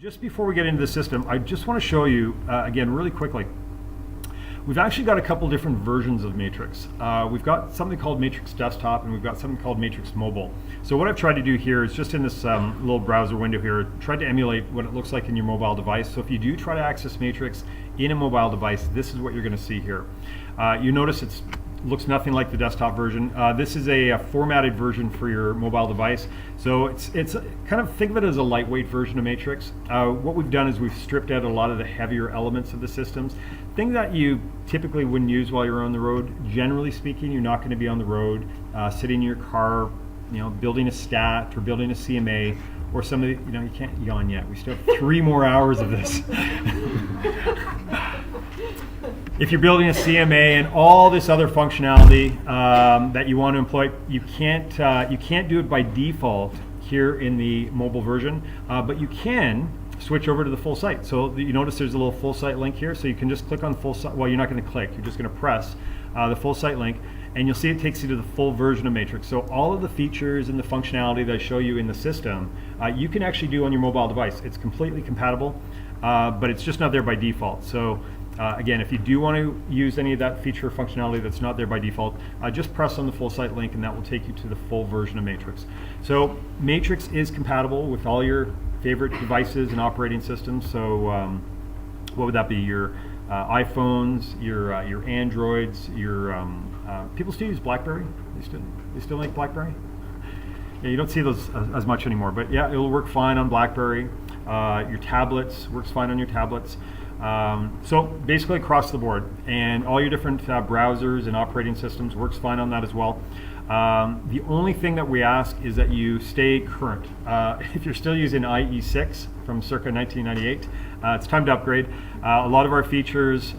Just before we get into the system, I just want to show you, again, really quickly, we've actually got a couple different versions of Matrix. We've got something called Matrix Desktop and we've got something called Matrix Mobile. So what I've tried to do here is just in this little browser window here, try to emulate what it looks like in your mobile device. So if you do try to access Matrix in a mobile device, this is what you're going to see here. You notice it looks nothing like the desktop version. This is a formatted version for your mobile device. So it's kind of, think of it as a lightweight version of Matrix. What we've done is we've stripped out a lot of the heavier elements of the systems. Things that you typically wouldn't use while you're on the road. Generally speaking, you're not going to be on the road, sitting in your car, building a stat or building a CMA, or some of the, you can't yawn yet. We still have 3 more hours of this. If you're building a CMA and all this other functionality that you want to employ, you can't do it by default here in the mobile version, but you can switch over to the full site. So you notice there's a little full site link here, so you can just click on full site. Well, you're not going to click, you're just going to press the full site link, and you'll see it takes you to the full version of Matrix. So all of the features and the functionality that I show you in the system, you can actually do on your mobile device. It's completely compatible, but it's just not there by default. So again, if you do want to use any of that feature or functionality that's not there by default, just press on the full site link and that will take you to the full version of Matrix. So Matrix is compatible with all your favorite devices and operating systems. So what would that be? Your iPhones, your Androids, your people still use BlackBerry? They still make BlackBerry? Yeah, you don't see those as much anymore, but yeah, it'll work fine on BlackBerry. Your tablets, works fine on your tablets. So basically across the board, and all your different browsers and operating systems works fine on that as well. The only thing that we ask is that you stay current. If you're still using IE6 from circa 1998, it's time to upgrade. A lot of our features,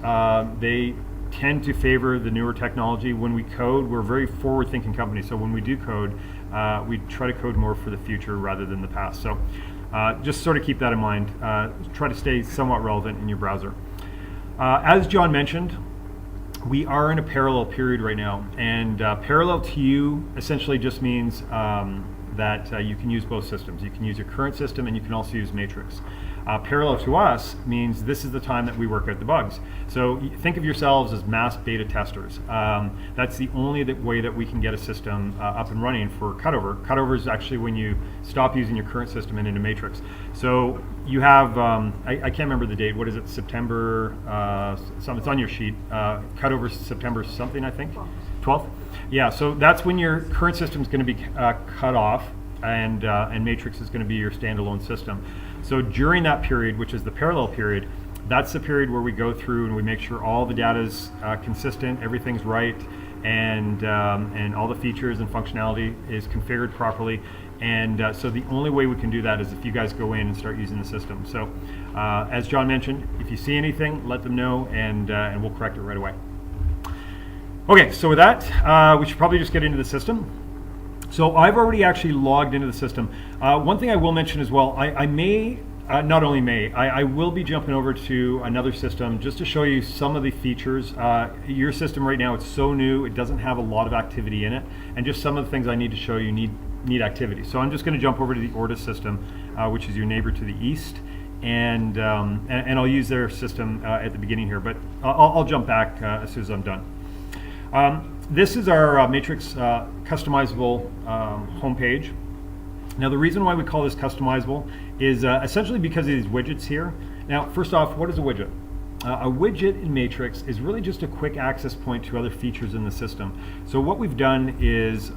they tend to favor the newer technology. When we code, we're a very forward-thinking company, so when we do code, we try to code more for the future rather than the past. So just sort of keep that in mind. Try to stay somewhat relevant in your browser. As John mentioned, we are in a parallel period right now, and parallel to you essentially just means that you can use both systems. You can use your current system and you can also use Matrix. Parallel to us means this is the time that we work out the bugs. So think of yourselves as mass beta testers. That's the only way that we can get a system up and running for cutover. Cutover is actually when you stop using your current system and into Matrix. So you have, I can't remember the date, what is it, September, it's on your sheet, cutover September something, I think, 12th? Yeah, so that's when your current system is going to be cut off, and Matrix is going to be your standalone system. So during that period, which is the parallel period, that's the period where we go through and we make sure all the data is consistent, everything's right, and all the features and functionality is configured properly. And so the only way we can do that is if you guys go in and start using the system. So as John mentioned, if you see anything, let them know, and we'll correct it right away. Okay, so with that, we should probably just get into the system. So I've already actually logged into the system. One thing I will mention as well, I will be jumping over to another system just to show you some of the features. Your system right now, it's so new, it doesn't have a lot of activity in it, and just some of the things I need to show you need activity. So I'm just going to jump over to the Ortus system, which is your neighbor to the east, and I'll use their system at the beginning here, but I'll jump back as soon as I'm done. This is our Matrix customizable homepage. Now the reason why we call this customizable is essentially because of these widgets here. Now first off, what is a widget? A widget in Matrix is really just a quick access point to other features in the system. So what we've done is,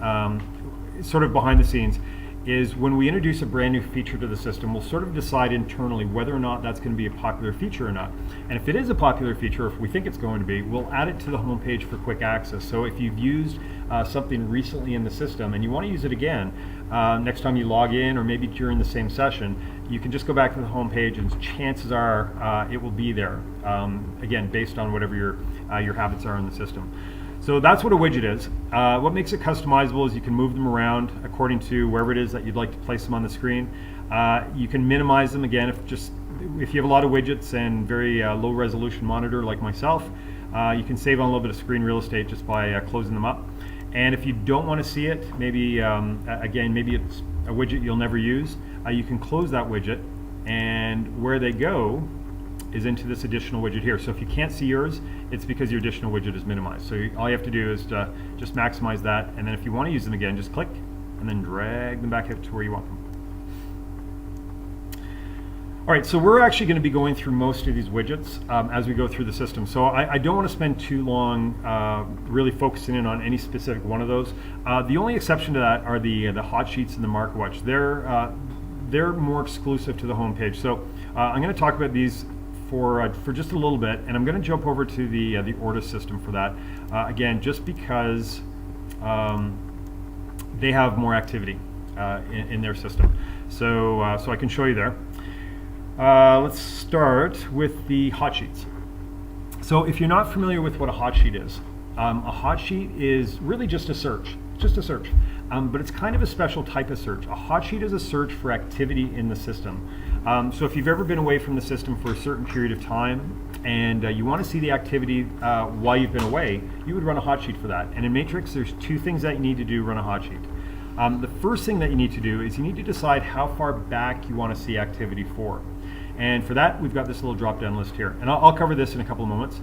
sort of behind the scenes, is when we introduce a brand new feature to the system, we'll sort of decide internally whether or not that's going to be a popular feature or not. And if it is a popular feature, if we think it's going to be, we'll add it to the home page for quick access. So if you've used something recently in the system and you want to use it again, next time you log in or maybe during the same session, you can just go back to the home page and chances are it will be there, again, based on whatever your habits are in the system. So that's what a widget is. What makes it customizable is you can move them around according to wherever it is that you'd like to place them on the screen. You can minimize them again if you have a lot of widgets and very low resolution monitor like myself. You can save on a little bit of screen real estate just by closing them up. And if you don't want to see it, maybe again, maybe it's a widget you'll never use, you can close that widget, and where they go is into this additional widget here. So if you can't see yours, it's because your additional widget is minimized. So all you have to do is just maximize that, and then if you want to use them again, just click and then drag them back up to where you want them. All right, so we're actually going to be going through most of these widgets as we go through the system. So I don't want to spend too long really focusing in on any specific one of those. The only exception to that are the hot sheets and the market watch. They're more exclusive to the home page. So I'm going to talk about these for just a little bit, and I'm going to jump over to the order system for that. Again, just because they have more activity in their system. So I can show you there. Let's start with the hot sheets. So if you're not familiar with what a hot sheet is really just a search. But it's kind of a special type of search. A hot sheet is a search for activity in the system. So if you've ever been away from the system for a certain period of time and you want to see the activity while you've been away, you would run a hot sheet for that. And in Matrix, there's two things that you need to do run a hot sheet. The first thing that you need to do is you need to decide how far back you want to see activity for. And for that, we've got this little drop-down list here. And I'll cover this in a couple of moments.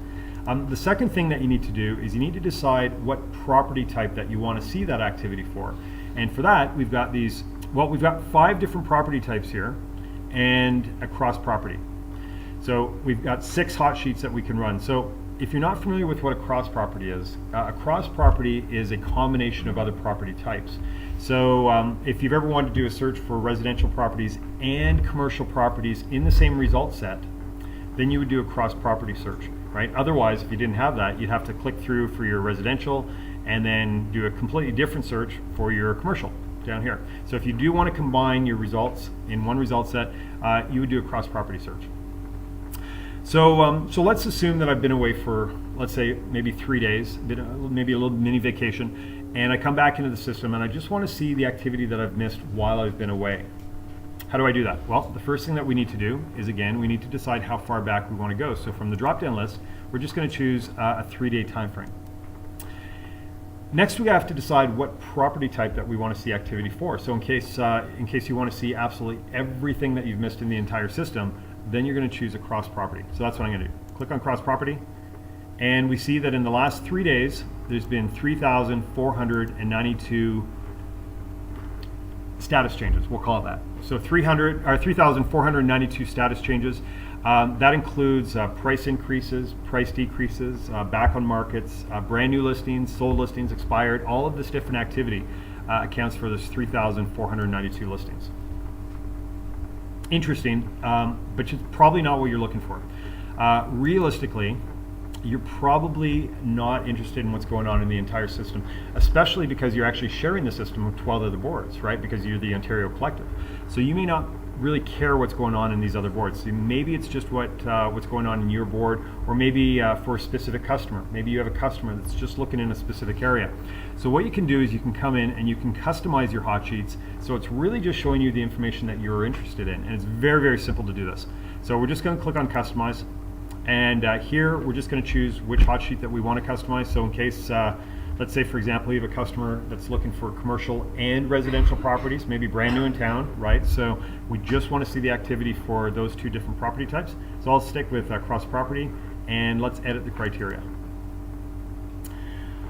The second thing that you need to do is you need to decide what property type that you want to see that activity for. And for that, we've got 5 different property types here and a cross property. So we've got 6 hot sheets that we can run. So if you're not familiar with what a cross property is a combination of other property types. So if you've ever wanted to do a search for residential properties and commercial properties in the same result set, then you would do a cross property search, right? Otherwise, if you didn't have that, you'd have to click through for your residential and then do a completely different search for your commercial down here. So if you do want to combine your results in one result set, you would do a cross property search. So let's assume that I've been away for, let's say, maybe 3 days, maybe a little mini vacation, and I come back into the system and I just want to see the activity that I've missed while I've been away. How do I do that? Well, the first thing that we need to do is, again, we need to decide how far back we want to go. So from the drop-down list, we're just going to choose a 3-day time frame. Next, we have to decide what property type that we want to see activity for. So in case you want to see absolutely everything that you've missed in the entire system, then you're going to choose a cross property. So that's what I'm going to do. Click on cross property, and we see that in the last 3 days, there's been 3,492 status changes. We'll call it that. So 3,492 status changes. That includes price increases, price decreases, back on markets, brand new listings, sold listings, expired. All of this different activity accounts for this 3,492 listings. Interesting, but it's probably not what you're looking for. Realistically, you're probably not interested in what's going on in the entire system, especially because you're actually sharing the system with 12 other boards, right? Because you're the Ontario Collective. So you may not really care what's going on in these other boards. So maybe it's just what's going on in your board, or maybe for a specific customer. Maybe you have a customer that's just looking in a specific area. So what you can do is you can come in and you can customize your hot sheets. So it's really just showing you the information that you're interested in. And it's very, very simple to do this. So we're just going to click on customize. And here we're just going to choose which hot sheet that we want to customize. So in case, let's say for example, you have a customer that's looking for commercial and residential properties, maybe brand new in town, right? So we just want to see the activity for those 2 different property types. So I'll stick with cross property, and let's edit the criteria.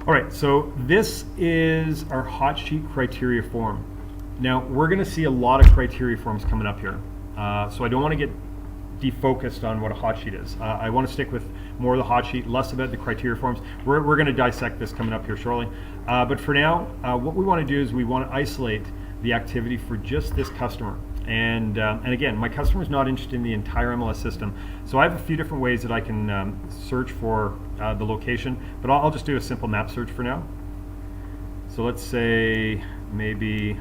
All right, so this is our hot sheet criteria form. Now we're going to see a lot of criteria forms coming up here. So I don't want to get defocused on what a hot sheet is. I want to stick with more of the hot sheet, less about the criteria forms. We're going to dissect this coming up here shortly. But for now, what we want to do is we want to isolate the activity for just this customer. And again, my customer is not interested in the entire MLS system. So I have a few different ways that I can search for the location, but I'll just do a simple map search for now. So let's say maybe,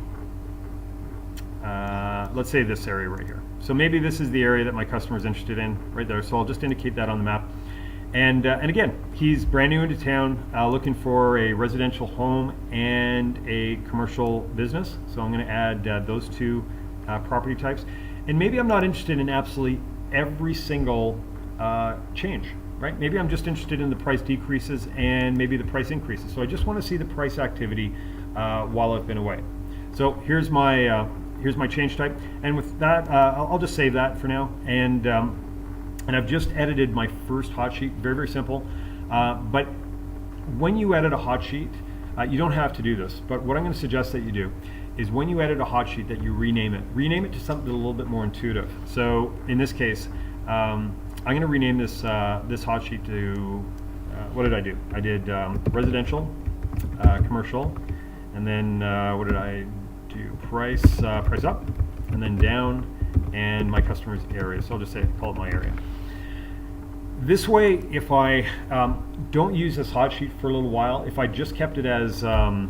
let's say this area right here. So maybe this is the area that my customer is interested in right there. So I'll just indicate that on the map. And again, he's brand new into town, looking for a residential home and a commercial business. So I'm going to add those 2 property types. And maybe I'm not interested in absolutely every single change, right? Maybe I'm just interested in the price decreases and maybe the price increases. So I just want to see the price activity while I've been away. So here's my here's my change type, and with that, I'll just save that for now. And I've just edited my first hot sheet. Very, very simple. But when you edit a hot sheet, you don't have to do this. But what I'm going to suggest that you do is when you edit a hot sheet, that you rename it. Rename it to something a little bit more intuitive. So in this case, I'm going to rename this this hot sheet to what did I do? I did residential, commercial, and then what did I do? Price up, and then down, and my customer's area. So I'll just call it my area. This way, if I don't use this hot sheet for a little while, if I just kept it as the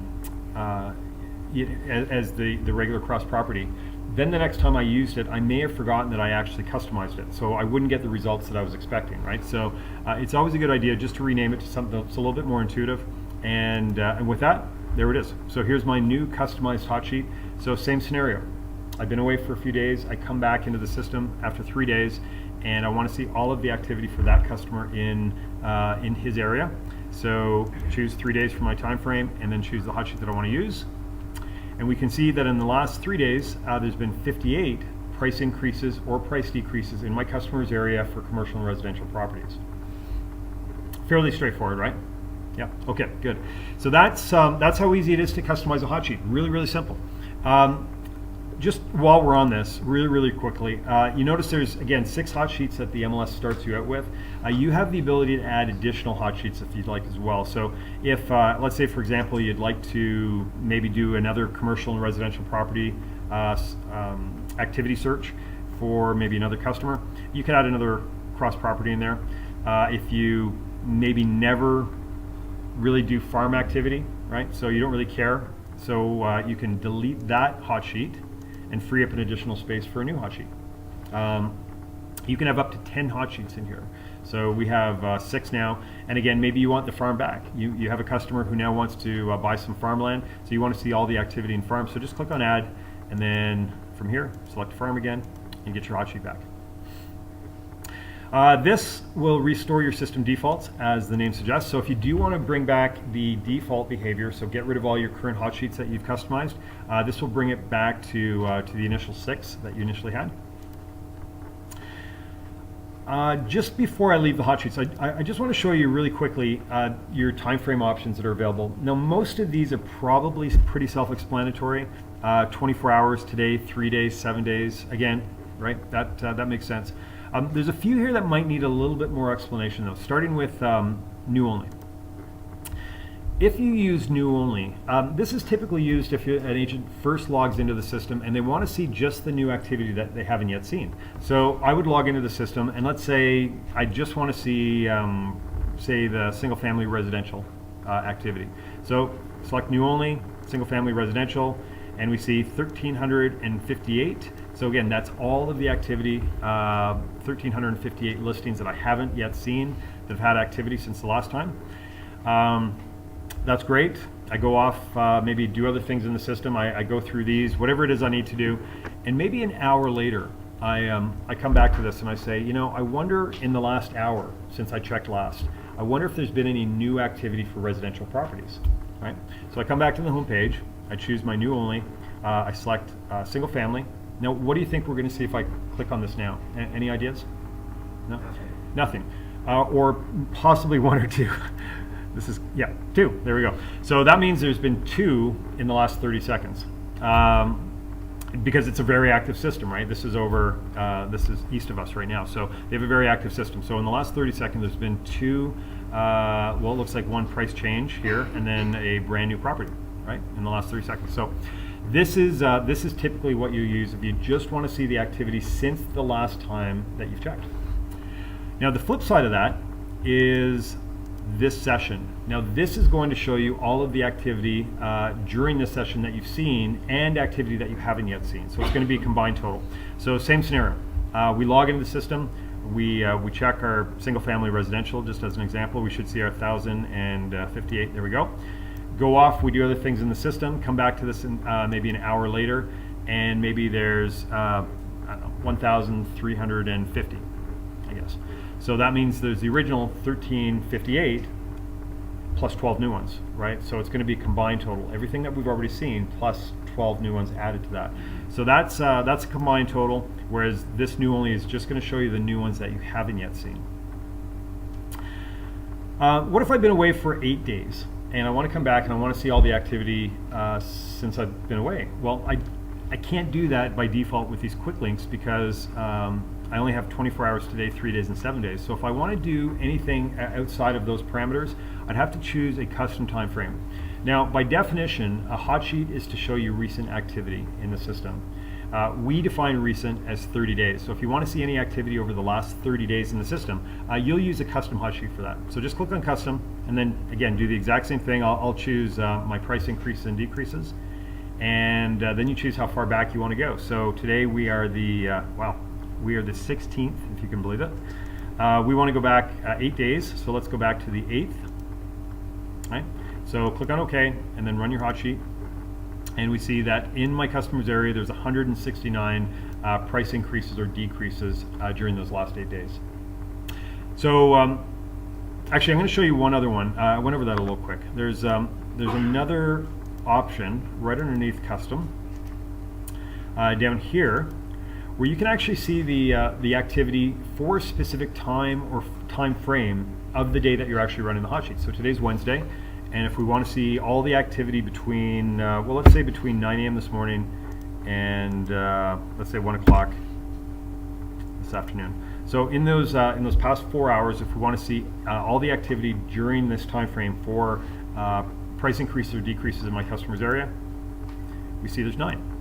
regular cross property, then the next time I used it, I may have forgotten that I actually customized it, so I wouldn't get the results that I was expecting, right? So it's always a good idea just to rename it to something that's a little bit more intuitive, and with that, there it is. So here's my new customized hot sheet. So same scenario. I've been away for a few days. I come back into the system after 3 days, and I want to see all of the activity for that customer in his area. So choose 3 days for my time frame, and then choose the hot sheet that I want to use. And we can see that in the last 3 days, there's been 58 price increases or price decreases in my customer's area for commercial and residential properties. Fairly straightforward, right? Yeah. Okay. Good. So that's how easy it is to customize a hot sheet. Really, really simple. Just while we're on this, really quickly, you notice there's, again, 6 hot sheets that the MLS starts you out with. You have the ability to add additional hot sheets if you'd like as well. So if, let's say, for example, you'd like to maybe do another commercial and residential property activity search for maybe another customer, you could add another cross property in there. If you maybe never really do farm activity, right? So you don't really care. So you can delete that hot sheet and free up an additional space for a new hot sheet. You can have up to 10 hot sheets in here. So we have 6 now, and again, maybe you want the farm back. You have a customer who now wants to buy some farmland, so you want to see all the activity in farm. So just click on add, and then from here, select farm again, and get your hot sheet back. This will restore your system defaults, as the name suggests. So if you do want to bring back the default behavior, so get rid of all your current hot sheets that you've customized, this will bring it back to the initial 6 that you initially had. Just before I leave the hot sheets, I just want to show you really quickly your time frame options that are available. Now, most of these are probably pretty self-explanatory. 24 hours today, 3 days, 7 days. Again, right? That makes sense. There's a few here that might need a little bit more explanation though, starting with new only. If you use new only, this is typically used if an agent first logs into the system and they want to see just the new activity that they haven't yet seen. So I would log into the system, and let's say I just want to see, say, the single family residential activity. So select new only, single family residential, and we see 1,358. So again, that's all of the activity, 1,358 listings that I haven't yet seen that have had activity since the last time. That's great. I go off, maybe do other things in the system. I go through these, whatever it is I need to do, and maybe an hour later, I come back to this and I say, you know, I wonder in the last hour since I checked last, I wonder if there's been any new activity for residential properties, right? So I come back to the home page, I choose my new only, I select single family. Now, what do you think we're going to see if I click on this now? Any ideas? No? Nothing. Or possibly 1 or 2. This is, yeah, 2. There we go. So that means there's been 2 in the last 30 seconds. Because it's a very active system, right? This is over, this is east of us right now. So they have a very active system. So in the last 30 seconds, there's been 2, well, it looks like 1 price change here, and then a brand new property, right? In the last 30 seconds. So this is typically what you use if you just want to see the activity since the last time that you've checked. Now the flip side of that is this session. Now this is going to show you all of the activity during this session that you've seen and activity that you haven't yet seen. So it's going to be a combined total. So same scenario. We log into the system. We check our single family residential, just as an example. We should see our 1,058. There we go. Go off, we do other things in the system, come back to this in, maybe an hour later, and maybe there's, I don't know, 1,350, I guess. So that means there's the original 1,358 plus 12 new ones, right? So it's going to be combined total. Everything that we've already seen plus 12 new ones added to that. So that's a combined total, whereas this new only is just going to show you the new ones that you haven't yet seen. What if I've been away for 8 days and I want to come back and I want to see all the activity since I've been away? Well, I can't do that by default with these quick links because I only have 24 hours today, 3 days, and 7 days. So if I want to do anything outside of those parameters, I'd have to choose a custom time frame. Now, by definition, a hot sheet is to show you recent activity in the system. We define recent as 30 days. So if you want to see any activity over the last 30 days in the system, you'll use a custom hot sheet for that. So just click on custom, and then again, do the exact same thing. I'll choose my price increases and decreases, and then you choose how far back you want to go. So today we are the, we are the 16th, if you can believe it. We want to go back 8 days, so let's go back to the 8th. Right? So click on OK, and then run your hot sheet. And we see that in my customers area, there's 169 price increases or decreases during those last 8 days. So actually, I'm going to show you one other one. I went over that a little quick. There's another option right underneath custom down here, where you can actually see the activity for a specific time or time frame of the day that you're actually running the hot sheet. So today's Wednesday, and if we want to see all the activity between, well, let's say between 9 a.m. this morning and let's say 1 o'clock this afternoon. So in those past 4 hours, if we want to see all the activity during this time frame for price increases or decreases in my customers area, we see there's 9.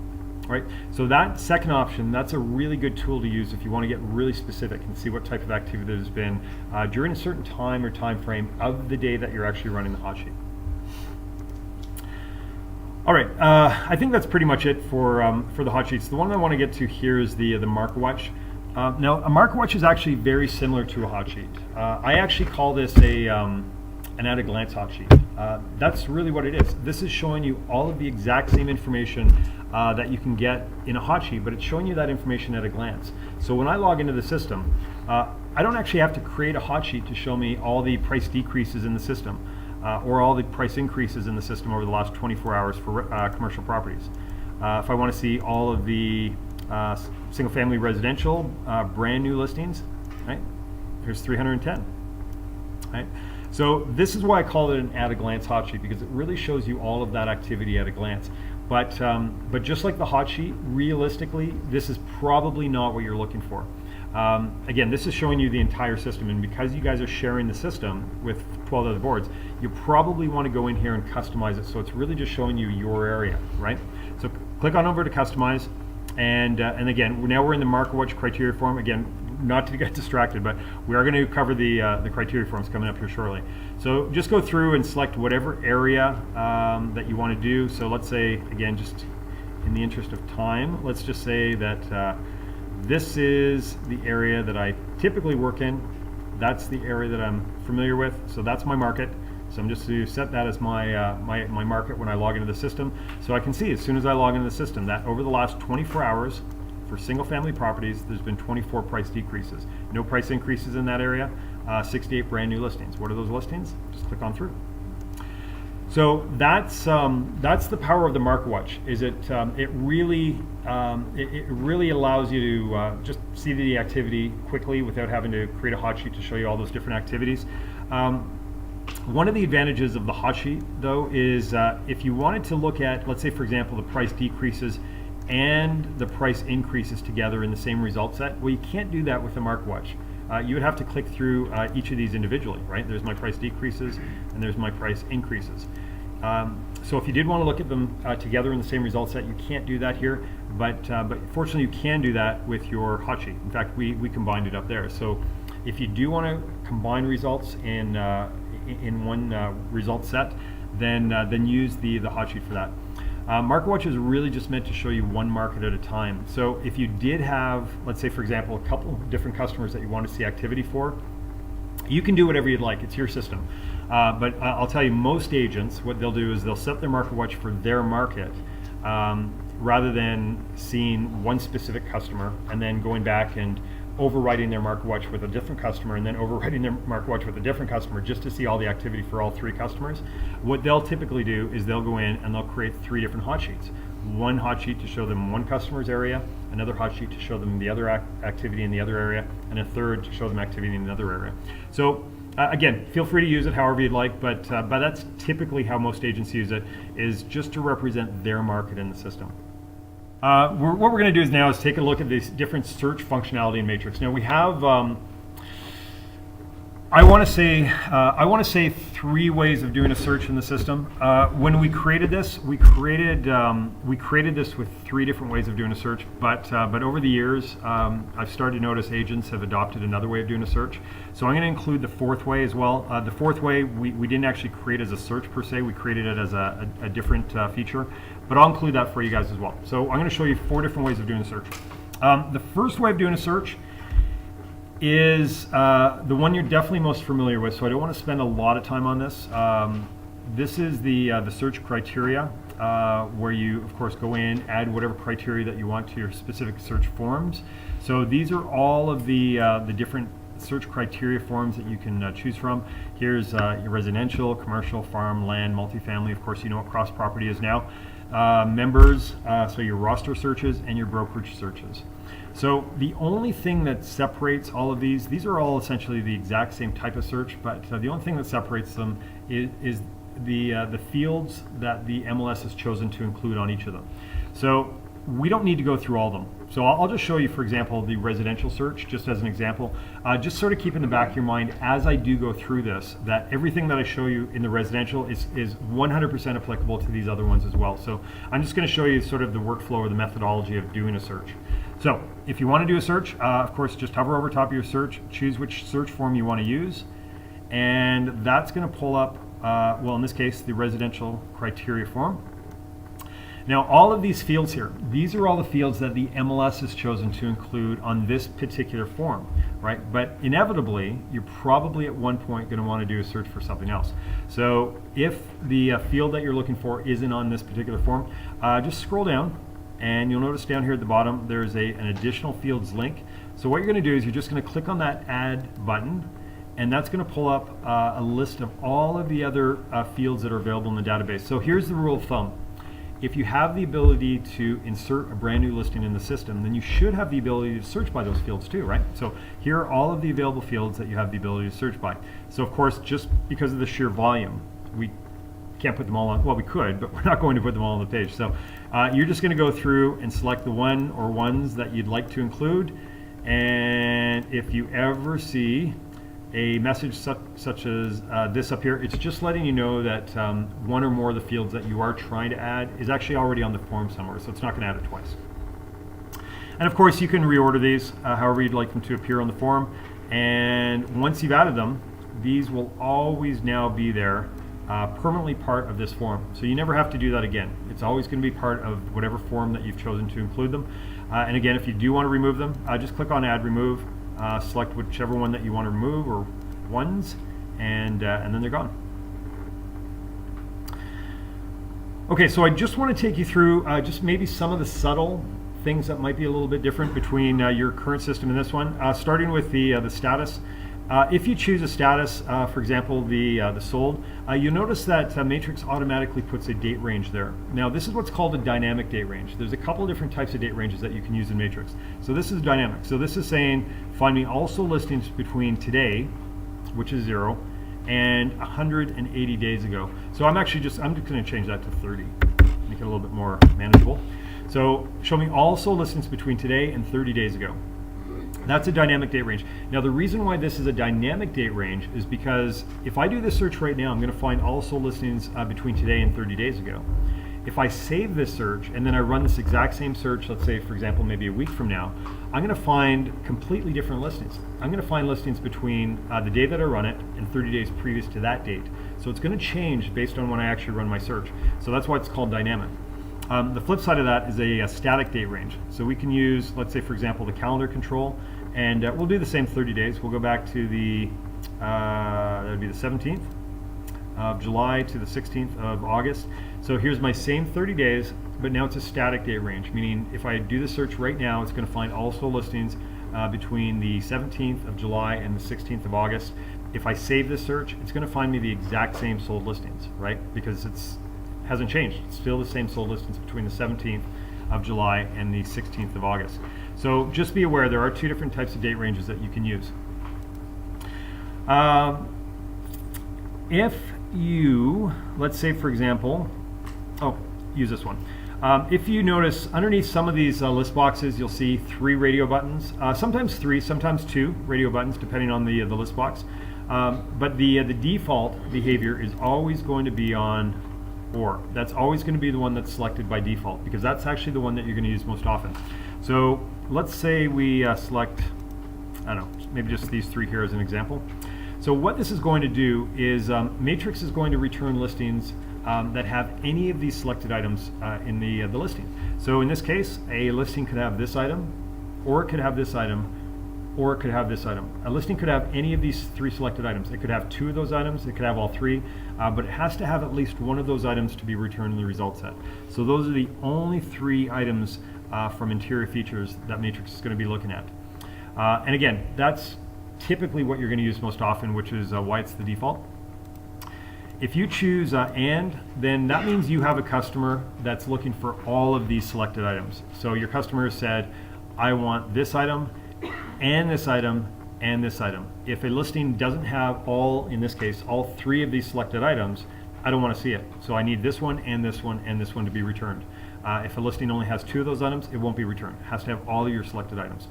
Right? So that second option, that's a really good tool to use if you want to get really specific and see what type of activity there's been during a certain time or time frame of the day that you're actually running the hot sheet. All right, I think that's pretty much it for the hot sheets. The one I want to get to here is the market watch. Now, a market watch is actually very similar to a hot sheet. I actually call this an at-a-glance hot sheet. That's really what it is. This is showing you all of the exact same information that you can get in a hot sheet, but it's showing you that information at a glance. So when I log into the system, I don't actually have to create a hot sheet to show me all the price decreases in the system or all the price increases in the system over the last 24 hours for commercial properties. If I want to see all of the single-family residential brand new listings, right? Here's 310, right? So this is why I call it an at-a-glance hot sheet, because it really shows you all of that activity at a glance. But just like the hot sheet, realistically, this is probably not what you're looking for. Again, this is showing you the entire system, and because you guys are sharing the system with 12 other boards, you probably want to go in here and customize it, so it's really just showing you your area, right? So click on over to customize, and again, now we're in the market watch criteria form. Again, not to get distracted, but we are going to cover the criteria forms coming up here shortly. So just go through and select whatever area that you want to do. So let's say, again, just in the interest of time, let's just say that this is the area that I typically work in. That's the area that I'm familiar with. So that's my market. So I'm just to set that as my my market when I log into the system. So I can see as soon as I log into the system that over the last 24 hours, for single-family properties, there's been 24 price decreases. No price increases in that area. 68 brand new listings. What are those listings? Just click on through. So that's the power of the market watch. Is it really allows you to just see the activity quickly without having to create a hot sheet to show you all those different activities. One of the advantages of the hot sheet, though, is if you wanted to look at, let's say, for example, the price decreases and the price increases together in the same result set, well, you can't do that with the market watch. You would have to click through each of these individually, right? There's my price decreases and there's my price increases. So if you did want to look at them together in the same result set, you can't do that here, but fortunately you can do that with your hot sheet. In fact, we combined it up there. So if you do want to combine results in one result set, then use the hot sheet for that. Market watch is really just meant to show you one market at a time. So if you did have, let's say for example, a couple of different customers that you want to see activity for, you can do whatever you'd like. It's your system. But I'll tell you, most agents, what they'll do is they'll set their market watch for their market rather than seeing one specific customer and then going back and overwriting their market watch with a different customer and then overwriting their market watch with a different customer just to see all the activity for all three customers. What they'll typically do is they'll go in and they'll create 3 different hot sheets. one hot sheet to show them one customer's area, another hot sheet to show them the other activity in the other area, and a third to show them activity in another area. So again, feel free to use it however you'd like, but that's typically how most agents use it, is just to represent their market in the system. What we're going to do now is take a look at this different search functionality in Matrix. Now we have, I want to say 3 ways of doing a search in the system. When we created this, we created this with 3 different ways of doing a search. But over the years, I've started to notice agents have adopted another way of doing a search. So I'm going to include the 4th way as well. The 4th way we didn't actually create as a search per se. We created it as a different feature. But I'll include that for you guys as well. So I'm going to show you 4 different ways of doing a search. The first way of doing a search is the one you're definitely most familiar with, so I don't want to spend a lot of time on this. This is the search criteria, where you, of course, go in, add whatever criteria that you want to your specific search forms. So these are all of the different search criteria forms that you can choose from. Here's your residential, commercial, farm, land, multifamily. Of course, you know what cross property is now. Members, so your roster searches and your brokerage searches. So the only thing that separates all of these are all essentially the exact same type of search, but the only thing that separates them is the fields that the MLS has chosen to include on each of them. So we don't need to go through all of them. So I'll just show you, for example, the residential search, just as an example. Just sort of keep in the back of your mind as I do go through this, that everything that I show you in the residential is 100% applicable to these other ones as well. So I'm just going to show you sort of the workflow or the methodology of doing a search. So if you want to do a search, of course, just hover over top of your search, choose which search form you want to use, and that's going to pull up, well, in this case, the residential criteria form. Now, all of these fields here, these are all the fields that the MLS has chosen to include on this particular form, right? But inevitably, you're probably at one point going to want to do a search for something else. So if the field that you're looking for isn't on this particular form, just scroll down, and you'll notice down here at the bottom, there's an additional fields link. So what you're going to do is you're just going to click on that add button, and that's going to pull up a list of all of the other fields that are available in the database. So here's the rule of thumb. If you have the ability to insert a brand new listing in the system, then you should have the ability to search by those fields too, right? So here are all of the available fields that you have the ability to search by. So of course, just because of the sheer volume, we can't put them all on, well, we could, but we're not going to put them all on the page. So you're just going to go through and select the one or ones that you'd like to include. And if you ever see a message such as this up here, it's just letting you know that one or more of the fields that you are trying to add is actually already on the form somewhere, so it's not going to add it twice. And of course, you can reorder these however you'd like them to appear on the form. And once you've added them, these will always now be there, permanently part of this form. So you never have to do that again. It's always going to be part of whatever form that you've chosen to include them. And again, if you do want to remove them, just click on Add Remove. Select whichever one that you want to remove or ones, and then they're gone. Okay, so I just want to take you through just maybe some of the subtle things that might be a little bit different between your current system and this one. Starting with the status. If you choose a status, for example, the sold, you'll notice that Matrix automatically puts a date range there. Now, this is what's called a dynamic date range. There's a couple of different types of date ranges that you can use in Matrix. So this is dynamic. So this is saying, find me also listings between today, which is 0, and 180 days ago. So I'm just going to change that to 30, make it a little bit more manageable. So show me also listings between today and 30 days ago. That's a dynamic date range. Now, the reason why this is a dynamic date range is because if I do this search right now, I'm going to find also listings between today and 30 days ago. If I save this search and then I run this exact same search, let's say, for example, maybe a week from now, I'm going to find completely different listings. I'm going to find listings between the day that I run it and 30 days previous to that date. So it's going to change based on when I actually run my search. So that's why it's called dynamic. The flip side of that is a static date range. So we can use, let's say, for example, the calendar control, and we'll do the same 30 days. We'll go back to the, that would be the 17th of July to the 16th of August. So here's my same 30 days, but now it's a static date range, meaning if I do the search right now, it's going to find also listings between the 17th of July and the 16th of August. If I save this search, it's going to find me the exact same sold listings, right? Because it's hasn't changed. It's still the same sold listings between the 17th of July and the 16th of August. So just be aware there are two different types of date ranges that you can use. If you, let's say for example, use this one. If you notice underneath some of these list boxes, you'll see 3 radio buttons, sometimes 3, sometimes 2 radio buttons, depending on the list box. But the default behavior is always going to be on OR. That's always going to be the one that's selected by default, because that's actually the one that you're going to use most often. So let's say we select, I don't know, maybe just these 3 here as an example. So what this is going to do is Matrix is going to return listings that have any of these selected items in the listing. So in this case, a listing could have this item, or it could have this item, or it could have this item. A listing could have any of these 3 selected items. It could have 2 of those items, it could have all 3, but it has to have at least one of those items to be returned in the result set. So those are the only 3 items from interior features that Matrix is going to be looking at. And again, that's typically what you're going to use most often, which is why it's the default. If you choose and, then that means you have a customer that's looking for all of these selected items. So your customer has said, I want this item, and this item, and this item. If a listing doesn't have all, in this case, all 3 of these selected items, I don't want to see it. So I need this one, and this one, and this one to be returned. If a listing only has 2 of those items, it won't be returned. It has to have all of your selected items.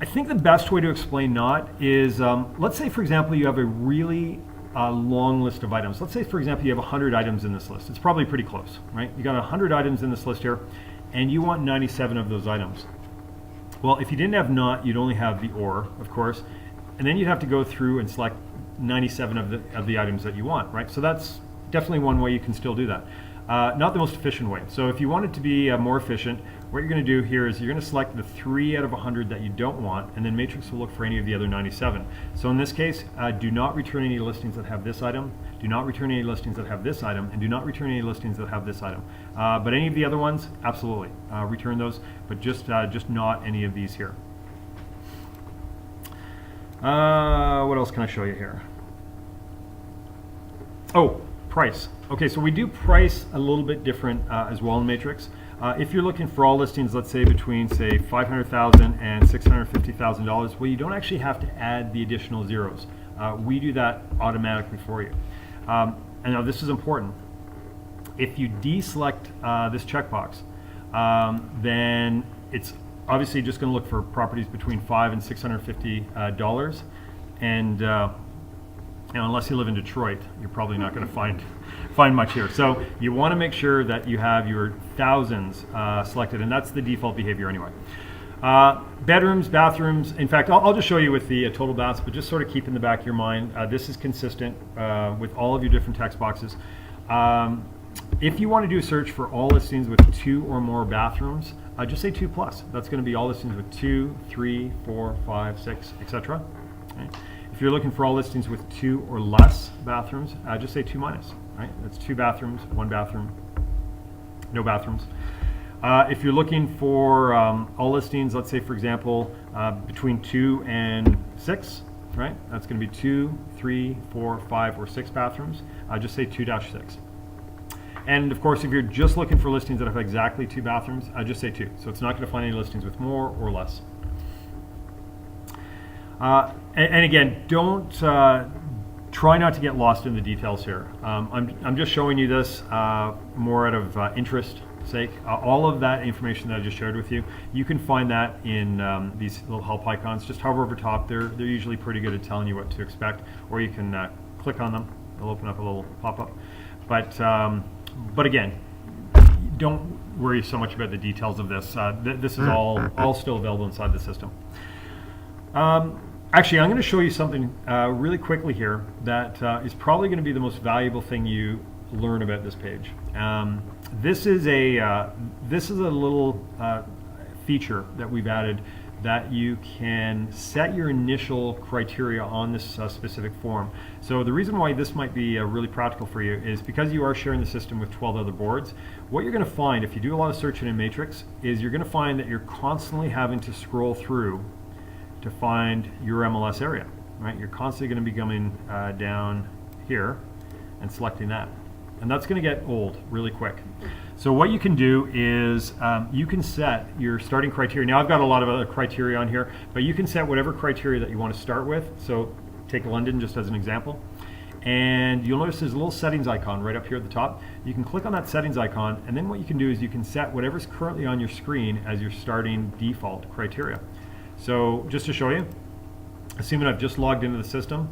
I think the best way to explain not is, let's say for example you have a really long list of items. Let's say for example you have 100 items in this list. It's probably pretty close, right? You got 100 items in this list here, and you want 97 of those items. Well, if you didn't have not, you'd only have the OR, of course, and then you'd have to go through and select 97 of the items that you want, right? So that's definitely one way you can still do that. Not the most efficient way. So if you want it to be more efficient, what you're going to do here is you're going to select the 3 out of 100 that you don't want, and then Matrix will look for any of the other 97. So in this case, do not return any listings that have this item, do not return any listings that have this item, and do not return any listings that have this item. But any of the other ones, absolutely, return those, but just not any of these here. What else can I show you here? Oh, price. Okay, so we do price a little bit different as well in Matrix. If you're looking for all listings, let's say between say $500,000 and $650,000, well, you don't actually have to add the additional zeros. We do that automatically for you. And now this is important. If you deselect this checkbox, then it's obviously just going to look for properties between $500 and $650, and unless you live in Detroit, you're probably not going to find much here. So you want to make sure that you have your thousands selected, and that's the default behavior anyway. Bedrooms, bathrooms, in fact, I'll just show you with the total baths, but just sort of keep in the back of your mind, this is consistent with all of your different text boxes. If you want to do a search for all listings with 2 or more bathrooms, just say 2 plus. That's going to be all listings with 2, 3, 4, 5, 6, etc. Okay. If you're looking for all listings with 2 or less bathrooms, just say 2 minus. Right? That's 2 bathrooms, 1 bathroom, no bathrooms. If you're looking for all listings, let's say for example between 2 and 6, right? That's going to be 2, 3, 4, 5, or 6 bathrooms. Just say 2-6. And of course, if you're just looking for listings that have exactly 2 bathrooms, just say 2. So it's not going to find any listings with more or less. And again, don't try not to get lost in the details here. I'm just showing you this more out of interest sake. All of that information that I just shared with you, you can find that in these little help icons. Just hover over top. They're usually pretty good at telling you what to expect, or you can click on them. They'll open up a little pop-up. But again, don't worry so much about the details of this. This is all still available inside the system. Actually, I'm going to show you something really quickly here that is probably going to be the most valuable thing you learn about this page. This is a little feature that we've added that you can set your initial criteria on this specific form. So the reason why this might be really practical for you is because you are sharing the system with 12 other boards. What you're going to find if you do a lot of searching in Matrix is you're going to find that you're constantly having to scroll through to find your MLS area, right? You're constantly going to be coming down here, and selecting that. And that's going to get old really quick. So what you can do is you can set your starting criteria. Now I've got a lot of other criteria on here, but you can set whatever criteria that you want to start with. So take London just as an example. And you'll notice there's a little settings icon right up here at the top. You can click on that settings icon, and then what you can do is you can set whatever's currently on your screen as your starting default criteria. So just to show you, assuming I've just logged into the system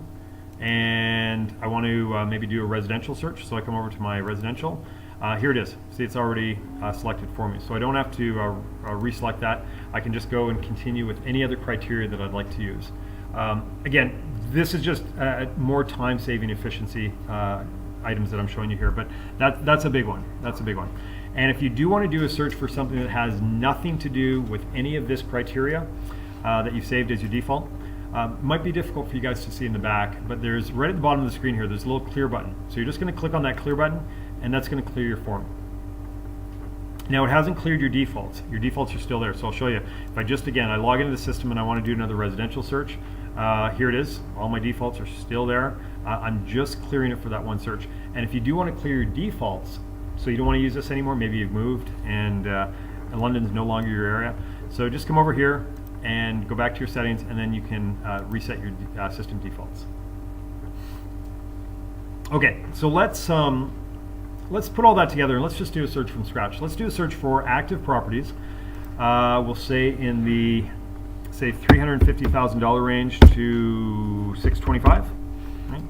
and I want to maybe do a residential search, so I come over to my residential. Here it is. See, it's already selected for me, so I don't have to reselect that. I can just go and continue with any other criteria that I'd like to use. Again, this is just more time-saving efficiency items that I'm showing you here, but that's a big one. That's a big one. And if you do want to do a search for something that has nothing to do with any of this criteria that you've saved as your default, might be difficult for you guys to see in the back, but there's right at the bottom of the screen here, there's a little clear button. So you're just going to click on that clear button, and that's going to clear your form. Now it hasn't cleared your defaults. Your defaults are still there. So I'll show you. If I just, again, I log into the system and I want to do another residential search, here it is. All my defaults are still there. I'm just clearing it for that one search. And if you do want to clear your defaults, so you don't want to use this anymore, maybe you've moved and London's no longer your area, so just come over here and go back to your settings, and then you can reset your system defaults. Okay, so let's put all that together and let's just do a search from scratch. Let's do a search for active properties. We'll say in the $350,000 range to $625. Right?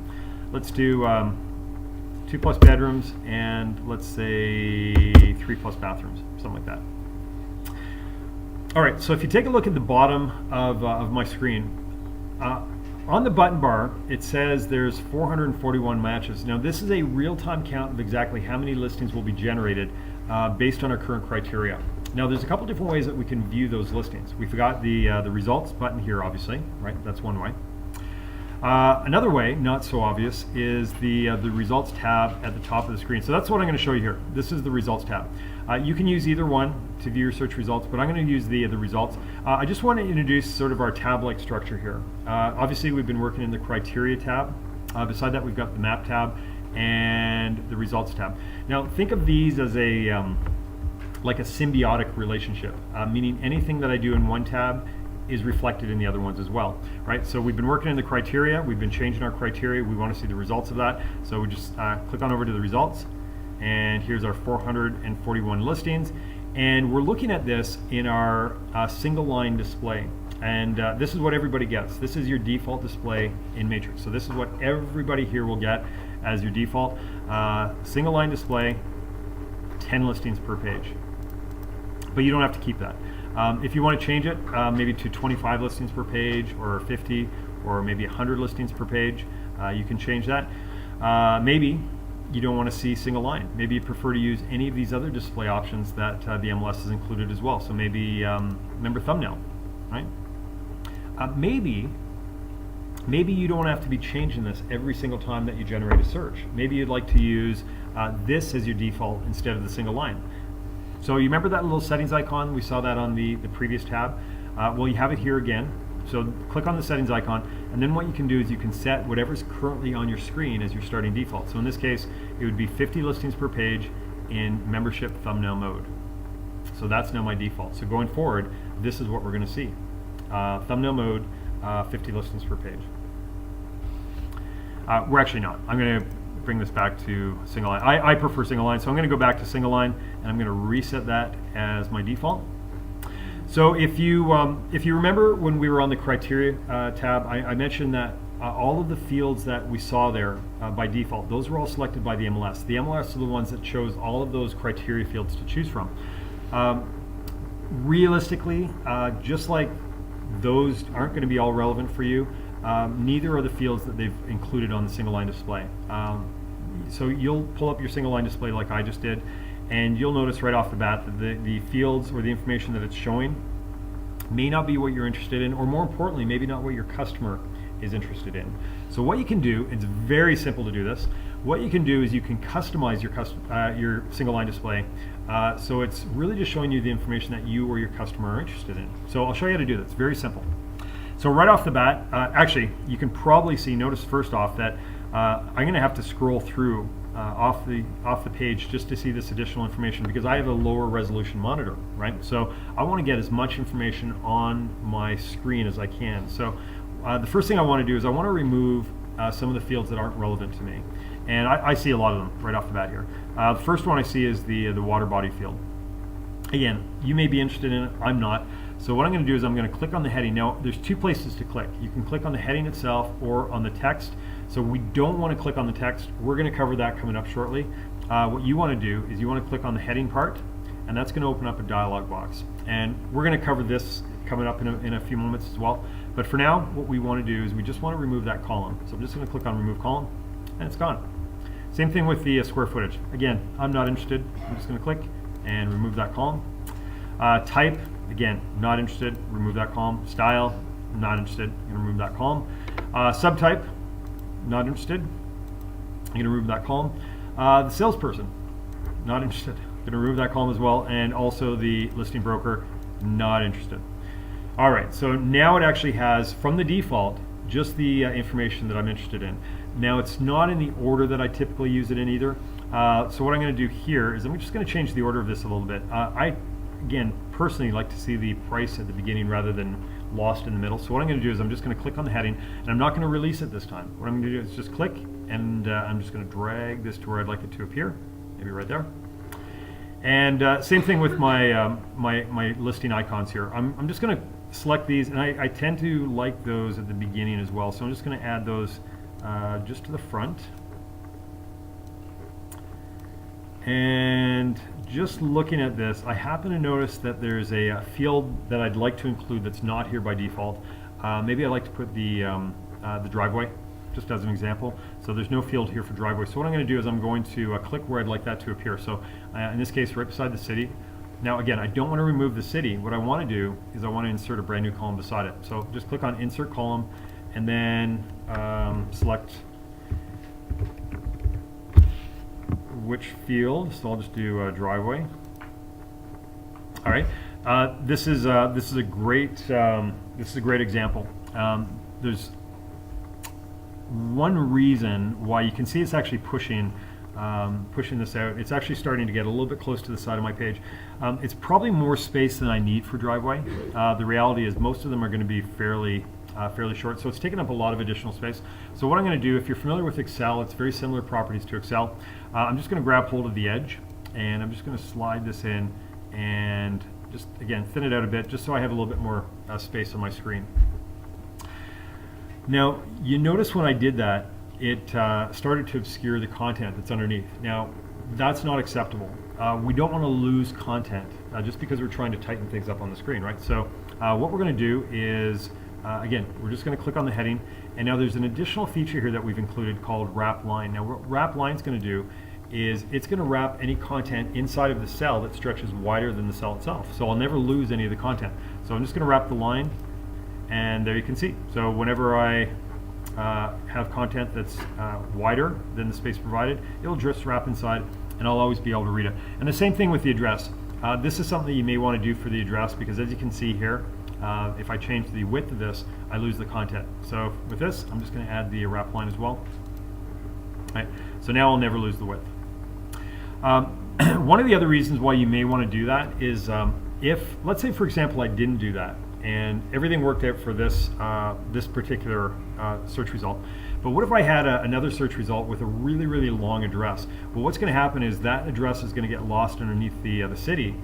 Let's do 2+ bedrooms and let's say 3+ bathrooms, something like that. All right, so if you take a look at the bottom of my screen, on the button bar, it says there's 441 matches. Now this is a real-time count of exactly how many listings will be generated based on our current criteria. Now there's a couple different ways that we can view those listings. We've got the results button here, obviously, right? That's one way. Another way, not so obvious, is the results tab at the top of the screen. So that's what I'm going to show you here. This is the results tab. You can use either one to view your search results, but I'm going to use the results. I just want to introduce sort of our tab-like structure here. Obviously, we've been working in the criteria tab. Beside that, we've got the map tab and the results tab. Now, think of these as a like a symbiotic relationship, meaning anything that I do in one tab is reflected in the other ones as well, right? So we've been working in the criteria, we've been changing our criteria, we want to see the results of that. So we just click on over to the results, and here's our 441 listings. And we're looking at this in our single line display. And this is what everybody gets. This is your default display in Matrix. So this is what everybody here will get as your default. Single line display, 10 listings per page. But you don't have to keep that. If you want to change it, maybe to 25 listings per page, or 50, or maybe 100 listings per page, you can change that. Maybe you don't want to see single line. Maybe you prefer to use any of these other display options that the MLS has included as well. So maybe member thumbnail, right? Maybe you don't have to be changing this every single time that you generate a search. Maybe you'd like to use this as your default instead of the single line. So you remember that little settings icon? We saw that on the previous tab. Well, you have it here again. So click on the settings icon, and then what you can do is you can set whatever's currently on your screen as your starting default. So in this case, it would be 50 listings per page in membership thumbnail mode. So that's now my default. So going forward, this is what we're going to see. Thumbnail mode, 50 listings per page. We're actually not. I'm going to bring this back to single line. I prefer single line, so I'm going to go back to single line, and I'm going to reset that as my default. So if you remember when we were on the criteria tab, I mentioned that all of the fields that we saw there by default, those were all selected by the MLS. The MLS are the ones that chose all of those criteria fields to choose from. Realistically, just like those aren't going to be all relevant for you, neither are the fields that they've included on the single line display. So you'll pull up your single line display like I just did, and you'll notice right off the bat that the fields or the information that it's showing may not be what you're interested in, or more importantly, maybe not what your customer is interested in. So what you can do, it's very simple to do this, what you can do is you can customize your single line display so it's really just showing you the information that you or your customer are interested in. So I'll show you how to do this. It's very simple. So right off the bat, actually, you can probably see, notice first off that I'm going to have to scroll through off the page just to see this additional information because I have a lower resolution monitor, right? So I want to get as much information on my screen as I can. So the first thing I want to do is I want to remove some of the fields that aren't relevant to me. And I see a lot of them right off the bat here. The first one I see is the water body field. Again, you may be interested in it, I'm not. So what I'm going to do is I'm going to click on the heading. Now, there's two places to click. You can click on the heading itself or on the text. So we don't want to click on the text. We're going to cover that coming up shortly. What you want to do is you want to click on the heading part, and that's going to open up a dialog box. And we're going to cover this coming up in a few moments as well. But for now, what we want to do is we just want to remove that column. So I'm just going to click on remove column, and it's gone. Same thing with the square footage. Again, I'm not interested. I'm just going to click and remove that column. Type, again, not interested. Remove that column. Style, not interested. I'm going to remove that column. Subtype, not interested. I'm going to remove that column. The salesperson, not interested. I'm going to remove that column as well. And also the listing broker, not interested. All right, so now it actually has, from the default, just the information that I'm interested in. Now it's not in the order that I typically use it in either. So what I'm going to do here is I'm just going to change the order of this a little bit. I, again, personally like to see the price at the beginning rather than lost in the middle. So what I'm going to do is I'm just going to click on the heading, and I'm not going to release it this time. What I'm going to do is just click, and I'm just going to drag this to where I'd like it to appear, maybe right there. And same thing with my my listing icons here. I'm just going to select these, and I tend to like those at the beginning as well. So I'm just going to add those just to the front. And just looking at this, I happen to notice that there's a field that I'd like to include that's not here by default. Maybe I'd like to put the driveway, just as an example. So there's no field here for driveway. So what I'm going to do is I'm going to click where I'd like that to appear. So in this case, right beside the city. Now again, I don't want to remove the city. What I want to do is I want to insert a brand new column beside it. So just click on Insert Column, and then select which field. So I'll just do driveway. All right. This is a great example. There's one reason why you can see it's actually pushing this out. It's actually starting to get a little bit close to the side of my page. It's probably more space than I need for driveway. The reality is most of them are going to be fairly short, so it's taking up a lot of additional space. So what I'm going to do, if you're familiar with Excel, it's very similar properties to Excel. I'm just going to grab hold of the edge, and I'm just going to slide this in and just, again, thin it out a bit just so I have a little bit more space on my screen. Now, you notice when I did that, it started to obscure the content that's underneath. Now, that's not acceptable. We don't want to lose content just because we're trying to tighten things up on the screen, right? So what we're going to do is, again, we're just going to click on the heading, and now there's an additional feature here that we've included called Wrap Line. Now, what Wrap Line is going to do is it's going to wrap any content inside of the cell that stretches wider than the cell itself. So I'll never lose any of the content. So I'm just going to wrap the line, and there you can see. So whenever I have content that's wider than the space provided, it'll just wrap inside, and I'll always be able to read it. And the same thing with the address. This is something that you may want to do for the address, because as you can see here, if I change the width of this, I lose the content. So with this, I'm just going to add the wrap line as well. All right. So now I'll never lose the width. One of the other reasons why you may want to do that is if, let's say for example, I didn't do that and everything worked out for this this particular search result, but what if I had another search result with a really, really long address? Well, what's going to happen is that address is going to get lost underneath the city,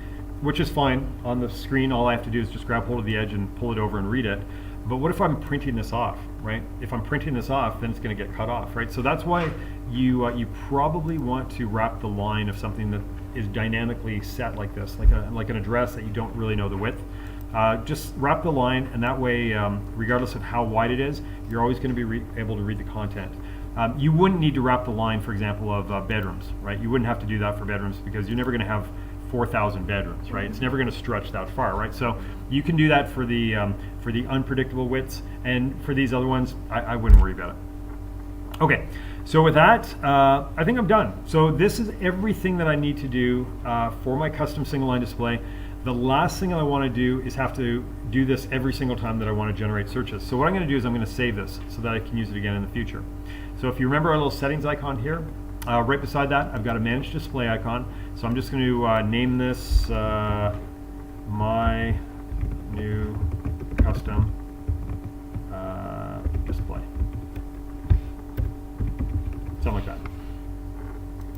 which is fine. On the screen, all I have to do is just grab hold of the edge and pull it over and read it. But what if I'm printing this off, right? If I'm printing this off, then it's going to get cut off, right? So that's why you probably want to wrap the line of something that is dynamically set like this, like an address that you don't really know the width. Just wrap the line, and that way, regardless of how wide it is, you're always going to be able to read the content. You wouldn't need to wrap the line, for example, of bedrooms, right? You wouldn't have to do that for bedrooms because you're never going to have 4,000 bedrooms, right? It's never going to stretch that far, right? So you can do that for the unpredictable widths, and for these other ones, I wouldn't worry about it. Okay, so with that, I think I'm done. So this is everything that I need to do for my custom single line display. the last thing I want to do is have to do this every single time that I want to generate searches. So what I'm going to do is I'm going to save this so that I can use it again in the future. So if you remember our little settings icon here, right beside that I've got a manage display icon. So I'm just going to name this my new custom display. Something like that.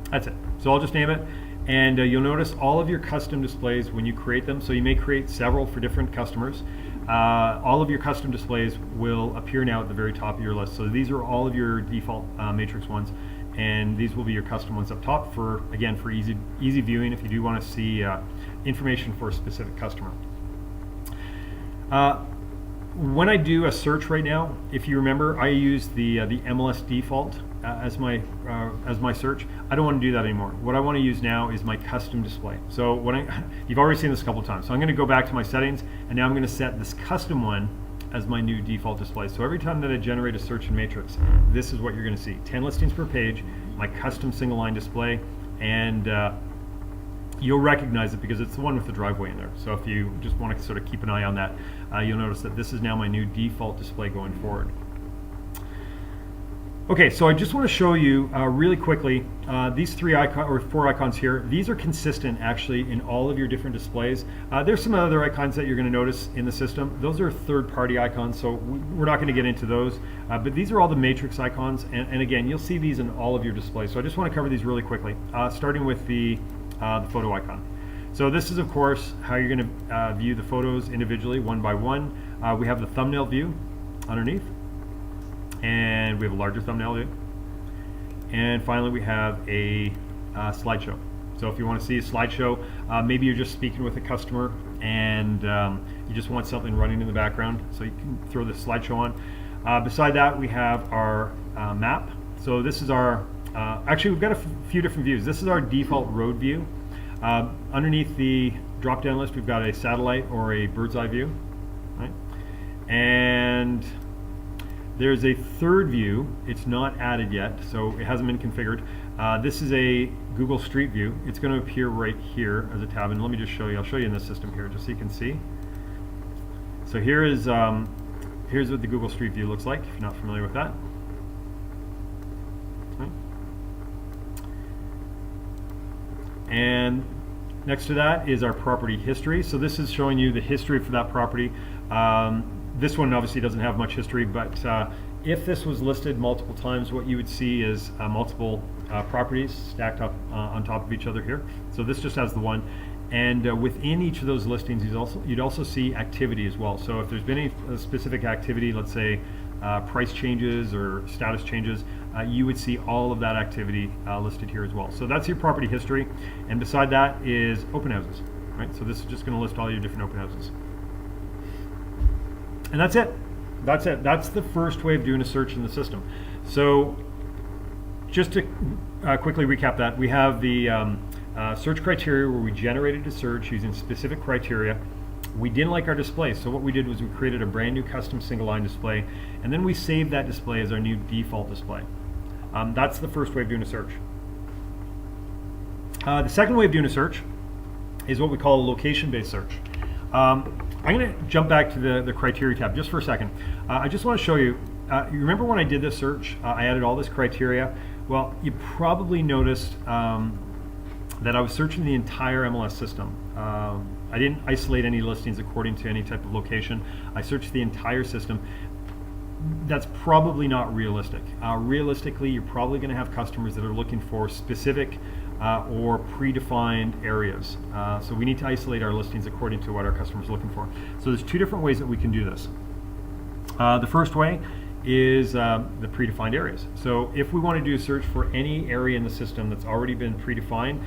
That's it. So I'll just name it. And you'll notice all of your custom displays when you create them, so you may create several for different customers. All of your custom displays will appear now at the very top of your list. So these are all of your default matrix ones, and these will be your custom ones up top for, again, for easy viewing if you do want to see information for a specific customer. When I do a search right now, if you remember, I use the MLS default as my search. I don't want to do that anymore. What I want to use now is my custom display. So you've already seen this a couple times. So I'm going to go back to my settings, and now I'm going to set this custom one as my new default display. So every time that I generate a search in Matrix, this is what you're going to see: 10 listings per page, my custom single line display, and you'll recognize it because it's the one with the driveway in there. So if you just want to sort of keep an eye on that, you'll notice that this is now my new default display going forward. Okay, so I just want to show you really quickly these four icons here. These are consistent actually in all of your different displays. There's some other icons that you're going to notice in the system. Those are third-party icons, so we're not going to get into those. But these are all the matrix icons, and again, you'll see these in all of your displays. So I just want to cover these really quickly, starting with the photo icon. So this is, of course, how you're going to view the photos individually, one by one. We have the thumbnail view underneath, and we have a larger thumbnail view. And finally, we have a slideshow. So if you want to see a slideshow, maybe you're just speaking with a customer and you just want something running in the background, so you can throw the slideshow on. Beside that, we have our map. So this is our actually, we've got a few different views. This is our default road view. Underneath the drop-down list, we've got a satellite or a bird's eye view, right? And there's a third view. It's not added yet, so it hasn't been configured. This is a Google Street View. It's going to appear right here as a tab, and let me just show you. I'll show you in this system here, just so you can see. So here is here's what the Google Street View looks like, if you're not familiar with that. And next to that is our property history. So this is showing you the history for that property. This one obviously doesn't have much history, but if this was listed multiple times, what you would see is multiple properties stacked up on top of each other here. So this just has the one. And within each of those listings, you'd also see activity as well. So if there's been any specific activity, let's say price changes or status changes, you would see all of that activity listed here as well. So that's your property history, and beside that is open houses, right? So this is just going to list all your different open houses. And that's it. That's it. That's the first way of doing a search in the system. So just to quickly recap that, we have the search criteria where we generated a search using specific criteria. We didn't like our display, so what we did was we created a brand new custom single line display, and then we saved that display as our new default display. That's the first way of doing a search. The second way of doing a search is what we call a location-based search. I'm going to jump back to the criteria tab just for a second. I just want to show you, you remember when I did this search, I added all this criteria? Well, you probably noticed that I was searching the entire MLS system. I didn't isolate any listings according to any type of location. I searched the entire system. That's probably not realistic. Realistically, you're probably going to have customers that are looking for specific or predefined areas. So we need to isolate our listings according to what our customers are looking for. So there's two different ways that we can do this. The first way is the predefined areas. So if we want to do a search for any area in the system that's already been predefined,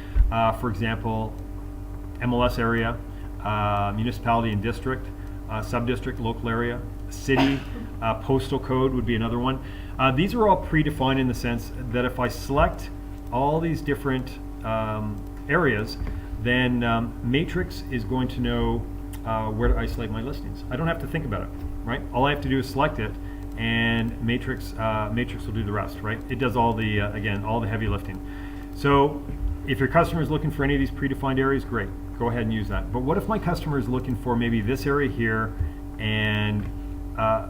for example, MLS area, municipality and district, sub-district, local area, city, postal code would be another one. These are all predefined in the sense that if I select all these different areas, then Matrix is going to know where to isolate my listings. I don't have to think about it, right? All I have to do is select it, and Matrix will do the rest, right? It does all the again, all the heavy lifting. So if your customer is looking for any of these predefined areas, great, go ahead and use that. But what if my customer is looking for maybe this area here and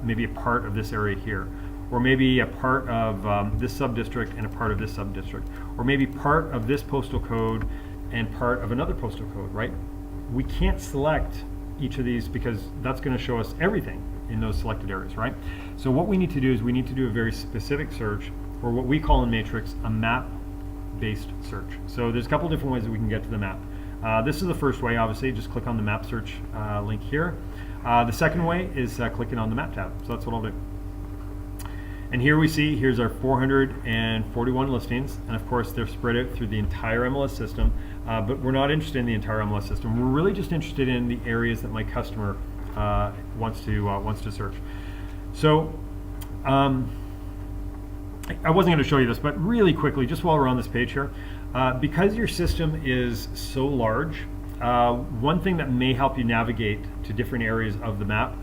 maybe a part of this area here, or maybe a part of this sub-district and a part of this sub-district, or maybe part of this postal code and part of another postal code, right? We can't select each of these because that's going to show us everything in those selected areas, right? So what we need to do is we need to do a very specific search, or what we call in Matrix a map-based search. So there's a couple different ways that we can get to the map. This is the first way, obviously, just click on the map search link here. The second way is clicking on the map tab, so that's what I'll do. And here we see, here's our 441 listings, and of course they're spread out through the entire MLS system, but we're not interested in the entire MLS system. We're really just interested in the areas that my customer wants to search. So I wasn't going to show you this, but really quickly, just while we're on this page here, because your system is so large, one thing that may help you navigate to different areas of the map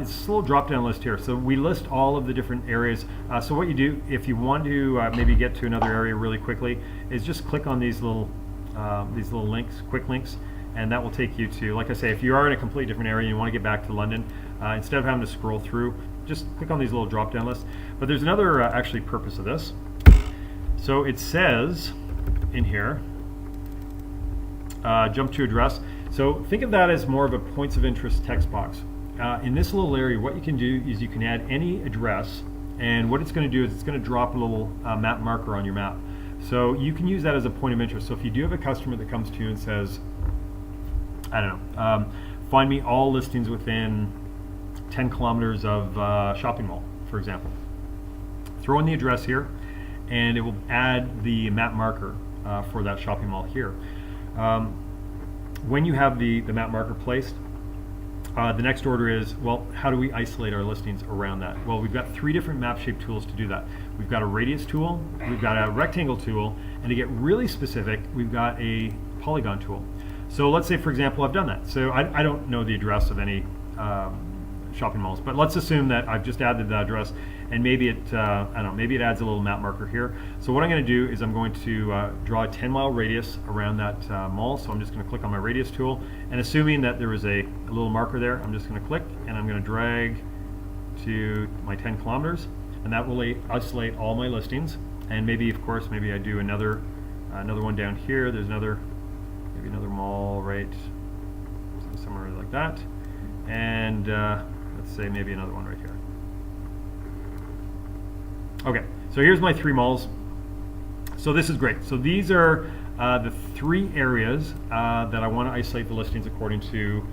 is this little drop-down list here. So we list all of the different areas. So what you do, if you want to maybe get to another area really quickly, is just click on these little links, quick links, and that will take you to, like I say, if you are in a completely different area and you want to get back to London, instead of having to scroll through, just click on these little drop-down lists. But there's another actually purpose of this. So it says in here, jump to address. So think of that as more of a points of interest text box. In this little area, what you can do is you can add any address, and what it's going to do is it's going to drop a little map marker on your map. So you can use that as a point of interest. So if you do have a customer that comes to you and says, I don't know, find me all listings within 10 kilometers of shopping mall, for example. Throw in the address here, and it will add the map marker for that shopping mall here. When you have the map marker placed, the next order is, well, how do we isolate our listings around that? Well, we've got 3 different map shape tools to do that. We've got a radius tool, we've got a rectangle tool, and to get really specific, we've got a polygon tool. So let's say, for example, I've done that. So I don't know the address of any shopping malls, but let's assume that I've just added the address, and maybe it, I don't know, maybe it adds a little map marker here. So what I'm going to do is I'm going to draw a 10-mile radius around that mall. So I'm just going to click on my radius tool, and assuming that there is a little marker there, I'm just going to click, and I'm going to drag to my 10 kilometers, and that will isolate all my listings. And maybe, of course, maybe I do another one down here. There's maybe another mall right somewhere like that, and let's say maybe another one right here. Okay, so here's my 3 malls. So this is great. So these are the 3 areas that I want to isolate the listings according to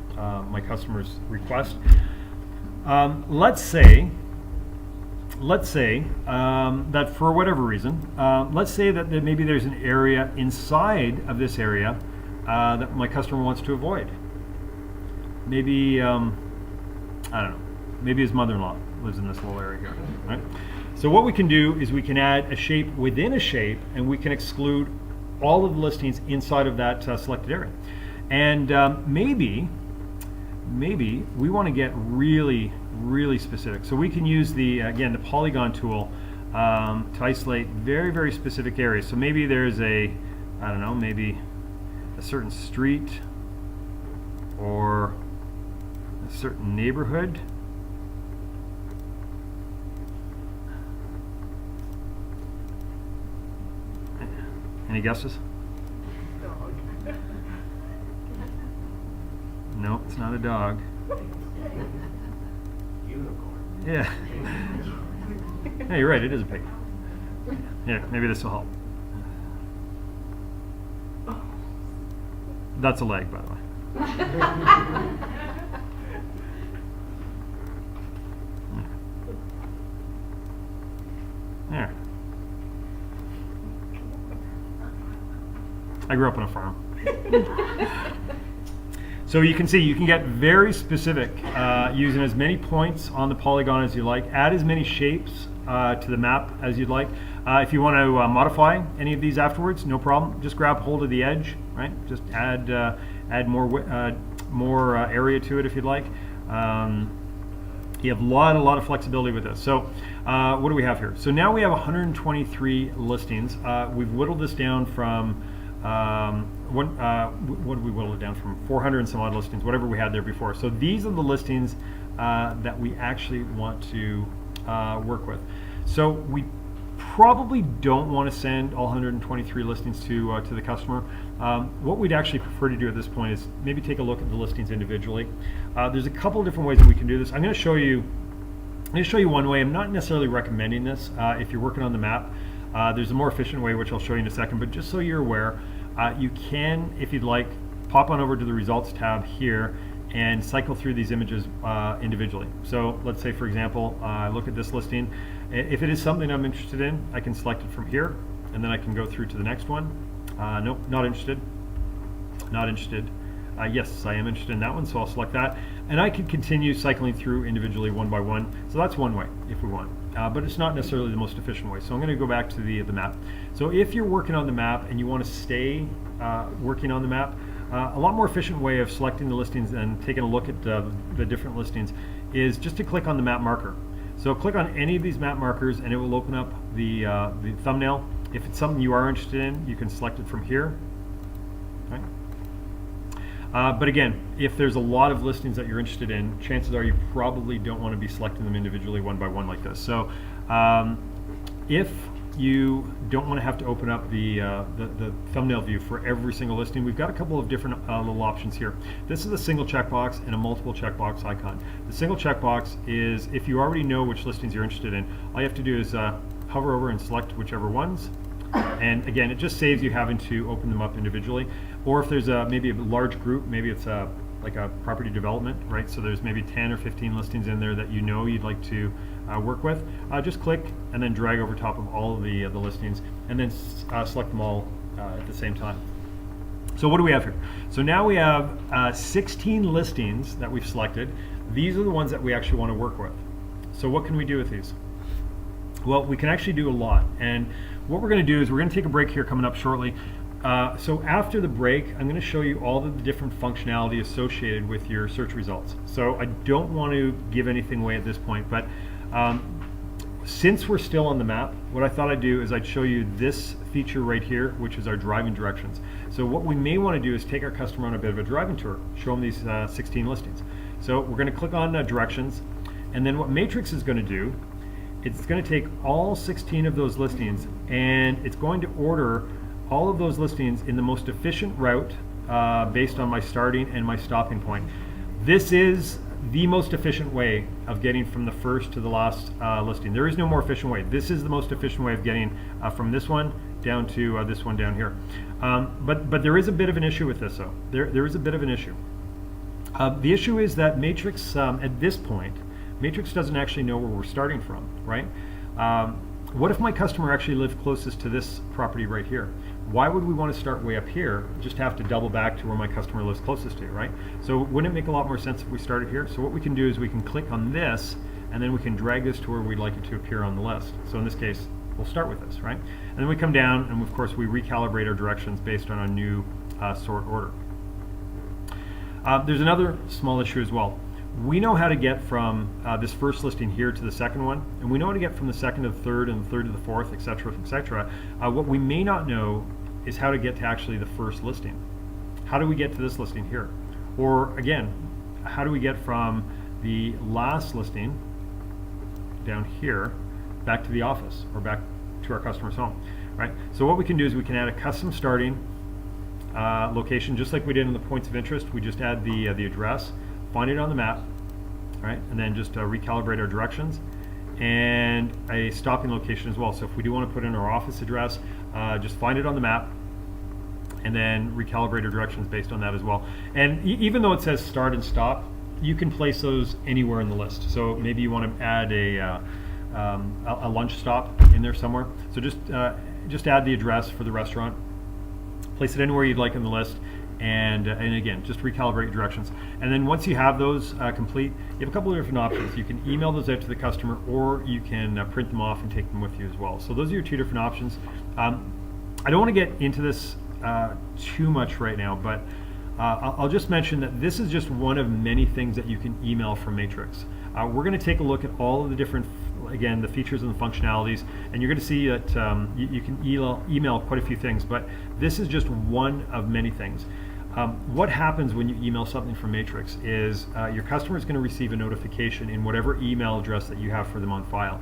my customer's request. Let's say that for whatever reason, let's say that maybe there's an area inside of this area that my customer wants to avoid. Maybe, I don't know, maybe his mother-in-law lives in this little area here, right? So what we can do is we can add a shape within a shape, and we can exclude all of the listings inside of that selected area. And maybe we want to get really, really specific. So we can use again, the polygon tool to isolate very, very specific areas. So maybe there's I don't know, maybe a certain street or a certain neighborhood. Any guesses? Dog. No, it's not a dog. Unicorn. Yeah. Yeah, you're right, it is a pig. Yeah, maybe this will help. That's a leg, by the way. There. I grew up on a farm. So you can see you can get very specific using as many points on the polygon as you like, add as many shapes to the map as you'd like. If you want to modify any of these afterwards, no problem. Just grab hold of the edge, right? Just add more area to it if you'd like. You have a lot of flexibility with this. So what do we have here? So now we have 123 listings. We've whittled this down from what did we whittle it down from? 400 and some odd listings, whatever we had there before. So these are the listings that we actually want to work with. So we probably don't want to send all 123 listings to the customer. What we'd actually prefer to do at this point is maybe take a look at the listings individually. There's a couple of different ways that we can do this. I'm going to show you one way. I'm not necessarily recommending this if you're working on the map. There's a more efficient way, which I'll show you in a second, but just so you're aware, you can, if you'd like, pop on over to the Results tab here and cycle through these images individually. So let's say, for example, I look at this listing. If it is something I'm interested in, I can select it from here, and then I can go through to the next one. Nope, not interested. Not interested. Yes, I am interested in that one, so I'll select that. And I can continue cycling through individually one by one. So that's one way if we want. But it's not necessarily the most efficient way. So I'm going to go back to the map. So if you're working on the map and you want to stay working on the map, a lot more efficient way of selecting the listings and taking a look at the different listings is just to click on the map marker. So click on any of these map markers and it will open up the thumbnail. If it's something you are interested in, you can select it from here. Right? But again, if there's a lot of listings that you're interested in, chances are you probably don't want to be selecting them individually one by one like this. So if you don't want to have to open up the thumbnail view for every single listing, we've got a couple of different little options here. This is a single checkbox and a multiple checkbox icon. The single checkbox is if you already know which listings you're interested in, all you have to do is hover over and select whichever ones. And again, it just saves you having to open them up individually. Or if there's maybe a large group, maybe it's like a property development, right? So there's maybe 10 or 15 listings in there that you know you'd like to work with. Just click and then drag over top of all of the listings, and then select them all at the same time. So what do we have here? So now we have 16 listings that we've selected. These are the ones that we actually want to work with. So what can we do with these? Well, we can actually do a lot. And what we're going to do is we're going to take a break here coming up shortly. So after the break, I'm going to show you all of the different functionality associated with your search results. So I don't want to give anything away at this point, but since we're still on the map, what I thought I'd do is I'd show you this feature right here, which is our driving directions. So what we may want to do is take our customer on a bit of a driving tour, show them these 16 listings. So we're going to click on directions, and then what Matrix is going to do, it's going to take all 16 of those listings and it's going to order all of those listings in the most efficient route based on my starting and my stopping point. This is the most efficient way of getting from the first to the last listing. There is no more efficient way. This is the most efficient way of getting from this one down to this one down here. But there is a bit of an issue with this though. There is a bit of an issue. The issue is that Matrix, at this point, Matrix doesn't actually know where we're starting from, right? What if my customer actually lived closest to this property right here? Why would we want to start way up here, just have to double back to where my customer lives closest to, right? So wouldn't it make a lot more sense if we started here? So what we can do is we can click on this, and then we can drag this to where we'd like it to appear on the list. So in this case, we'll start with this, right? And then we come down, and of course we recalibrate our directions based on a new sort order. There's another small issue as well. We know how to get from this first listing here to the second one, and we know how to get from the second to the third and the third to the fourth, etc., etc. What we may not know is how to get to actually the first listing. How do we get to this listing here? Or again, how do we get from the last listing down here back to the office or back to our customer's home, right? So what we can do is we can add a custom starting location, just like we did in the points of interest. We just add the address, find it on the map, right, and then just recalibrate our directions and a stopping location as well. So if we do want to put in our office address, just find it on the map and then recalibrate our directions based on that as well. And even though it says start and stop, you can place those anywhere in the list. So maybe you want to add a lunch stop in there somewhere. So just add the address for the restaurant, place it anywhere you'd like in the list, and again, just recalibrate directions. And then once you have those complete, you have a couple of different options. You can email those out to the customer, or you can print them off and take them with you as well. So those are your two different options. I don't want to get into this too much right now, but I'll just mention that this is just one of many things that you can email from Matrix. We're going to take a look at all of the different again, the features and the functionalities, and you're going to see that you can email quite a few things, but this is just one of many things. What happens when you email something from Matrix is your customer is going to receive a notification in whatever email address that you have for them on file.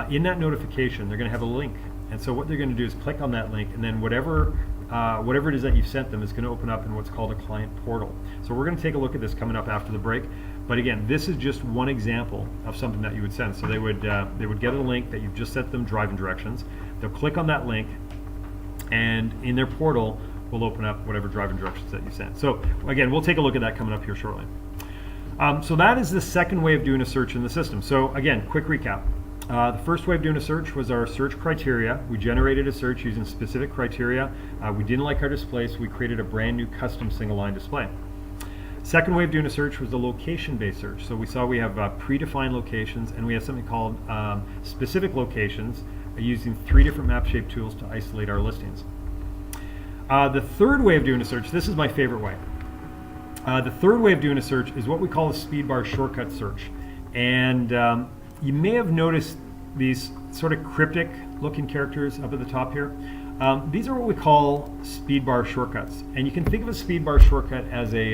In that notification, they're going to have a link, and so what they're going to do is click on that link, and then whatever it is that you've sent them is going to open up in what's called a client portal. So we're going to take a look at this coming up after the break. But again, this is just one example of something that you would send. So they would get a link that you've just sent them driving directions. They'll click on that link, and in their portal will open up whatever driving directions that you sent. So again, we'll take a look at that coming up here shortly. So that is the second way of doing a search in the system. So again, quick recap. The first way of doing a search was our search criteria. We generated a search using specific criteria. We didn't like our display, so we created a brand new custom single line display. Second way of doing a search was the location-based search. So we saw we have predefined locations, and we have something called specific locations using 3 different map shape tools to isolate our listings. The third way of doing a search, this is my favorite way. The third way of doing a search is what we call a speed bar shortcut search. And you may have noticed these sort of cryptic looking characters up at the top here. These are what we call speed bar shortcuts. And you can think of a speed bar shortcut as a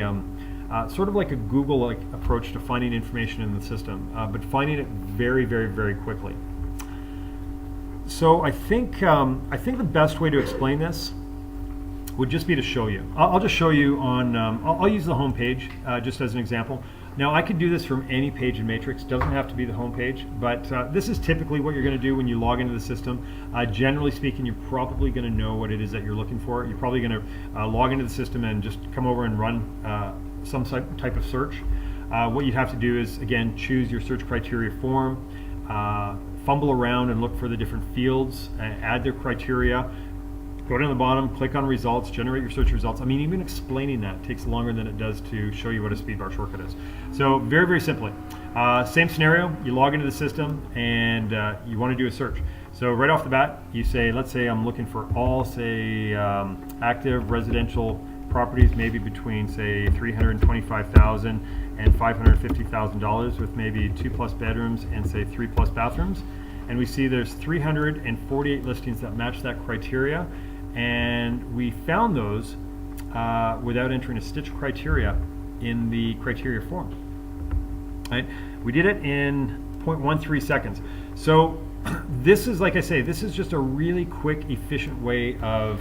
sort of like a Google-like approach to finding information in the system, but finding it very, very, very quickly. So I think the best way to explain this would just be to show you. I'll just show you on, I'll use the home page just as an example. Now I could do this from any page in Matrix, doesn't have to be the home page, but this is typically what you're going to do when you log into the system. Generally speaking, you're probably going to know what it is that you're looking for. You're probably going to log into the system and just come over and run some type of search. What you'd have to do is, again, choose your search criteria form, fumble around and look for the different fields, add their criteria, go down to the bottom, click on results, generate your search results. I mean, even explaining that takes longer than it does to show you what a speed bar shortcut is. So very, very simply, same scenario, you log into the system and you want to do a search. So right off the bat, you say, let's say I'm looking for all, say, active residential properties, maybe between, say, $325,000 and $550,000 with maybe 2+ bedrooms and, say, 3+ bathrooms. And we see there's 348 listings that match that criteria. And we found those without entering a stitch criteria in the criteria form. Right? We did it in 0.13 seconds. So this is, like I say, this is just a really quick, efficient way of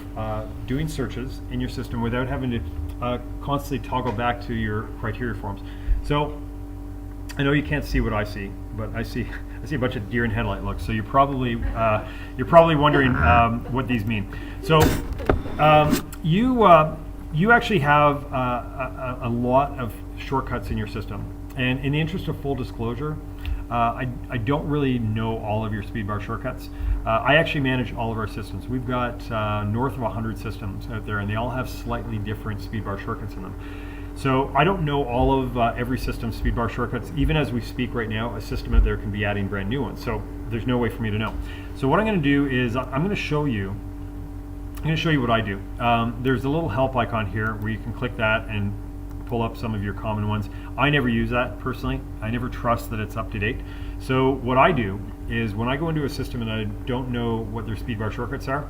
doing searches in your system without having to constantly toggle back to your criteria forms. So I know you can't see what I see, but I see a bunch of deer in headlight looks. So you're probably wondering what these mean. So you actually have a lot of shortcuts in your system, and in the interest of full disclosure, I don't really know all of your speed bar shortcuts. I actually manage all of our systems. We've got north of 100 systems out there, and they all have slightly different speed bar shortcuts in them. So I don't know all of every system's speed bar shortcuts. Even as we speak right now, a system out there can be adding brand new ones. So there's no way for me to know. So what I'm going to do is I'm going to show you what I do. There's a little help icon here where you can click that and pull up some of your common ones. I never use that personally. I never trust that it's up to date. So what I do is when I go into a system and I don't know what their speed bar shortcuts are,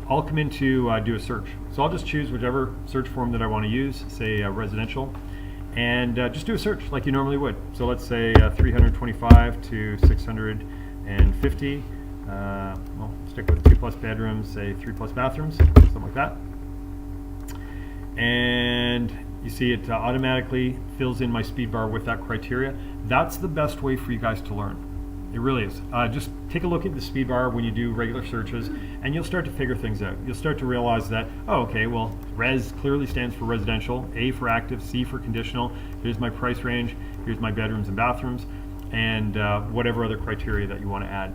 I'll come in to do a search. So I'll just choose whichever search form that I want to use, say residential, and just do a search like you normally would. So let's say 325 to 650. Well, stick with 2+ bedrooms, say 3+ bathrooms, something like that. And you see it automatically fills in my speed bar with that criteria. That's the best way for you guys to learn. It really is. Just take a look at the speed bar when you do regular searches, and you'll start to figure things out. You'll start to realize that, oh, okay, well, res clearly stands for residential, A for active, C for conditional. Here's my price range, here's my bedrooms and bathrooms, and whatever other criteria that you want to add.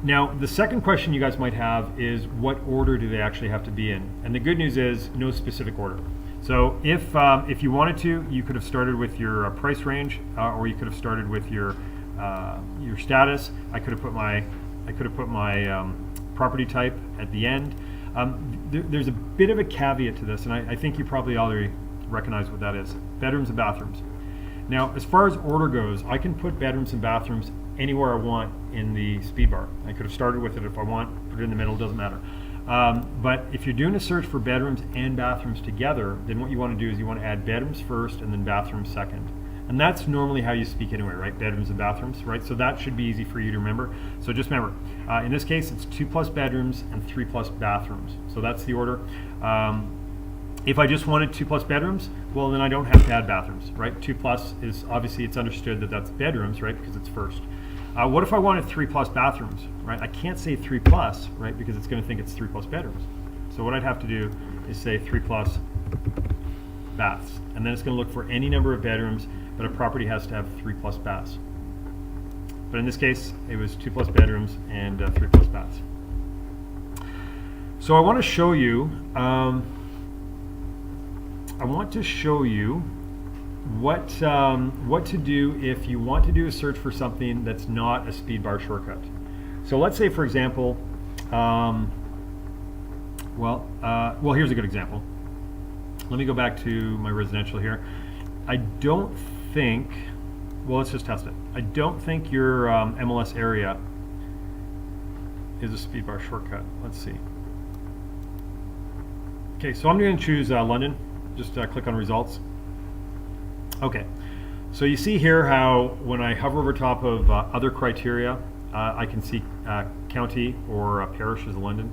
Now, the second question you guys might have is, what order do they actually have to be in? And the good news is, no specific order. So if you wanted to, you could have started with your price range, or you could have started with your status. I could have put my property type at the end. There's a bit of a caveat to this, and I think you probably already recognize what that is. Bedrooms and bathrooms. Now, as far as order goes, I can put bedrooms and bathrooms anywhere I want in the speed bar. I could have started with it if I want, put it in the middle, doesn't matter. But if you're doing a search for bedrooms and bathrooms together, then what you want to do is you want to add bedrooms first and then bathrooms second. And that's normally how you speak anyway, right? Bedrooms and bathrooms, right? So that should be easy for you to remember. So just remember, in this case, it's 2+ bedrooms and 3+ bathrooms. So that's the order. If I just wanted 2+ bedrooms, well, then I don't have to add bathrooms, right? 2+ is obviously, it's understood that that's bedrooms, right? Because it's first. What if I wanted 3+ bathrooms, right? I can't say 3+, right? Because it's going to think it's 3+ bedrooms. So what I'd have to do is say 3+ baths. And then it's going to look for any number of bedrooms, but a property has to have 3+ baths. But in this case, it was 2+ bedrooms and 3+ baths. So I want to show you, what to do if you want to do a search for something that's not a speed bar shortcut. So let's say, for example, well, here's a good example. Let me go back to my residential here. I don't think, well, let's just test it. I don't think your MLS area is a speed bar shortcut. Let's see. Okay, so I'm going to choose London. Just click on results. Okay, so you see here how when I hover over top of other criteria, I can see county or parish as London.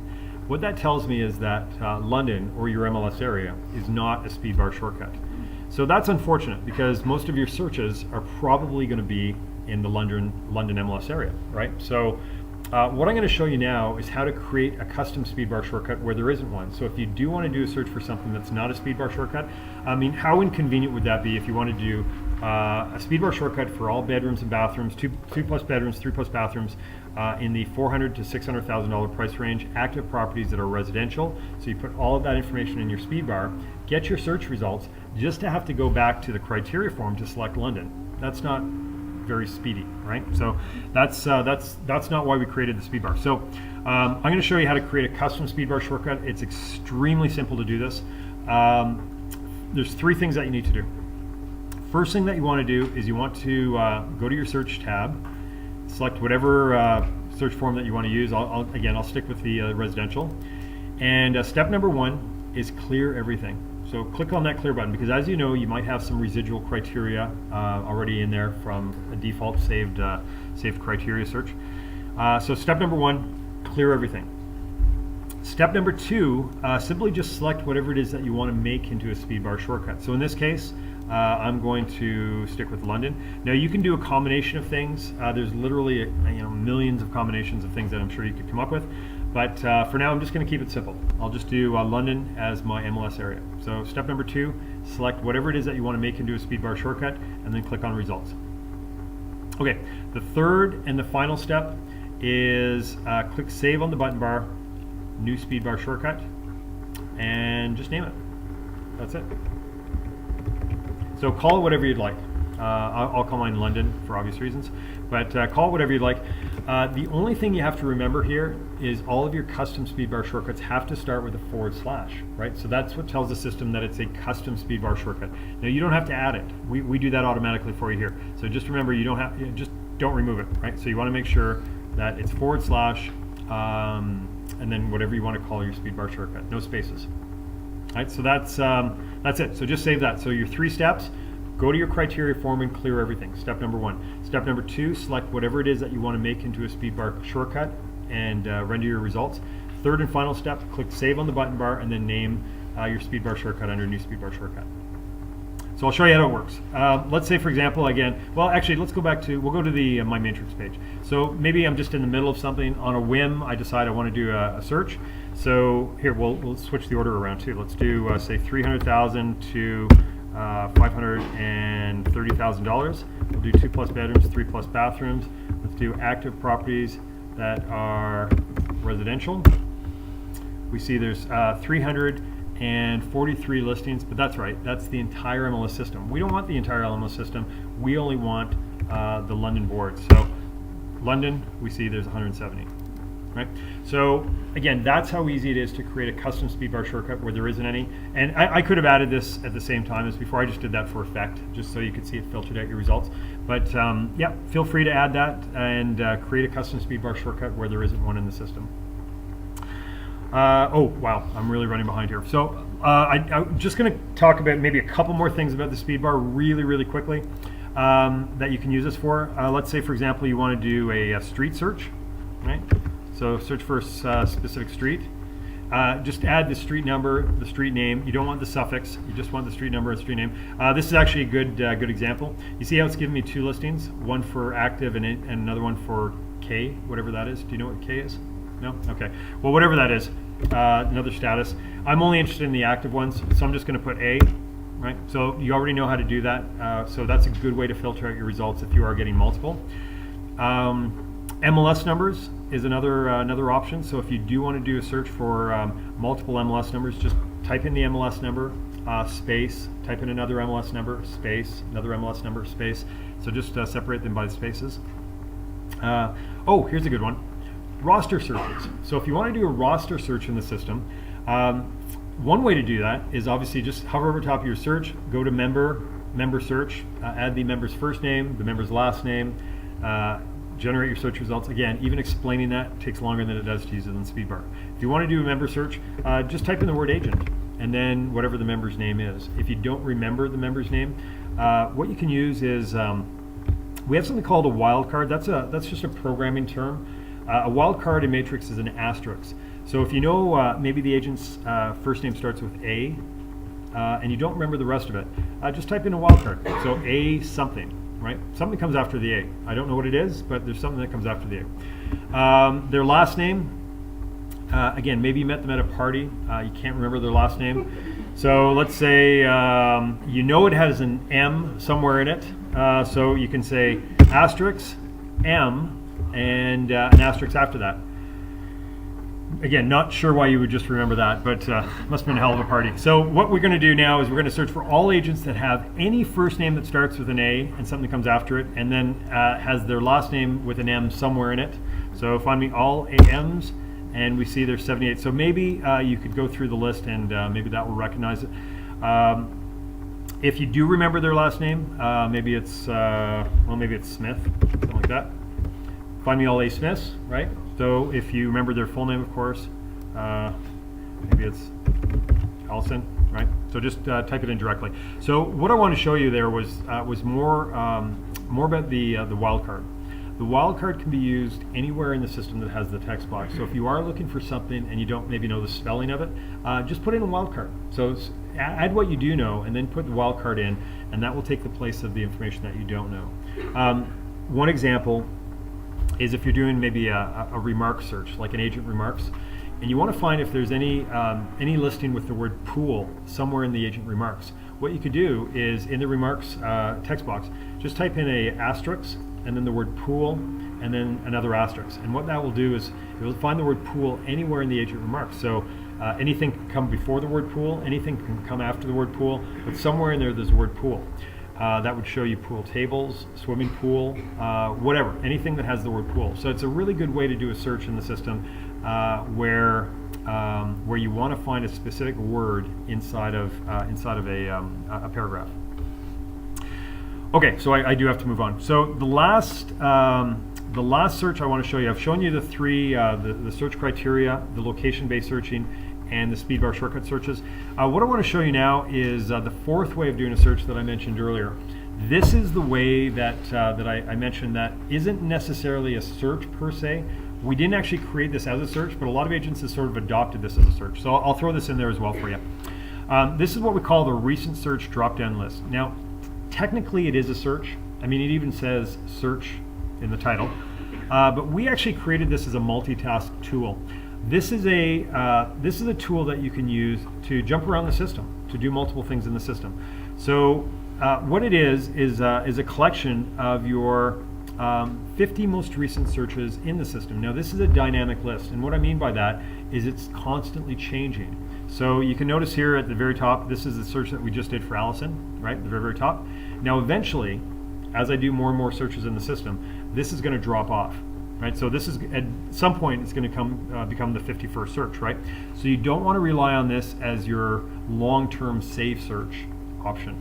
What that tells me is that London, or your MLS area, is not a speed bar shortcut. So that's unfortunate because most of your searches are probably going to be in the London MLS area, right? So what I'm going to show you now is how to create a custom speed bar shortcut where there isn't one. So if you do want to do a search for something that's not a speed bar shortcut, I mean, how inconvenient would that be if you want to do a speed bar shortcut for all bedrooms and bathrooms, 2+ bedrooms, 3+ bathrooms, in the $400,000 to $600,000 price range, active properties that are residential. So you put all of that information in your speed bar, get your search results, just to have to go back to the criteria form to select London. That's not very speedy, right? So that's not why we created the speed bar. So I'm going to show you how to create a custom speed bar shortcut. It's extremely simple to do this. There's 3 things that you need to do. First thing that you want to do is you want to go to your search tab, select whatever search form that you want to use. I'll stick with the residential. And step number 1 is clear everything. So click on that clear button because, as you know, you might have some residual criteria already in there from a default saved criteria search. So step number 1, clear everything. Step number 2, simply just select whatever it is that you want to make into a speed bar shortcut. So in this case, I'm going to stick with London. Now you can do a combination of things. There's literally millions of combinations of things that I'm sure you could come up with. But for now, I'm just going to keep it simple. I'll just do London as my MLS area. So step number 2, select whatever it is that you want to make into a speed bar shortcut, and then click on results. Okay, the third and the final step is click save on the button bar, new speed bar shortcut, and just name it. That's it. So call it whatever you'd like. I'll call mine London for obvious reasons, but call it whatever you'd like. The only thing you have to remember here is all of your custom speed bar shortcuts have to start with a /, right? So that's what tells the system that it's a custom speed bar shortcut. Now you don't have to add it. We do that automatically for you here. So just remember, just don't remove it, right? So you want to make sure that it's / and then whatever you want to call your speed bar shortcut, no spaces. All right, so that's it. So just save that. So your 3 steps. Go to your criteria form and clear everything. Step number 1. Step number 2, select whatever it is that you want to make into a speed bar shortcut and render your results. Third and final step, click save on the button bar and then name your speed bar shortcut under new speed bar shortcut. So I'll show you how it works. Let's say, for example, again, well, actually, we'll go to the My Matrix page. So maybe I'm just in the middle of something. On a whim, I decide I want to do a search. So here, we'll switch the order around too. Let's do, say, 300,000 to $530,000. We'll do 2+ bedrooms, 3+ bathrooms. Let's do active properties that are residential. We see there's 343 listings, but that's right. That's the entire MLS system. We don't want the entire MLS system. We only want the London board. So London, we see there's 170. right? So again, that's how easy it is to create a custom speedbar shortcut where there isn't any. And I could have added this at the same time as before. I just did that for effect, just so you could see it filtered out your results. But yeah, feel free to add that and create a custom speedbar shortcut where there isn't one in the system. Oh, wow, I'm really running behind here. So I'm just going to talk about maybe a couple more things about the speedbar really quickly that you can use this for. Let's say, for example, you want to do a street search, right? So search for a specific street. Just add the street number, the street name. You don't want the suffix. You just want the street number and street name. This is actually a good example. You see how it's giving me two listings, one for active and another one for K, whatever that is. Do you know what K is? No? Okay. Well, whatever that is, another status. I'm only interested in the active ones, so I'm just going to put A, right? So you already know how to do that. So that's a good way to filter out your results if you are getting multiple. MLS numbers is another option. So if you do want to do a search for multiple MLS numbers, just type in the MLS number, space, type in another MLS number, space, another MLS number, space. So just separate them by the spaces. Oh, here's a good one. Roster searches. So if you want to do a roster search in the system, one way to do that is obviously just hover over top of your search, go to member search, add the member's first name, the member's last name, generate your search results. Again, even explaining that takes longer than it does to use it in Speedbar. If you want to do a member search, just type in the word agent and then whatever the member's name is. If you don't remember the member's name, what you can use is we have something called a wildcard. That's just a programming term. A wildcard in Matrix is an asterisk. So if you know maybe the agent's first name starts with A and you don't remember the rest of it, just type in a wildcard. So A something. Right? Something comes after the A. I don't know what it is, but there's something that comes after the A. Their last name, again, maybe you met them at a party. You can't remember their last name. So let's say you know it has an M somewhere in it. So you can say asterisk, M, and an asterisk after that. Again, not sure why you would just remember that, but must have been a hell of a party. So what we're going to do now is we're going to search for all agents that have any first name that starts with an A and something comes after it, and then has their last name with an M somewhere in it. So find me all AMs, and we see there's 78. So maybe you could go through the list, and maybe that will recognize it. If you do remember their last name, maybe it's Smith, something like that. Find me all A Smiths, right? So if you remember their full name, of course, maybe it's Allison, right? So just type it in directly. So what I want to show you there was more about the wildcard. The wildcard can be used anywhere in the system that has the text box. So if you are looking for something and you don't maybe know the spelling of it, just put in a wildcard. So add what you do know and then put the wildcard in, and that will take the place of the information that you don't know. One example is if you're doing maybe a remark search, like an agent remarks, and you want to find if there's any listing with the word pool somewhere in the agent remarks. What you could do is in the remarks text box, just type in a asterisk and then the word pool and then another asterisk. And what that will do is it will find the word pool anywhere in the agent remarks. So anything can come before the word pool, anything can come after the word pool, but somewhere in there's the word pool. That would show you pool tables, swimming pool, whatever, anything that has the word pool. So it's a really good way to do a search in the system where you want to find a specific word inside of a paragraph. Okay, so I do have to move on. So the last search I want to show you, I've shown you the three, the search criteria, the location-based searching, and the Speedbar shortcut searches. What I want to show you now is the fourth way of doing a search that I mentioned earlier. This is the way that I mentioned that isn't necessarily a search per se. We didn't actually create this as a search, but a lot of agents have sort of adopted this as a search. So I'll throw this in there as well for you. This is what we call the recent search drop-down list. Now, technically it is a search. I mean, it even says search in the title. But we actually created this as a multitask tool. This is a tool that you can use to jump around the system, to do multiple things in the system. So what it is a collection of your 50 most recent searches in the system. Now this is a dynamic list, and what I mean by that is it's constantly changing. So you can notice here at the very top, this is the search that we just did for Allison, right, at the very, very top. Now eventually, as I do more and more searches in the system, this is going to drop off. right? So this is, at some point, it's going to become the 51st search, right? So you don't want to rely on this as your long-term save search option.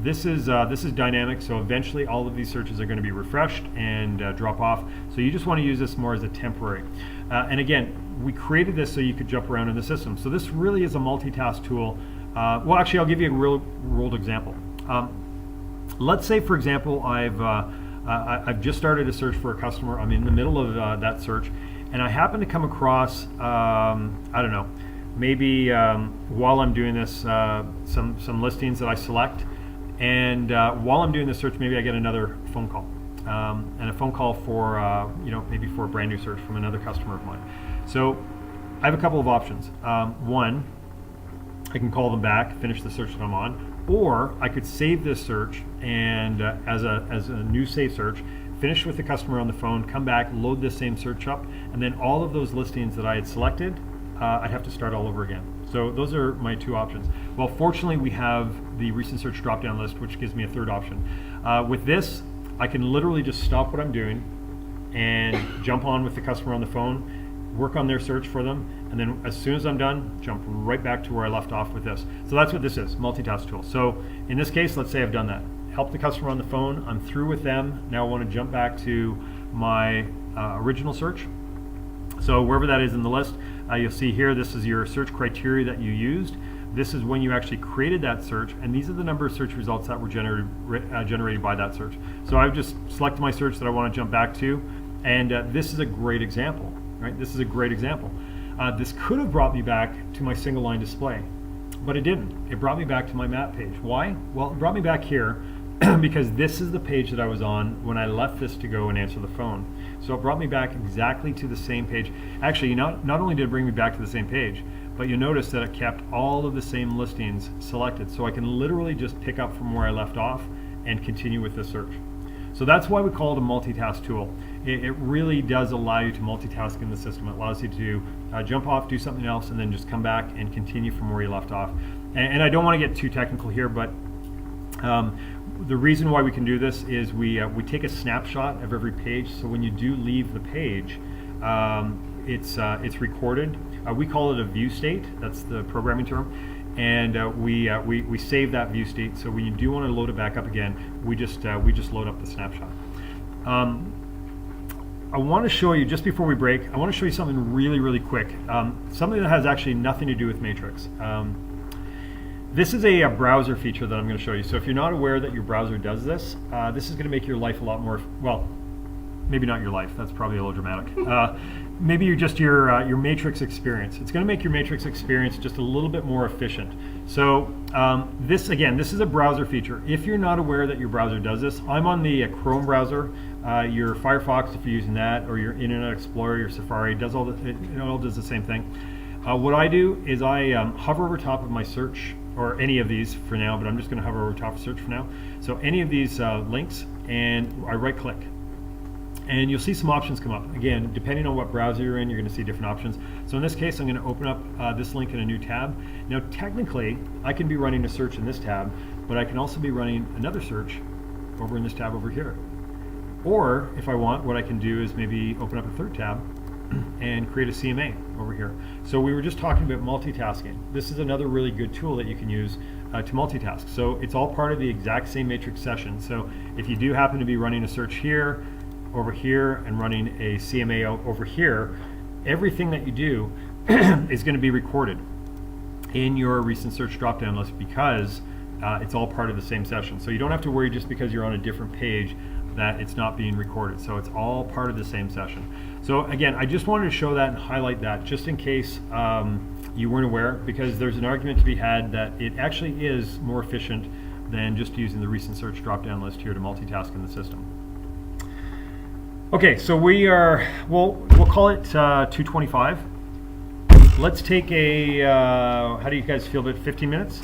This is dynamic, so eventually all of these searches are going to be refreshed and drop off. So you just want to use this more as a temporary. And again, we created this so you could jump around in the system. So this really is a multitask tool. Well, actually, I'll give you a real world example. Let's say, for example, I've just started a search for a customer. I'm in the middle of that search, and I happen to come across, I don't know, maybe while I'm doing this, some listings that I select, and while I'm doing this search, maybe I get another phone call, and a phone call for, maybe for a brand new search from another customer of mine. So I have a couple of options. One, I can call them back, finish the search that I'm on, or I could save this search and as a new save search, finish with the customer on the phone, come back, load this same search up, and then all of those listings that I had selected, I'd have to start all over again. So those are my two options. Well, fortunately, we have the recent search drop-down list, which gives me a third option. With this, I can literally just stop what I'm doing and jump on with the customer on the phone, work on their search for them, and then as soon as I'm done, jump right back to where I left off with this. So that's what this is, multitask tool. So in this case, let's say I've done that. Help the customer on the phone, I'm through with them. Now I want to jump back to my original search. So wherever that is in the list, you'll see here, this is your search criteria that you used. This is when you actually created that search, and these are the number of search results that were generated by that search. So I've just selected my search that I want to jump back to, and this is a great example, right? This is a great example. This could have brought me back to my single line display, but it didn't. It brought me back to my map page. Why? Well, it brought me back here because this is the page that I was on when I left this to go and answer the phone. So it brought me back exactly to the same page. Actually, not only did it bring me back to the same page, but you notice that it kept all of the same listings selected. So I can literally just pick up from where I left off and continue with the search. So that's why we call it a multitask tool. It really does allow you to multitask in the system. It allows you to jump off, do something else, and then just come back and continue from where you left off. And I don't want to get too technical here, but the reason why we can do this is we take a snapshot of every page. So when you do leave the page, it's recorded. We call it a view state. That's the programming term. And we save that view state. So when you do want to load it back up again, we just load up the snapshot. I want to show you, just before we break, I want to show you something really, really quick. Something that has actually nothing to do with Matrix. This is a browser feature that I'm going to show you. So if you're not aware that your browser does this, this is going to make your life a lot more, well, maybe not your life, that's probably a little dramatic. Maybe your Matrix experience. It's going to make your Matrix experience just a little bit more efficient. So this is a browser feature. If you're not aware that your browser does this, I'm on the Chrome browser. Your Firefox, if you're using that, or your Internet Explorer, your Safari, does all it all does the same thing. What I do is I hover over top of my search, or any of these for now, but I'm just going to hover over top of search for now. So any of these links, and I right click. And you'll see some options come up. Again, depending on what browser you're in, you're going to see different options. So in this case, I'm going to open up this link in a new tab. Now, technically, I can be running a search in this tab, but I can also be running another search over in this tab over here. Or, if I want, what I can do is maybe open up a third tab and create a CMA over here. So we were just talking about multitasking. This is another really good tool that you can use to multitask. So it's all part of the exact same Matrix session. So if you do happen to be running a search here, over here, and running a CMA over here, everything that you do is going to be recorded in your recent search drop-down list because it's all part of the same session. So you don't have to worry just because you're on a different page that it's not being recorded. So it's all part of the same session. So again, I just wanted to show that and highlight that just in case you weren't aware, because there's an argument to be had that it actually is more efficient than just using the recent search drop-down list here to multitask in the system. Okay, so we'll call it 2:25. Let's take a, how do you guys feel about 15 minutes?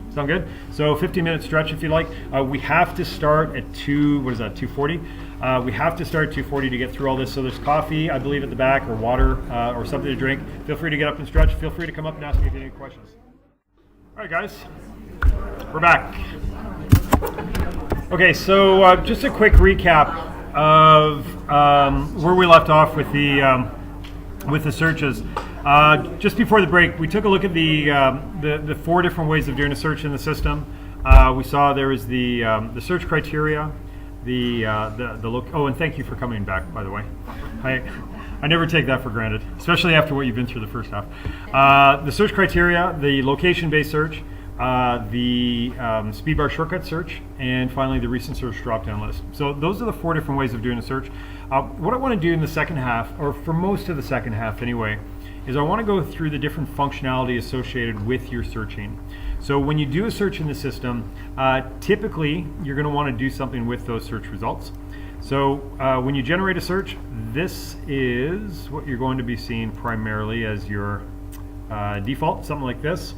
Sound good? So 15-minute stretch if you like. We have to start at 2:40? We have to start at 2:40 to get through all this. So there's coffee, I believe, at the back, or water, or something to drink. Feel free to get up and stretch. Feel free to come up and ask me if you have any questions. All right, guys, we're back. Okay, so just a quick recap. of where we left off with the searches. Just before the break, we took a look at the 4 different ways of doing a search in the system. We saw there was the search criteria, oh, and thank you for coming back, by the way. I never take that for granted, especially after what you've been through the first half. The search criteria, the location-based search, the speed bar shortcut search, and finally the recent search drop-down list. So those are the 4 different ways of doing a search. What I want to do in the second half, or for most of the second half anyway, is I want to go through the different functionality associated with your searching. So when you do a search in the system, typically you're going to want to do something with those search results. So when you generate a search, this is what you're going to be seeing primarily as your default, something like this,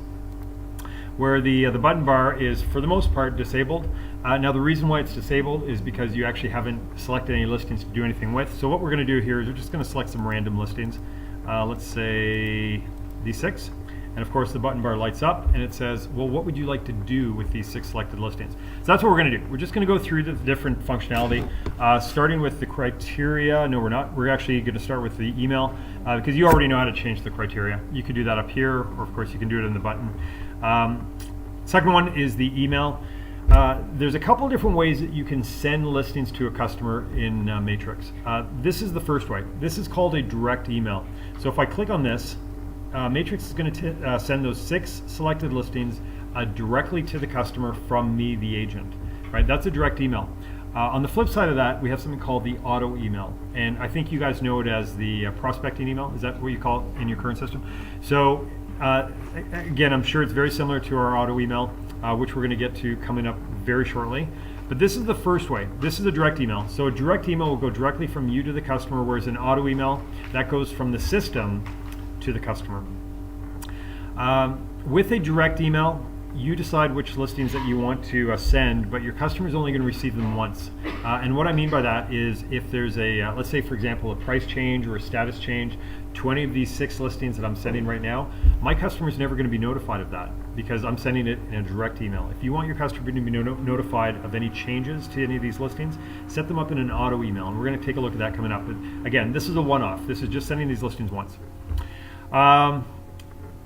where the button bar is for the most part disabled. Now the reason why it's disabled is because you actually haven't selected any listings to do anything with. So what we're going to do here is we're just going to select some random listings. Let's say these 6. And of course the button bar lights up and it says, well, what would you like to do with these 6 selected listings? So that's what we're going to do. We're just going to go through the different functionality, starting with the criteria. No, we're not. We're actually going to start with the email because you already know how to change the criteria. You could do that up here, or of course you can do it in the button. Second one is the email. There's a couple of different ways that you can send listings to a customer in Matrix. This is the first way. This is called a direct email. So if I click on this, Matrix is going to send those 6 selected listings directly to the customer from me, the agent. Right? That's a direct email. On the flip side of that, we have something called the auto email, and I think you guys know it as the prospecting email. Is that what you call it in your current system? So again, I'm sure it's very similar to our auto email, which we're going to get to coming up very shortly. But this is the first way. This is a direct email. So a direct email will go directly from you to the customer, whereas an auto email, that goes from the system to the customer. With a direct email, you decide which listings that you want to send, but your customer is only going to receive them once. And what I mean by that is if there's a, let's say for example, a price change or a status change to any of these 6 listings that I'm sending right now, my customer is never going to be notified of that because I'm sending it in a direct email. If you want your customer to be notified of any changes to any of these listings, set them up in an auto email, and we're going to take a look at that coming up. But again, this is a one-off. This is just sending these listings once.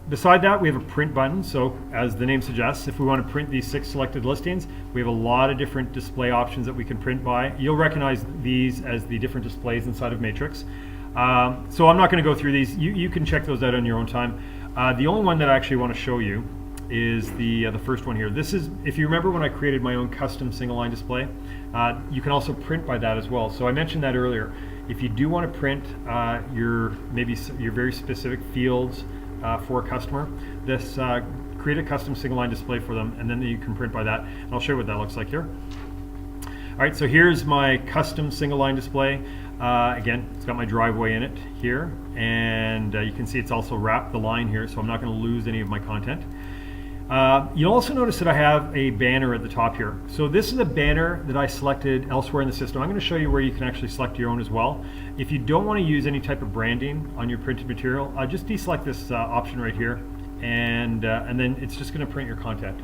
Beside that, we have a print button. So as the name suggests, if we want to print these 6 selected listings, we have a lot of different display options that we can print by. You'll recognize these as the different displays inside of Matrix. So I'm not going to go through these. You can check those out on your own time. The only one that I actually want to show you is the first one here. This is, if you remember when I created my own custom single line display, you can also print by that as well. So I mentioned that earlier. If you do want to print your very specific fields for a customer, this create a custom single line display for them, and then you can print by that. And I'll show you what that looks like here. All right, so here's my custom single line display. Again, it's got my driveway in it here, and you can see it's also wrapped the line here, so I'm not going to lose any of my content. You'll also notice that I have a banner at the top here. So this is a banner that I selected elsewhere in the system. I'm going to show you where you can actually select your own as well. If you don't want to use any type of branding on your printed material, just deselect this option right here, and then it's just going to print your content.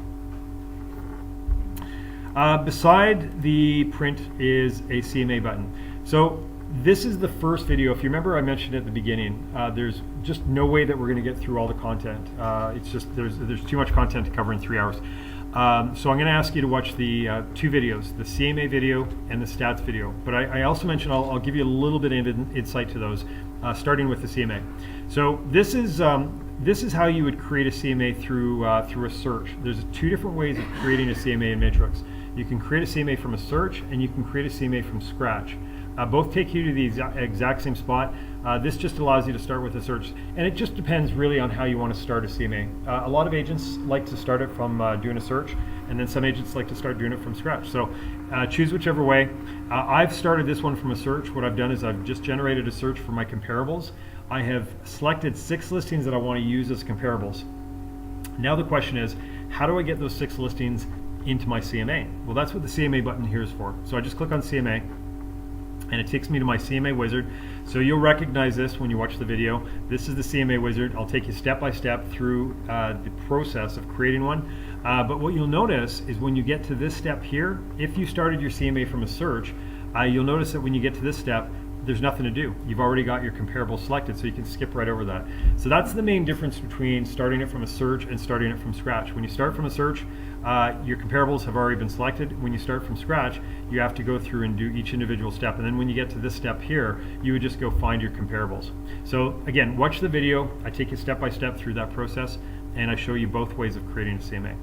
Beside the print is a CMA button. So this is the first video. If you remember, I mentioned at the beginning, there's just no way that we're going to get through all the content. It's just there's too much content to cover in 3 hours. So I'm going to ask you to watch the 2 videos, the CMA video and the stats video. But I also mentioned I'll give you a little bit of insight to those, starting with the CMA. So this is how you would create a CMA through a search. There's 2 different ways of creating a CMA in Matrix. You can create a CMA from a search, and you can create a CMA from scratch. Both take you to the exact same spot. This just allows you to start with a search, and it just depends really on how you want to start a CMA. A lot of agents like to start it from doing a search, and then some agents like to start doing it from scratch. So choose whichever way. I've started this one from a search. What I've done is I've just generated a search for my comparables. I have selected 6 listings that I want to use as comparables. Now the question is, how do I get those 6 listings into my CMA? Well, that's what the CMA button here is for. So I just click on CMA, and it takes me to my CMA wizard. So you'll recognize this when you watch the video. This is the CMA wizard. I'll take you step by step through the process of creating one. But what you'll notice is when you get to this step here, if you started your CMA from a search, you'll notice that when you get to this step, there's nothing to do. You've already got your comparable selected, so you can skip right over that. So that's the main difference between starting it from a search and starting it from scratch. When you start from a search, your comparables have already been selected. When you start from scratch, you have to go through and do each individual step. And then when you get to this step here, you would just go find your comparables. So again, watch the video. I take you step by step through that process, and I show you both ways of creating a CMA.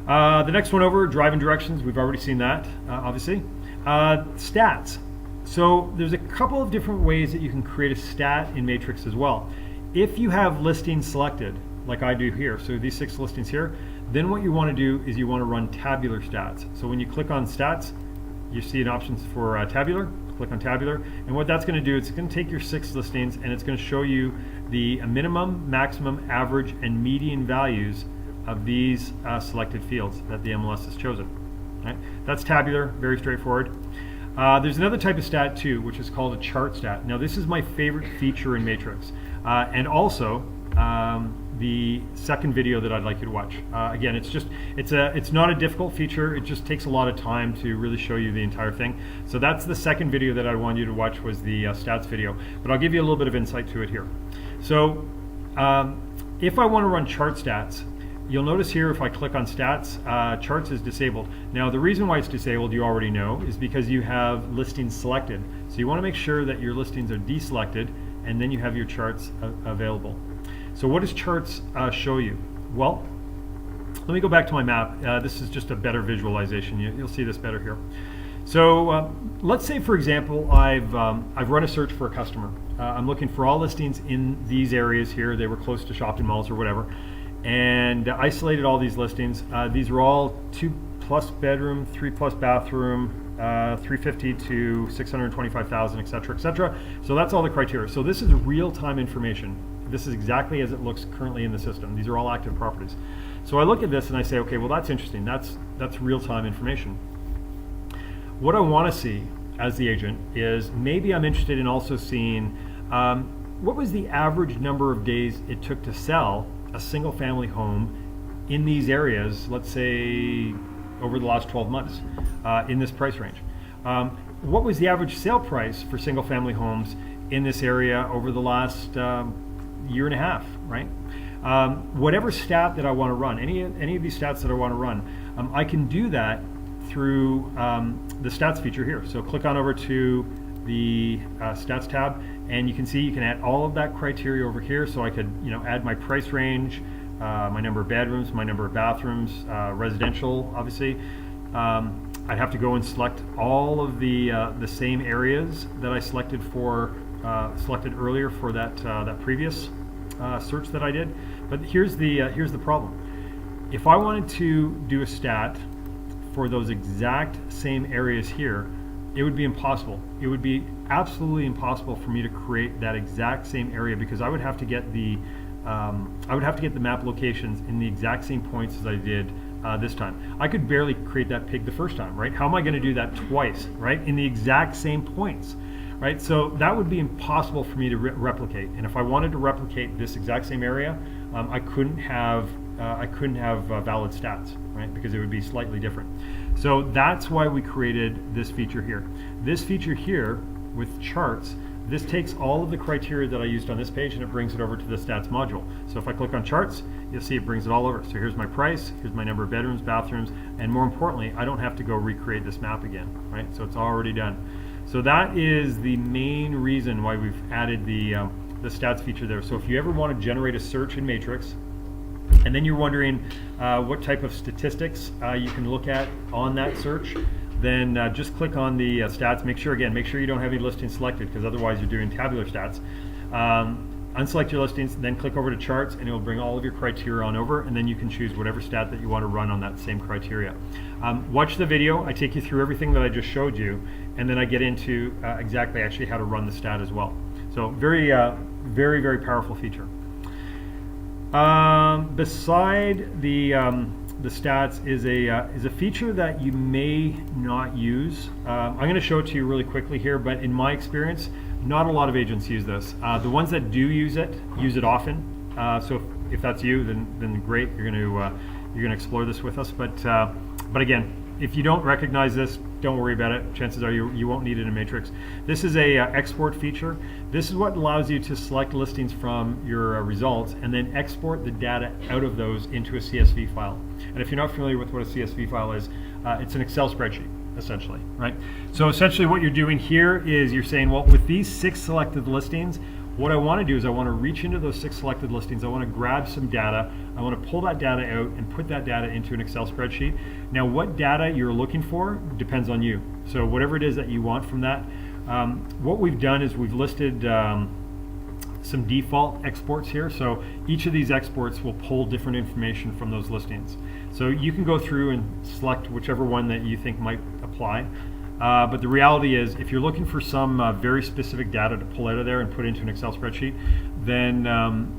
The next one over, driving directions. We've already seen that, obviously. Stats. So there's a couple of different ways that you can create a stat in Matrix as well. If you have listings selected, like I do here, so these 6 listings here, then what you want to do is you want to run tabular stats. So when you click on stats, you see an option for tabular. Click on tabular, and what that's going to do, it's going to take your 6 listings and it's going to show you the minimum, maximum, average, and median values of these selected fields that the MLS has chosen. Right? That's tabular, very straightforward. There's another type of stat too, which is called a chart stat. Now this is my favorite feature in Matrix, and also the second video that I'd like you to watch. Again, it's not a difficult feature. It just takes a lot of time to really show you the entire thing. So that's the second video that I want you to watch, was the stats video. But I'll give you a little bit of insight to it here. So if I want to run chart stats, you'll notice here if I click on stats, charts is disabled. Now the reason why it's disabled, you already know, is because you have listings selected. So you want to make sure that your listings are deselected, and then you have your charts available. So what does charts show you? Well, let me go back to my map. This is just a better visualization. You'll see this better here. So let's say, for example, I've run a search for a customer. I'm looking for all listings in these areas here. They were close to shopping malls or whatever. And isolated all these listings. These are all 2+ bedroom, 3+ bathroom, 350 to 625,000, etc., etc. So that's all the criteria. So this is real-time information. This is exactly as it looks currently in the system. These are all active properties. So I look at this and I say, okay, well that's interesting. That's real-time information. What I want to see as the agent is maybe I'm interested in also seeing what was the average number of days it took to sell a single family home in these areas, let's say over the last 12 months in this price range. What was the average sale price for single family homes in this area over the last year and a half, right? Whatever stat that I want to run, any of these stats that I want to run, I can do that through the stats feature here. So click on over to the stats tab, and you can see you can add all of that criteria over here. So I could, add my price range, my number of bedrooms, my number of bathrooms, residential, obviously. I'd have to go and select all of the same areas that I selected earlier for that previous search that I did. But here's the problem. If I wanted to do a stat for those exact same areas here, it would be impossible. It would be absolutely impossible for me to create that exact same area, because I would have to get the map locations in the exact same points as I did this time. I could barely create that pig the first time, right? How am I going to do that twice, right? In the exact same points, right? So that would be impossible for me to replicate. And if I wanted to replicate this exact same area, I couldn't have valid stats, right? Because it would be slightly different. So that's why we created this feature here. This feature here with charts, this takes all of the criteria that I used on this page and it brings it over to the stats module. So if I click on charts, you'll see it brings it all over. So here's my price, here's my number of bedrooms, bathrooms, and more importantly, I don't have to go recreate this map again, right? So it's already done. So that is the main reason why we've added the stats feature there. So if you ever want to generate a search in Matrix, and then you're wondering what type of statistics you can look at on that search, then just click on the stats. Make sure you don't have any listings selected, because otherwise you're doing tabular stats. Unselect your listings, then click over to charts, and it will bring all of your criteria on over, and then you can choose whatever stat that you want to run on that same criteria. Watch the video. I take you through everything that I just showed you, and then I get into exactly actually how to run the stat as well. So very, very powerful feature. Beside the stats is a feature that you may not use. I'm going to show it to you really quickly here, but in my experience, not a lot of agents use this. The ones that do use it often. So if that's you, then great. You're going to explore this with us. But again, if you don't recognize this, don't worry about it. Chances are you won't need it in Matrix. This is a export feature. This is what allows you to select listings from your results and then export the data out of those into a CSV file. And if you're not familiar with what a CSV file is, it's an Excel spreadsheet, essentially, right? So essentially what you're doing here is you're saying, well, with these 6 selected listings, what I want to do is I want to reach into those 6 selected listings. I want to grab some data. I want to pull that data out and put that data into an Excel spreadsheet. Now, what data you're looking for depends on you. So whatever it is that you want from that, what we've done is we've listed some default exports here. So each of these exports will pull different information from those listings. So you can go through and select whichever one that you think might apply. But the reality is, if you're looking for some very specific data to pull out of there and put into an Excel spreadsheet, then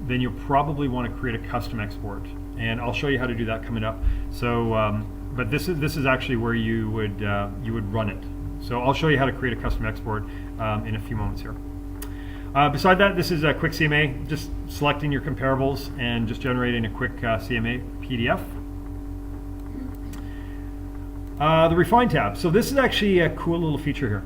you'll probably want to create a custom export, and I'll show you how to do that coming up. So, but this is actually where you would run it. So I'll show you how to create a custom export in a few moments here. Beside that, this is a quick CMA, just selecting your comparables and just generating a quick CMA PDF. The Refine tab. So this is actually a cool little feature here.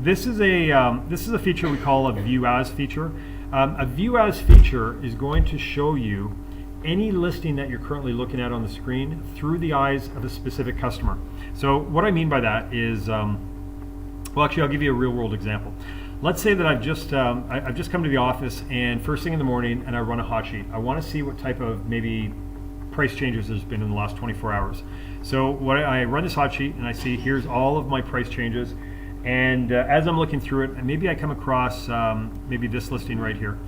This is a feature we call a View As feature. A View As feature is going to show you any listing that you're currently looking at on the screen through the eyes of a specific customer. So what I mean by that is, well, actually, I'll give you a real-world example. Let's say that I've just come to the office, and first thing in the morning, and I run a hot sheet. I want to see what type of maybe price changes there's been in the last 24 hours. So what I run this hot sheet and I see here's all of my price changes, and as I'm looking through it, maybe I come across maybe this listing right here.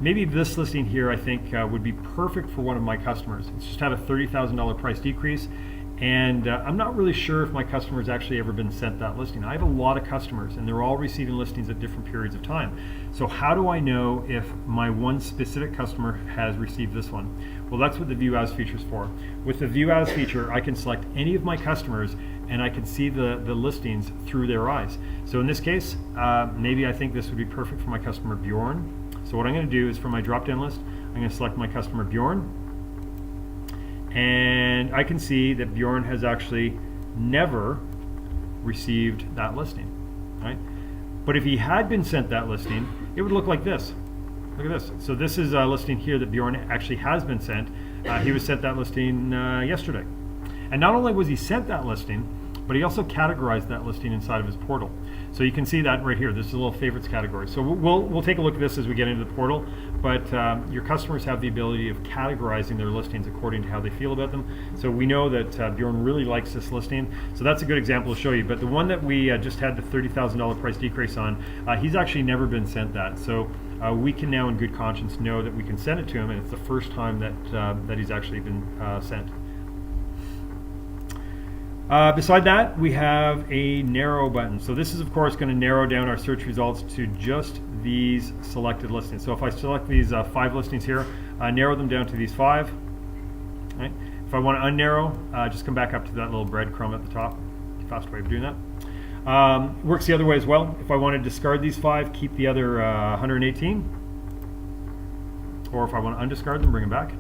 Maybe this listing here I think would be perfect for one of my customers. It's just had a $30,000 price decrease, and I'm not really sure if my customer's actually ever been sent that listing. I have a lot of customers and they're all receiving listings at different periods of time. So how do I know if my one specific customer has received this one? Well, that's what the View As feature is for. With the View As feature, I can select any of my customers and I can see the listings through their eyes. So in this case, maybe I think this would be perfect for my customer Bjorn. So what I'm going to do is, for my drop-down list, I'm going to select my customer Bjorn, and I can see that Bjorn has actually never received that listing, right? But if he had been sent that listing, it would look like this. Look at this. So this is a listing here that Bjorn actually has been sent. He was sent that listing yesterday. And not only was he sent that listing, but he also categorized that listing inside of his portal. So you can see that right here. This is a little favorites category. So we'll take a look at this as we get into the portal, but your customers have the ability of categorizing their listings according to how they feel about them. So we know that Bjorn really likes this listing. So that's a good example to show you. But the one that we just had the $30,000 price decrease on, he's actually never been sent that. So we can now in good conscience know that we can send it to him, and it's the first time that he's actually been sent. Beside that, we have a narrow button. So this is, of course, going to narrow down our search results to just these selected listings. So if I select these 5 listings here, narrow them down to these 5. Right? If I want to unnarrow, just come back up to that little breadcrumb at the top. Fast way of doing that. Works the other way as well. If I want to discard these 5, keep the other 118. Or if I want to undiscard them, bring them back.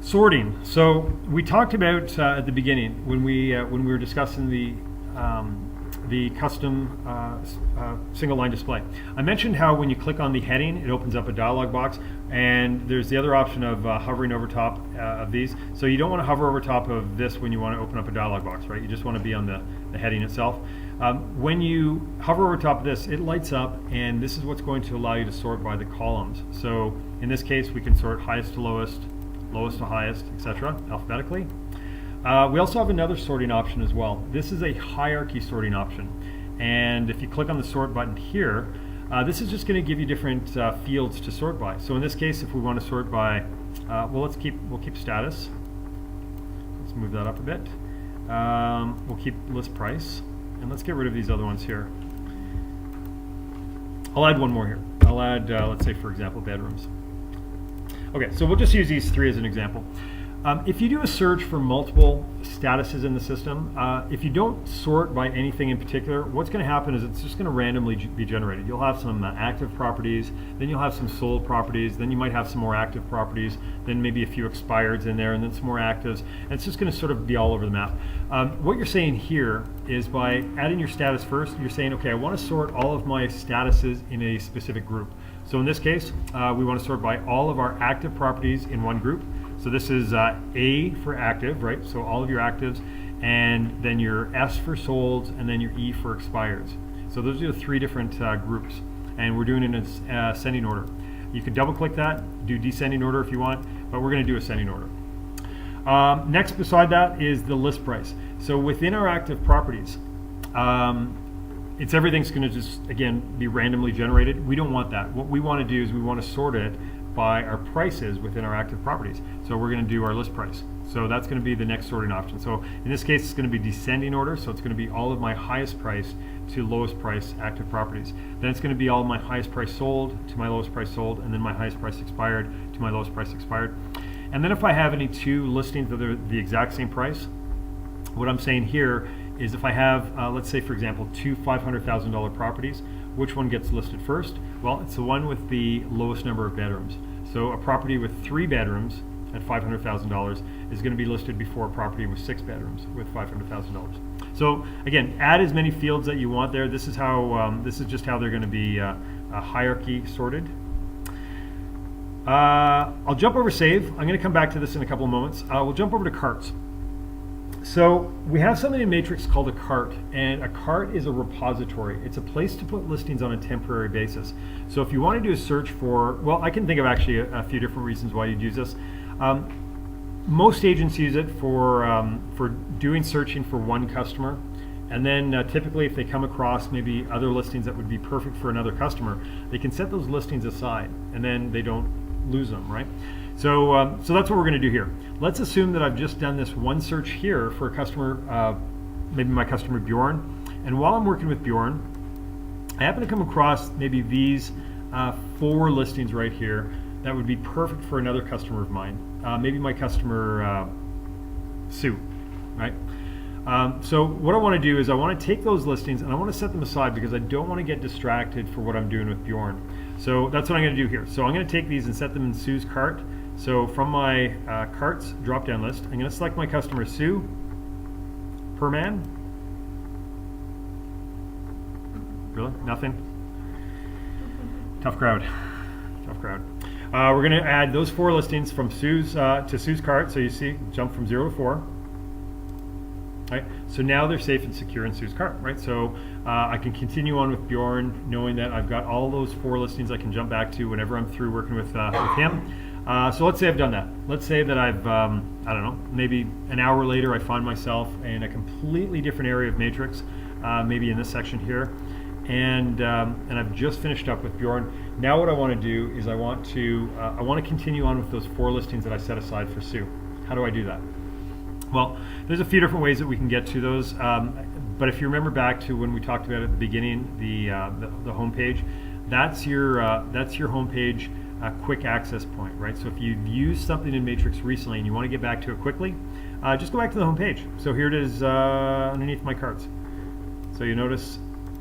Sorting. So we talked about at the beginning when we were discussing the custom single line display. I mentioned how when you click on the heading, it opens up a dialog box, and there's the other option of hovering over top of these. So you don't want to hover over top of this when you want to open up a dialog box, right? You just want to be on the heading itself. When you hover over top of this, it lights up, and this is what's going to allow you to sort by the columns. So in this case, we can sort highest to lowest, lowest to highest, etc., alphabetically. We also have another sorting option as well. This is a hierarchy sorting option, and if you click on the sort button here, this is just going to give you different fields to sort by. So in this case, if we want to sort by, well, we'll keep status. Let's move that up a bit. We'll keep list price, and let's get rid of these other ones here. I'll add one more here. I'll add, let's say, for example, bedrooms. Okay, so we'll just use these 3 as an example. If you do a search for multiple statuses in the system, if you don't sort by anything in particular, what's going to happen is it's just going to randomly be generated. You'll have some active properties, then you'll have some sold properties, then you might have some more active properties, then maybe a few expireds in there, and then some more actives, and it's just going to sort of be all over the map. What you're saying here is by adding your status first, you're saying, okay, I want to sort all of my statuses in a specific group. So in this case, we want to sort by all of our active properties in one group. So this is A for active, right? So all of your actives, and then your S for solds, and then your E for expires. So those are the three different groups, and we're doing it in ascending order. You can double click that, do descending order if you want, but we're going to do ascending order. Next beside that is the list price. So within our active properties, everything's going to just, again, be randomly generated. We don't want that. What we want to do is we want to sort it by our prices within our active properties. So we're going to do our list price. So that's going to be the next sorting option. So in this case, it's going to be descending order. So it's going to be all of my highest price to lowest price active properties. Then it's going to be all of my highest price sold to my lowest price sold, and then my highest price expired to my lowest price expired. And then if I have any two listings that are the exact same price, what I'm saying here is if I have, let's say for example, two $500,000 properties, which one gets listed first? Well, it's the one with the lowest number of bedrooms. So a property with 3 bedrooms at $500,000 is going to be listed before a property with 6 bedrooms with $500,000. So again, add as many fields that you want there. This is how this is just how they're going to be a hierarchy sorted. I'll jump over save. I'm going to come back to this in a couple of moments. We'll jump over to carts. So we have something in Matrix called a cart, and a cart is a repository. It's a place to put listings on a temporary basis. So if you want to do a search for, well, I can think of actually a few different reasons why you'd use this. Most agents use it for doing searching for one customer, and then typically if they come across maybe other listings that would be perfect for another customer, they can set those listings aside, and then they don't lose them, right? So so that's what we're going to do here. Let's assume that I've just done this one search here for a customer, maybe my customer Bjorn, and while I'm working with Bjorn, I happen to come across maybe these 4 listings right here that would be perfect for another customer of mine, maybe my customer Sue, right? So what I want to do is I want to take those listings and I want to set them aside because I don't want to get distracted for what I'm doing with Bjorn. So that's what I'm going to do here. So I'm going to take these and set them in Sue's cart. So from my carts drop-down list, I'm going to select my customer Sue per man. Really? Nothing? Tough crowd. Tough crowd. We're going to add those 4 listings from Sue's to Sue's cart. So you see, jump from 0 to 4. Right. So now they're safe and secure in Sue's cart, right? So I can continue on with Bjorn, knowing that I've got all those 4 listings I can jump back to whenever I'm through working with him. So let's say I've done that. Let's say that I've, I don't know, maybe an hour later I find myself in a completely different area of Matrix, maybe in this section here, and I've just finished up with Bjorn. Now what I want to do is I want to continue on with those 4 listings that I set aside for Sue. How do I do that? Well, there's a few different ways that we can get to those, but if you remember back to when we talked about at the beginning, the home page, that's your home page quick access point, right? So if you've used something in Matrix recently and you want to get back to it quickly, just go back to the home page. So here it is underneath my carts. So you notice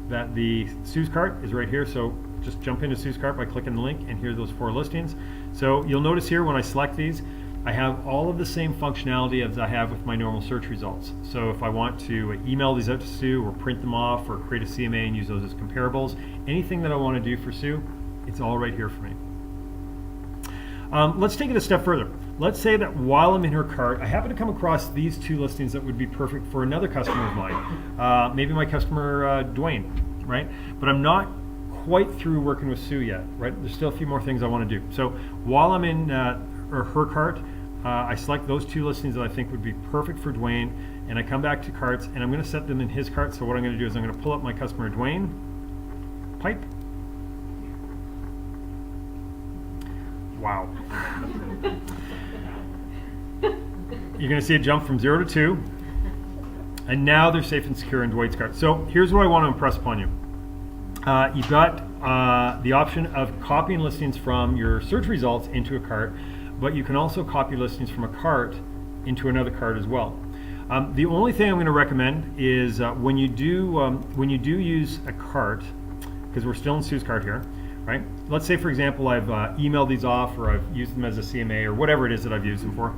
that the Sue's cart is right here. So just jump into Sue's cart by clicking the link, and here are those 4 listings. So you'll notice here when I select these, I have all of the same functionality as I have with my normal search results. So if I want to email these out to Sue or print them off or create a CMA and use those as comparables, anything that I want to do for Sue, it's all right here for me. Let's take it a step further. Let's say that while I'm in her cart, I happen to come across these 2 listings that would be perfect for another customer of mine, maybe my customer Dwayne, right? But I'm not quite through working with Sue yet, right? There's still a few more things I want to do. So while I'm in her cart, I select those 2 listings that I think would be perfect for Dwayne, and I come back to carts and I'm going to set them in his cart. So what I'm going to do is I'm going to pull up my customer Dwayne, pipe. Wow. You're going to see it jump from 0 to 2, and now they're safe and secure in Dwayne's cart. So here's what I want to impress upon you. You've got the option of copying listings from your search results into a cart, but you can also copy listings from a cart into another cart as well. The only thing I'm going to recommend is when you do use a cart, because we're still in Sue's cart here, right? Let's say, for example, I've emailed these off, or I've used them as a CMA, or whatever it is that I've used them for.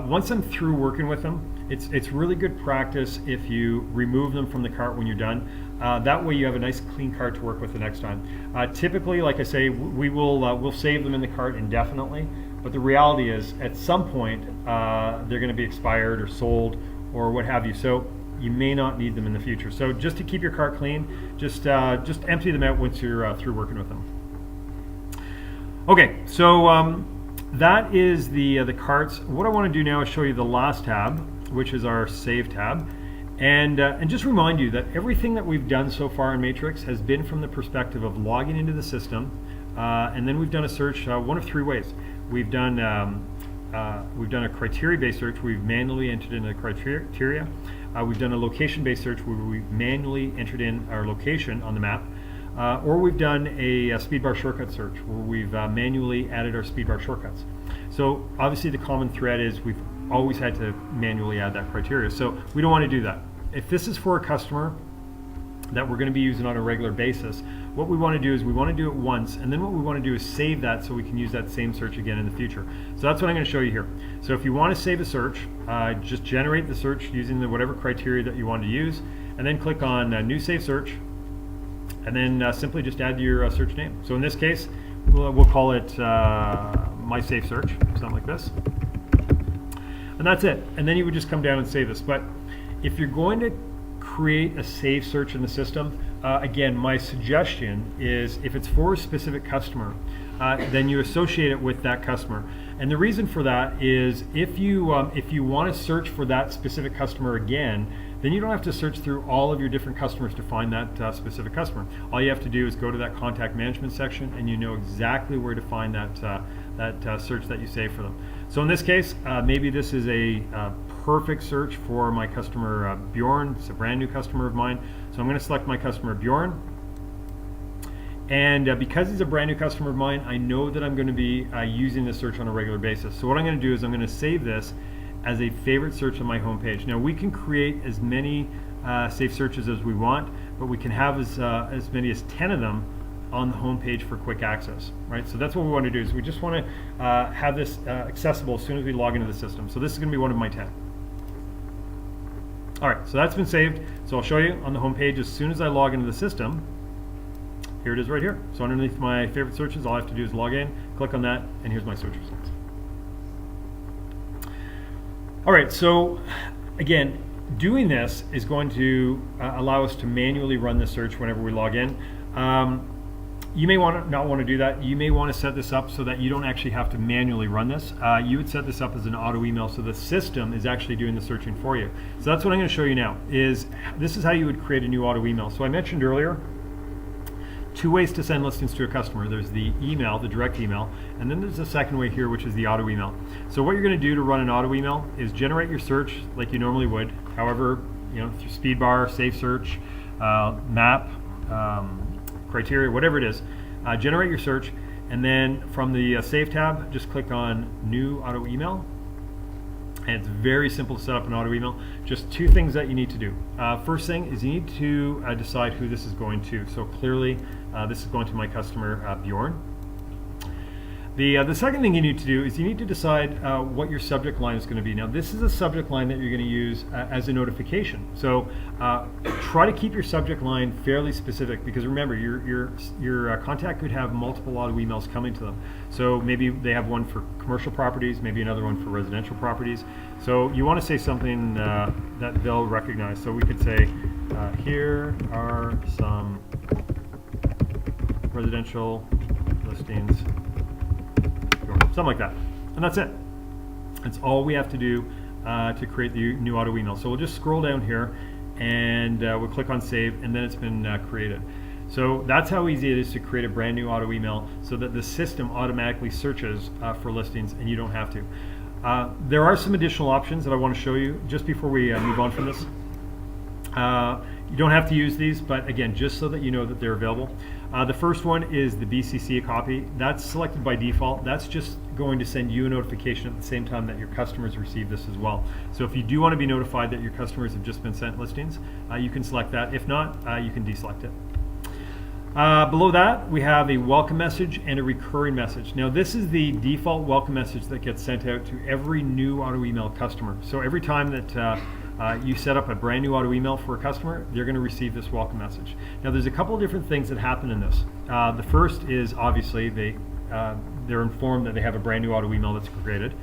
Once I'm through working with them, it's really good practice if you remove them from the cart when you're done. That way you have a nice clean cart to work with the next time. Typically, like I say, we'll save them in the cart indefinitely, but the reality is at some point they're going to be expired or sold or what have you. So you may not need them in the future. So just to keep your cart clean, just empty them out once you're through working with them. Okay, so that is the carts. What I want to do now is show you the last tab, which is our Save tab, and just remind you that everything that we've done so far in Matrix has been from the perspective of logging into the system, and then we've done a search one of three ways. We've done a criteria-based search. We've manually entered in the criteria. We've done a location-based search where we've manually entered in our location on the map. Or we've done a speed bar shortcut search where we've manually added our speed bar shortcuts. So obviously the common thread is we've always had to manually add that criteria. So we don't want to do that. If this is for a customer that we're going to be using on a regular basis, what we want to do is we want to do it once, and then what we want to do is save that so we can use that same search again in the future. So that's what I'm going to show you here. So if you want to save a search, just generate the search using whatever criteria that you want to use, and then click on New Save Search, and then simply just add your search name. So in this case, we'll call it My Safe Search, something like this. And that's it. And then you would just come down and save this. But if you're going to create a save search in the system, again, my suggestion is if it's for a specific customer, then you associate it with that customer. And the reason for that is if you want to search for that specific customer again, then you don't have to search through all of your different customers to find that specific customer. All you have to do is go to that contact management section, and you know exactly where to find that search that you save for them. So in this case, maybe this is a perfect search for my customer Bjorn. It's a brand new customer of mine. So I'm going to select my customer Bjorn. And because he's a brand new customer of mine, I know that I'm going to be using this search on a regular basis. So what I'm going to do is I'm going to save this as a favorite search on my homepage. Now we can create as many safe searches as we want, but we can have as many as 10 of them on the homepage for quick access, right? So that's what we want to do, is we just want to have this accessible as soon as we log into the system. So this is going to be one of my 10. All right, so that's been saved. So I'll show you on the homepage as soon as I log into the system. Here it is right here. So underneath my favorite searches, all I have to do is log in, click on that, and here's my search results. All right, so again, doing this is going to allow us to manually run the search whenever we log in. You may not want to do that. You may want to set this up so that you don't actually have to manually run this. You would set this up as an auto email so the system is actually doing the searching for you. So that's what I'm going to show you now. This is how you would create a new auto email. So I mentioned earlier, two ways to send listings to a customer. There's the email, the direct email, and then there's the second way here, which is the auto email. So what you're going to do to run an auto email is generate your search like you normally would. However, through speed bar, safe search, map, criteria, whatever it is, generate your search, and then from the Save tab, just click on New Auto Email. And it's very simple to set up an auto email. Just two things that you need to do. First thing is you need to decide who this is going to. So clearly, this is going to my customer Bjorn. The second thing you need to do is you need to decide what your subject line is going to be. Now this is a subject line that you're going to use as a notification. So try to keep your subject line fairly specific, because remember your contact could have multiple auto emails coming to them. So maybe they have one for commercial properties, maybe another one for residential properties. So you want to say something that they'll recognize. So we could say, here are some residential listings, something like that, and that's it. That's all we have to do to create the new auto email. So we'll just scroll down here, and we'll click on Save, and then it's been created. So that's how easy it is to create a brand new auto email, so that the system automatically searches for listings, and you don't have to. There are some additional options that I want to show you just before we move on from this. You don't have to use these, but again, just so that you know that they're available. The first one is the BCC copy. That's selected by default. That's just going to send you a notification at the same time that your customers receive this as well. So if you do want to be notified that your customers have just been sent listings, you can select that. If not, you can deselect it. Below that, we have a welcome message and a recurring message. Now, this is the default welcome message that gets sent out to every new auto email customer. So every time that you set up a brand new auto email for a customer, they're going to receive this welcome message. Now, there's a couple of different things that happen in this. The first is obviously they're informed that they have a brand new auto email that's created.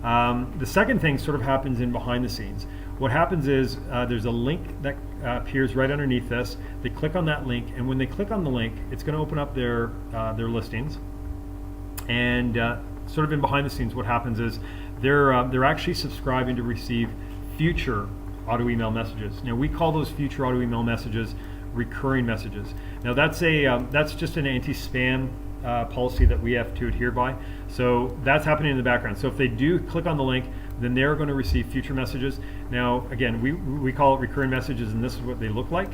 The second thing sort of happens in behind the scenes. What happens is there's a link that appears right underneath this. They click on that link, and when they click on the link, it's going to open up their listings. And sort of in behind the scenes, what happens is they're actually subscribing to receive future auto email messages. Now, we call those future auto email messages recurring messages. Now, that's just an anti-spam policy that we have to adhere by. So that's happening in the background. So if they do click on the link, then they're going to receive future messages. Now, again, we call it recurring messages, and this is what they look like.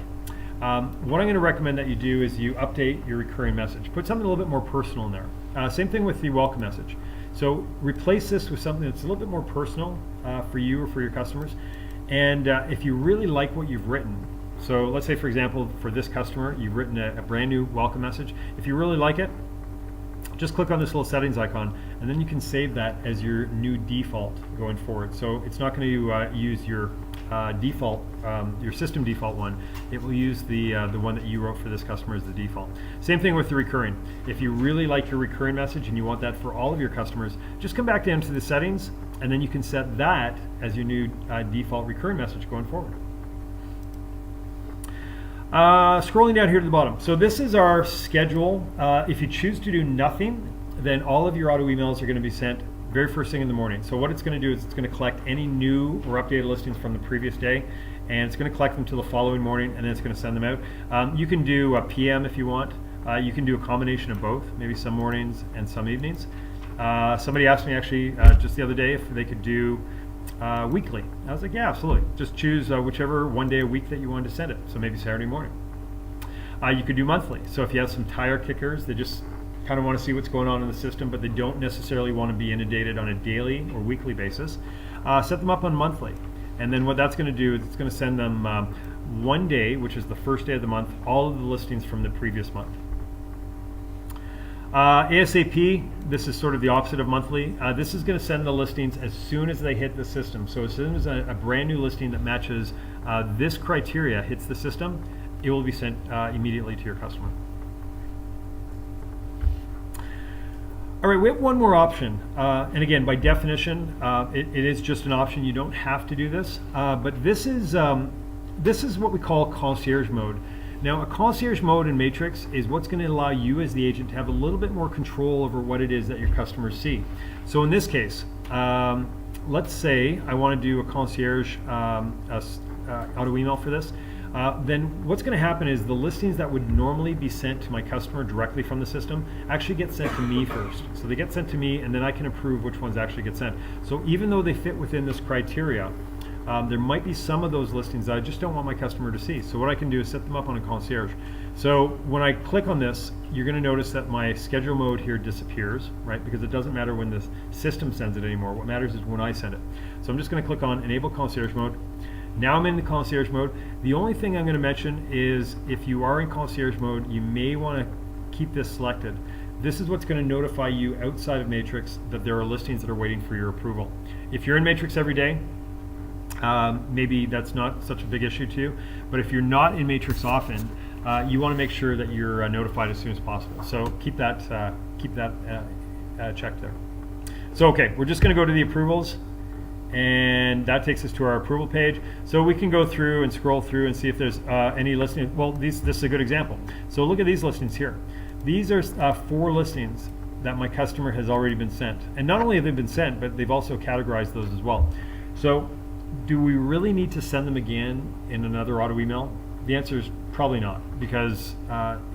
What I'm going to recommend that you do is you update your recurring message. Put something a little bit more personal in there. Same thing with the welcome message. So replace this with something that's a little bit more personal for you or for your customers. And if you really like what you've written, so let's say, for example, for this customer, you've written a brand new welcome message. If you really like it, just click on this little settings icon, and then you can save that as your new default going forward. So it's not going to use your default, your system default one. It will use the one that you wrote for this customer as the default. Same thing with the recurring. If you really like your recurring message and you want that for all of your customers, just come back down to the settings, and then you can set that as your new default recurring message going forward. Scrolling down here to the bottom. So this is our schedule. If you choose to do nothing, then all of your auto emails are going to be sent very first thing in the morning. So what it's going to do is it's going to collect any new or updated listings from the previous day, and it's going to collect them till the following morning, and then it's going to send them out. You can do a PM if you want. You can do a combination of both, maybe some mornings and some evenings. Somebody asked me actually just the other day if they could do weekly. I was like, yeah, absolutely. Just choose whichever one day a week that you wanted to send it. So maybe Saturday morning. You could do monthly. So if you have some tire kickers, they just kind of want to see what's going on in the system, but they don't necessarily want to be inundated on a daily or weekly basis, set them up on monthly. And then what that's going to do is it's going to send them one day, which is the first day of the month, all of the listings from the previous month. ASAP, this is sort of the opposite of monthly. This is going to send the listings as soon as they hit the system. So as soon as a brand new listing that matches this criteria hits the system, it will be sent immediately to your customer. All right, we have one more option. And again, by definition, it is just an option. You don't have to do this. But this is what we call concierge mode. Now, a concierge mode in Matrix is what's going to allow you as the agent to have a little bit more control over what it is that your customers see. So in this case, let's say I want to do a concierge auto email for this. Then what's going to happen is the listings that would normally be sent to my customer directly from the system actually get sent to me first. So they get sent to me, and then I can approve which ones actually get sent. So even though they fit within this criteria, there might be some of those listings that I just don't want my customer to see. So what I can do is set them up on a concierge. So when I click on this, you're going to notice that my schedule mode here disappears, right? Because it doesn't matter when the system sends it anymore. What matters is when I send it. So I'm just going to click on Enable Concierge Mode. Now I'm in the concierge mode. The only thing I'm going to mention is if you are in concierge mode, you may want to keep this selected. This is what's going to notify you outside of Matrix that there are listings that are waiting for your approval. If you're in Matrix every day, maybe that's not such a big issue to you. But if you're not in Matrix often, you want to make sure that you're notified as soon as possible. So keep that checked there. So okay, we're just going to go to the approvals. And that takes us to our approval page. So we can go through and scroll through and see if there's any listings. Well, this is a good example. So look at these listings here. These are 4 listings that my customer has already been sent. And not only have they been sent, but they've also categorized those as well. So do we really need to send them again in another auto email? The answer is probably not, because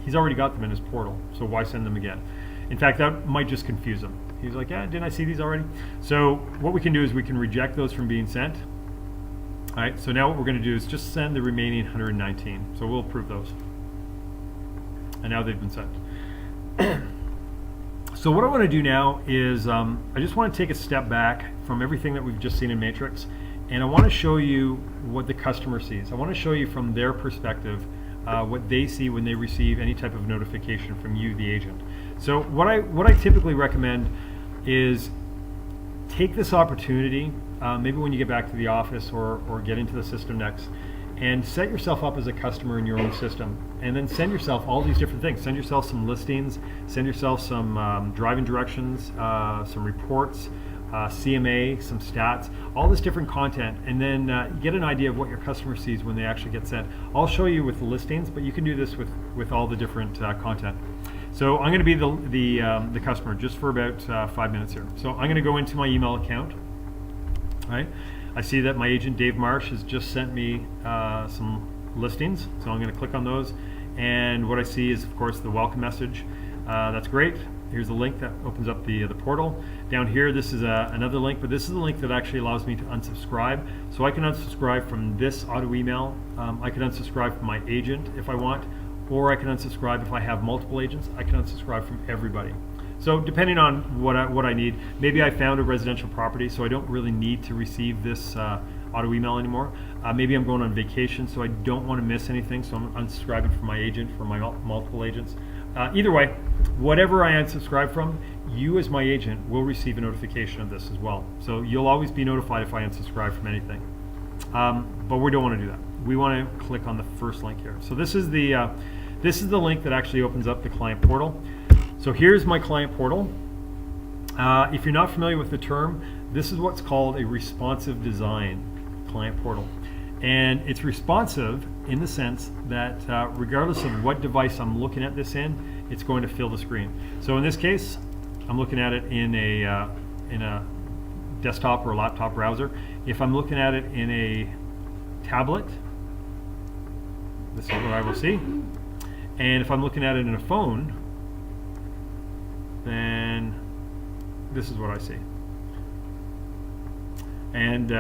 he's already got them in his portal. So why send them again? In fact, that might just confuse him. He's like, yeah, didn't I see these already? So what we can do is we can reject those from being sent. All right, so now what we're going to do is just send the remaining 119. So we'll approve those. And now they've been sent. So what I want to do now is I just want to take a step back from everything that we've just seen in Matrix, and I want to show you what the customer sees. I want to show you from their perspective what they see when they receive any type of notification from you, the agent. So what I typically recommend is take this opportunity, maybe when you get back to the office or get into the system next, and set yourself up as a customer in your own system, and then send yourself all these different things. Send yourself some listings, send yourself some driving directions, some reports, CMA, some stats, all this different content, and then get an idea of what your customer sees when they actually get sent. I'll show you with the listings, but you can do this with all the different content. So I'm going to be the customer just for about 5 minutes here. So I'm going to go into my email account. All right. I see that my agent Dave Marsh has just sent me some listings, so I'm going to click on those, and what I see is, of course, the welcome message. That's great. Here's the link that opens up the portal. Down here, this is another link, but this is the link that actually allows me to unsubscribe. So I can unsubscribe from this auto email. I can unsubscribe from my agent if I want, or I can unsubscribe if I have multiple agents. I can unsubscribe from everybody. So depending on what I need, maybe I found a residential property, so I don't really need to receive this auto email anymore. Maybe I'm going on vacation, so I don't want to miss anything, so I'm unsubscribing from my agent, from my multiple agents. Either way, whatever I unsubscribe from, you as my agent will receive a notification of this as well. So you'll always be notified if I unsubscribe from anything. But we don't want to do that. We want to click on the first link here. So this is the link that actually opens up the client portal. So here's my client portal. If you're not familiar with the term, this is what's called a responsive design client portal. And it's responsive in the sense that regardless of what device I'm looking at this in, it's going to fill the screen. So in this case, I'm looking at it in a desktop or a laptop browser. If I'm looking at it in a tablet, this is what I will see. And if I'm looking at it in a phone, then this is what I see. And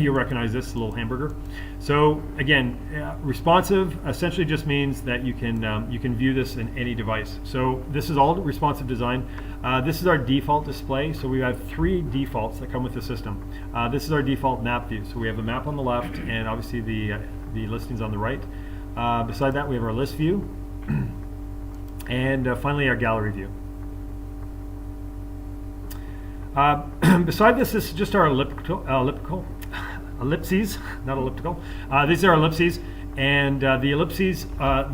you'll recognize this little hamburger. So again, responsive essentially just means that you can view this in any device. So this is all responsive design. This is our default display. So we have 3 defaults that come with the system. This is our default map view. So we have the map on the left, and obviously the listings on the right. Beside that, we have our list view, and finally our gallery view. Beside this is just our ellipses, not elliptical. These are ellipses, and the ellipses,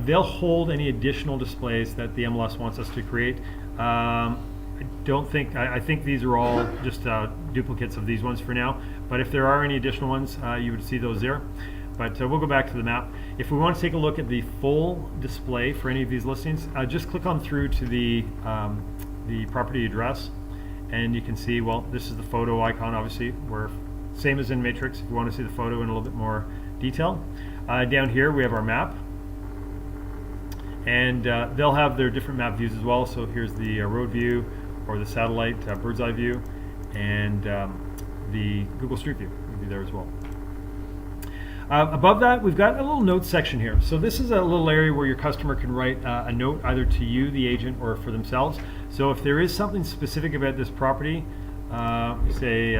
they'll hold any additional displays that the MLS wants us to create. I think these are all just duplicates of these ones for now, but if there are any additional ones, you would see those there. But we'll go back to the map. If we want to take a look at the full display for any of these listings, just click on through to the property address. And you can see, well, this is the photo icon, obviously, where same as in Matrix, if you want to see the photo in a little bit more detail. Down here, we have our map. And they'll have their different map views as well. So here's the road view, or the satellite bird's eye view, and the Google Street View will be there as well. Above that, we've got a little notes section here. So this is a little area where your customer can write a note either to you, the agent, or for themselves. So if there is something specific about this property, say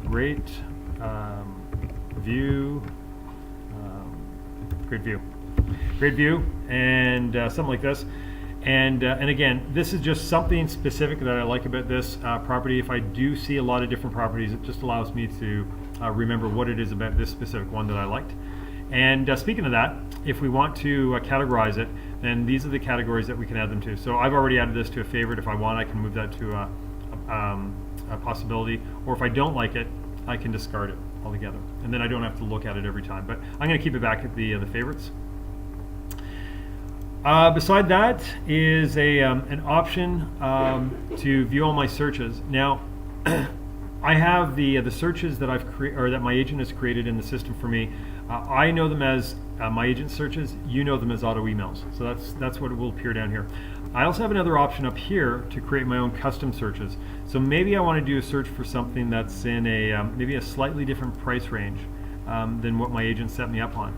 great view, great view, and something like this. And again, this is just something specific that I like about this property. If I do see a lot of different properties, it just allows me to remember what it is about this specific one that I liked. And speaking of that, if we want to categorize it, then these are the categories that we can add them to. So I've already added this to a favorite. If I want, I can move that to a possibility. Or if I don't like it, I can discard it altogether. And then I don't have to look at it every time. But I'm going to keep it back at the favorites. Beside that is an option to view all my searches. Now, I have the searches that that my agent has created in the system for me. I know them as my agent searches. You know them as auto emails. So that's what will appear down here. I also have another option up here to create my own custom searches. So maybe I want to do a search for something that's in maybe a slightly different price range than what my agent set me up on.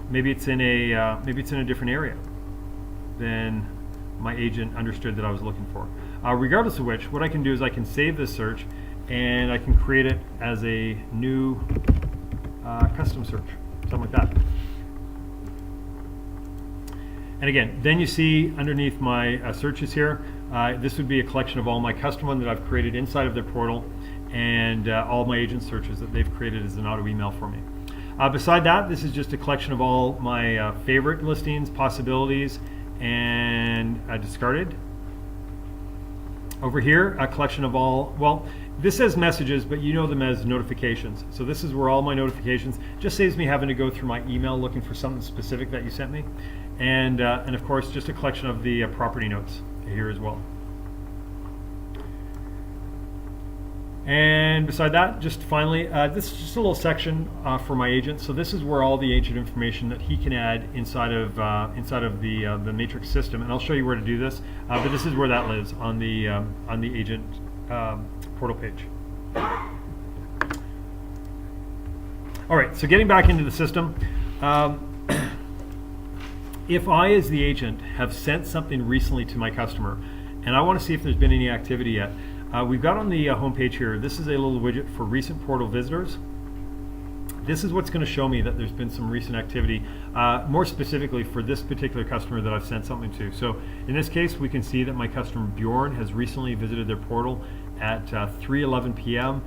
Maybe it's in a different area than my agent understood that I was looking for. Regardless of which, what I can do is I can save this search and I can create it as a new custom search, something like that. And again, then you see underneath my searches here, this would be a collection of all my custom ones that I've created inside of their portal, and all my agent searches that they've created as an auto email for me. Beside that, this is just a collection of all my favorite listings, possibilities, and discarded. Over here, a collection of all, well, this says messages, but you know them as notifications. So this is where all my notifications, just saves me having to go through my email looking for something specific that you sent me. And of course, just a collection of the property notes here as well. And beside that, just finally, this is just a little section for my agent. So this is where all the agent information that he can add inside of the Matrix system, and I'll show you where to do this. But this is where that lives on the agent portal page. All right, so getting back into the system. If I, as the agent, have sent something recently to my customer, and I want to see if there's been any activity yet, we've got on the home page here, this is a little widget for recent portal visitors. This is what's going to show me that there's been some recent activity, more specifically for this particular customer that I've sent something to. So in this case, we can see that my customer Bjorn has recently visited their portal at 3:11 p.m.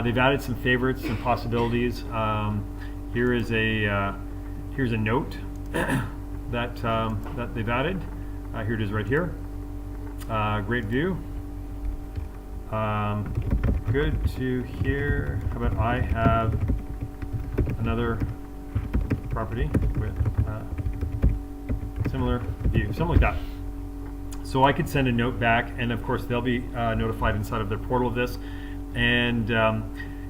They've added some favorites and possibilities. Here's a note that they've added. Here it is right here. Great view. Good to hear. How about I have another property with similar view, something like that. So I could send a note back, and of course they'll be notified inside of their portal of this. And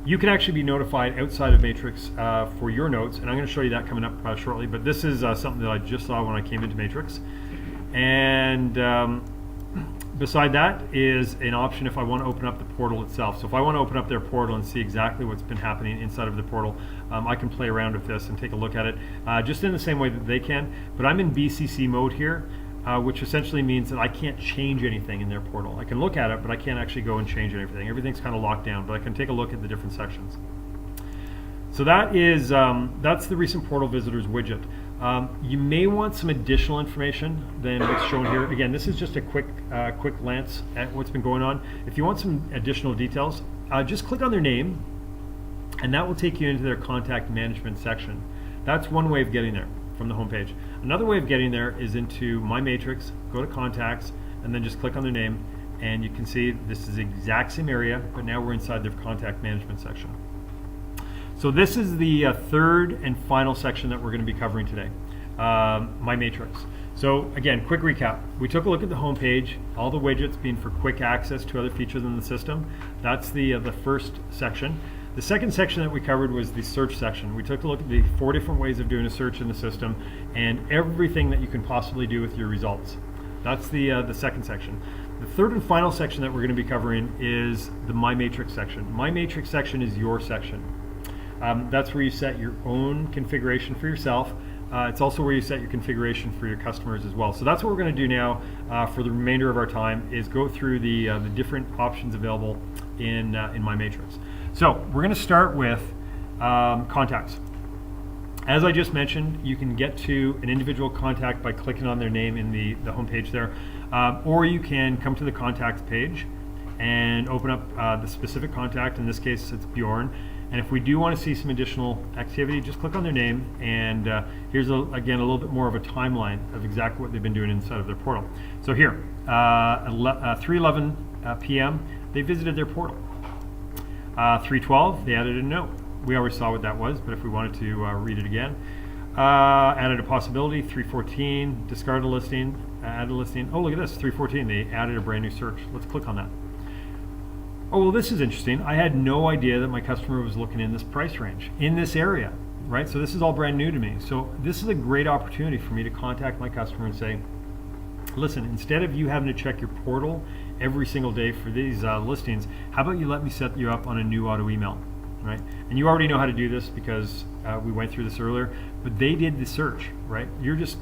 you can actually be notified outside of Matrix for your notes, and I'm going to show you that coming up shortly. But this is something that I just saw when I came into Matrix. And beside that is an option if I want to open up the portal itself. So if I want to open up their portal and see exactly what's been happening inside of the portal, I can play around with this and take a look at it just in the same way that they can. But I'm in BCC mode here, which essentially means that I can't change anything in their portal. I can look at it, but I can't actually go and change anything. Everything's kind of locked down, but I can take a look at the different sections. So that is that's the recent portal visitors widget. You may want some additional information than what's shown here. Again, this is just a quick glance at what's been going on. If you want some additional details, just click on their name, and that will take you into their contact management section. That's one way of getting there from the home page. Another way of getting there is into My Matrix, go to Contacts, and then just click on their name, and you can see this is the exact same area, but now we're inside their contact management section. So this is the third and final section that we're going to be covering today, My Matrix. So again, quick recap. We took a look at the home page, all the widgets being for quick access to other features in the system. That's the first section. The second section that we covered was the search section. We took a look at the 4 different ways of doing a search in the system and everything that you can possibly do with your results. That's the second section. The third and final section that we're going to be covering is the My Matrix section. My Matrix section is your section. That's where you set your own configuration for yourself. It's also where you set your configuration for your customers as well. So that's what we're going to do now for the remainder of our time, is go through the different options available in My Matrix. So we're going to start with contacts. As I just mentioned, you can get to an individual contact by clicking on their name in the home page there, or you can come to the contacts page and open up the specific contact. In this case, it's Bjorn. And if we do want to see some additional activity, just click on their name, and here's again a little bit more of a timeline of exactly what they've been doing inside of their portal. So here, 3:11 p.m. they visited their portal. 3:12 they added a note. We already saw what that was, but if we wanted to read it again, added a possibility. 3:14 discarded a listing, added a listing. Oh, look at this, 3:14 they added a brand new search. Let's click on that. Oh, well, this is interesting. I had no idea that my customer was looking in this price range, in this area, right? So this is all brand new to me. So this is a great opportunity for me to contact my customer and say, listen, instead of you having to check your portal every single day for these listings, how about you let me set you up on a new auto email? right? And you already know how to do this because we went through this earlier, but they did the search, right? You're just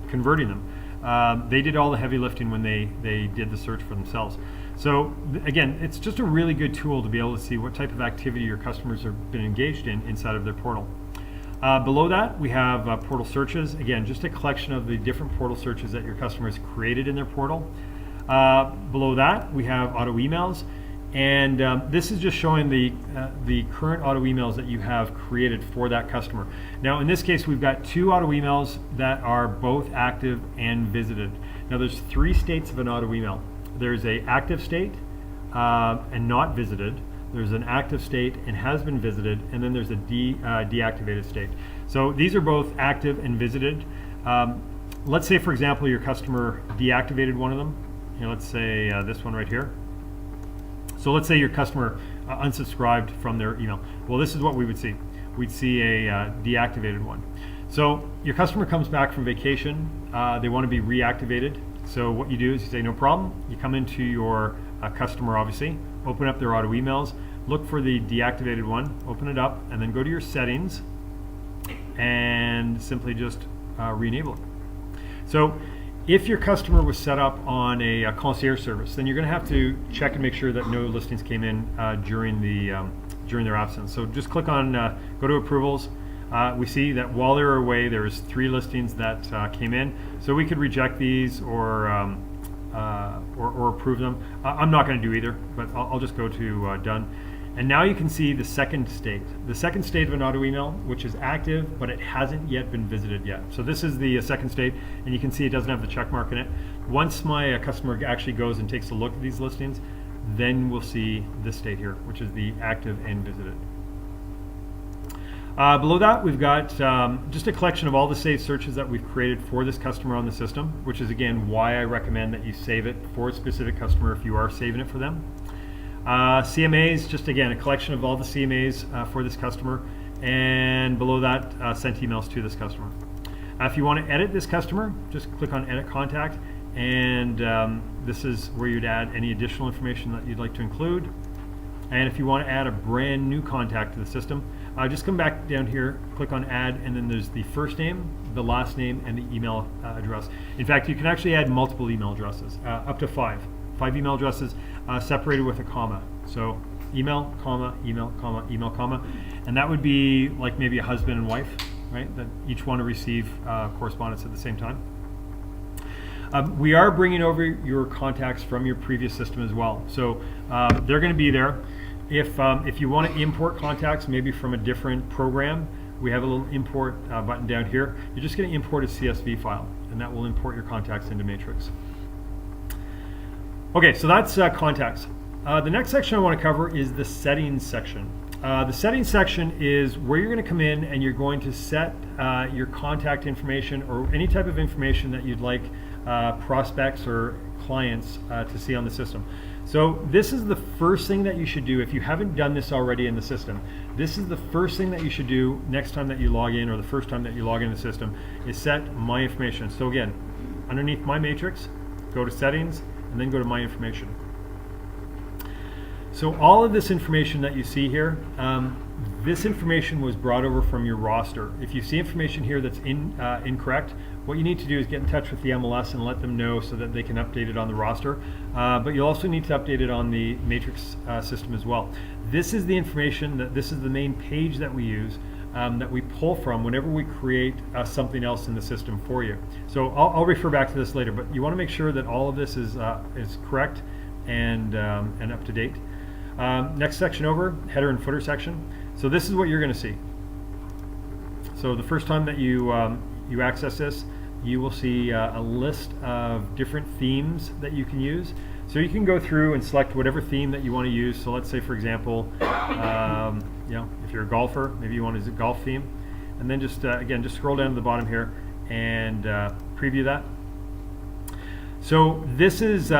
converting them. They did all the heavy lifting when they did the search for themselves. So again, it's just a really good tool to be able to see what type of activity your customers have been engaged in inside of their portal. Below that, we have portal searches. Again, just a collection of the different portal searches that your customers created in their portal. Below that, we have auto emails. And this is just showing the current auto emails that you have created for that customer. Now, in this case, we've got 2 auto emails that are both active and visited. Now, there's 3 states of an auto email. There's a active state and not visited. There's an active state and has been visited, and then there's a deactivated state. So these are both active and visited. Let's say, for example, your customer deactivated one of them. Let's say this one right here. So let's say your customer unsubscribed from their email. Well, this is what we would see. We'd see a deactivated one. So your customer comes back from vacation. They want to be reactivated. So what you do is you say, no problem. You come into your customer, obviously, open up their auto emails, look for the deactivated one, open it up, and then go to your settings and simply just re-enable it. So if your customer was set up on a concierge service, then you're going to have to check and make sure that no listings came in during their absence. So just click on go to approvals. We see that while they were away, there was 3 listings that came in. So we could reject these or approve them. I'm not going to do either, but I'll just go to done. And now you can see the second state. The second state of an auto email, which is active, but it hasn't yet been visited yet. So this is the second state, and you can see it doesn't have the check mark in it. Once my customer actually goes and takes a look at these listings, then we'll see this state here, which is the active and visited. Below that, we've got just a collection of all the saved searches that we've created for this customer on the system, which is, again, why I recommend that you save it for a specific customer if you are saving it for them. CMAs, just again, a collection of all the CMAs for this customer, and below that, sent emails to this customer. If you want to edit this customer, just click on Edit Contact, and this is where you'd add any additional information that you'd like to include. And if you want to add a brand new contact to the system, just come back down here, click on Add, and then there's the first name, the last name, and the email address. In fact, you can actually add multiple email addresses, up to 5 email addresses separated with a comma. So email, comma, email, comma, email, comma, and that would be like maybe a husband and wife, right? That each want to receive correspondence at the same time. We are bringing over your contacts from your previous system as well. So they're going to be there. If you want to import contacts maybe from a different program, we have a little import button down here. You're just going to import a CSV file, and that will import your contacts into Matrix. Okay, so that's contacts. The next section I want to cover is the settings section. The settings section is where you're going to come in and you're going to set your contact information or any type of information that you'd like prospects or clients to see on the system. So this is the first thing that you should do if you haven't done this already in the system. This is the first thing that you should do next time that you log in, or the first time that you log in the system, is set My Information. So again, underneath My Matrix, go to Settings, and then go to My Information. So all of this information that you see here, this information was brought over from your roster. If you see information here that's incorrect, what you need to do is get in touch with the MLS and let them know so that they can update it on the roster. But you'll also need to update it on the Matrix system as well. This is the information this is the main page that we use, that we pull from whenever we create something else in the system for you. So I'll refer back to this later, but you want to make sure that all of this is correct and up to date. Next section over, header and footer section. So this is what you're going to see. So the first time that you access this, you will see a list of different themes that you can use. So you can go through and select whatever theme that you want to use. So let's say, for example, if you're a golfer, maybe you want to use a golf theme, and then just again, just scroll down to the bottom here and preview that. So this is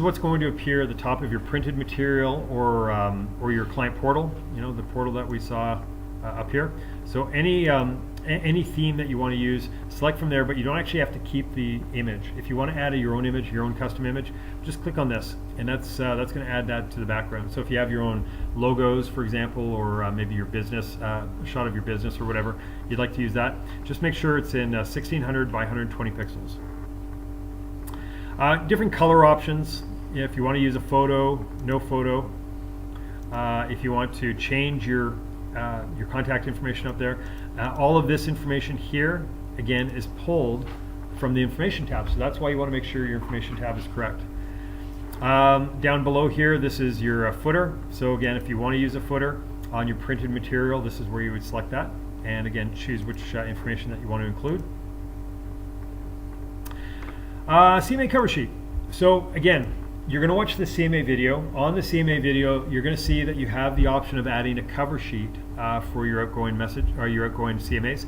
what's going to appear at the top of your printed material or your client portal. The portal that we saw up here. So any any theme that you want to use, select from there, but you don't actually have to keep the image. If you want to add your own image, your own custom image, just click on this, and that's going to add that to the background. So if you have your own logos, for example, or maybe your business, shot of your business or whatever, you'd like to use that, just make sure it's in 1600 by 120 pixels. Different color options. If you want to use a photo, no photo. If you want to change your contact information up there, all of this information here, again, is pulled from the information tab. So that's why you want to make sure your information tab is correct. Down below here, this is your footer. So again, if you want to use a footer on your printed material, this is where you would select that. And again, choose which information that you want to include. CMA Cover Sheet. So again, you're going to watch the CMA video. On the CMA video, you're going to see that you have the option of adding a cover sheet for your outgoing message or your outgoing CMAs.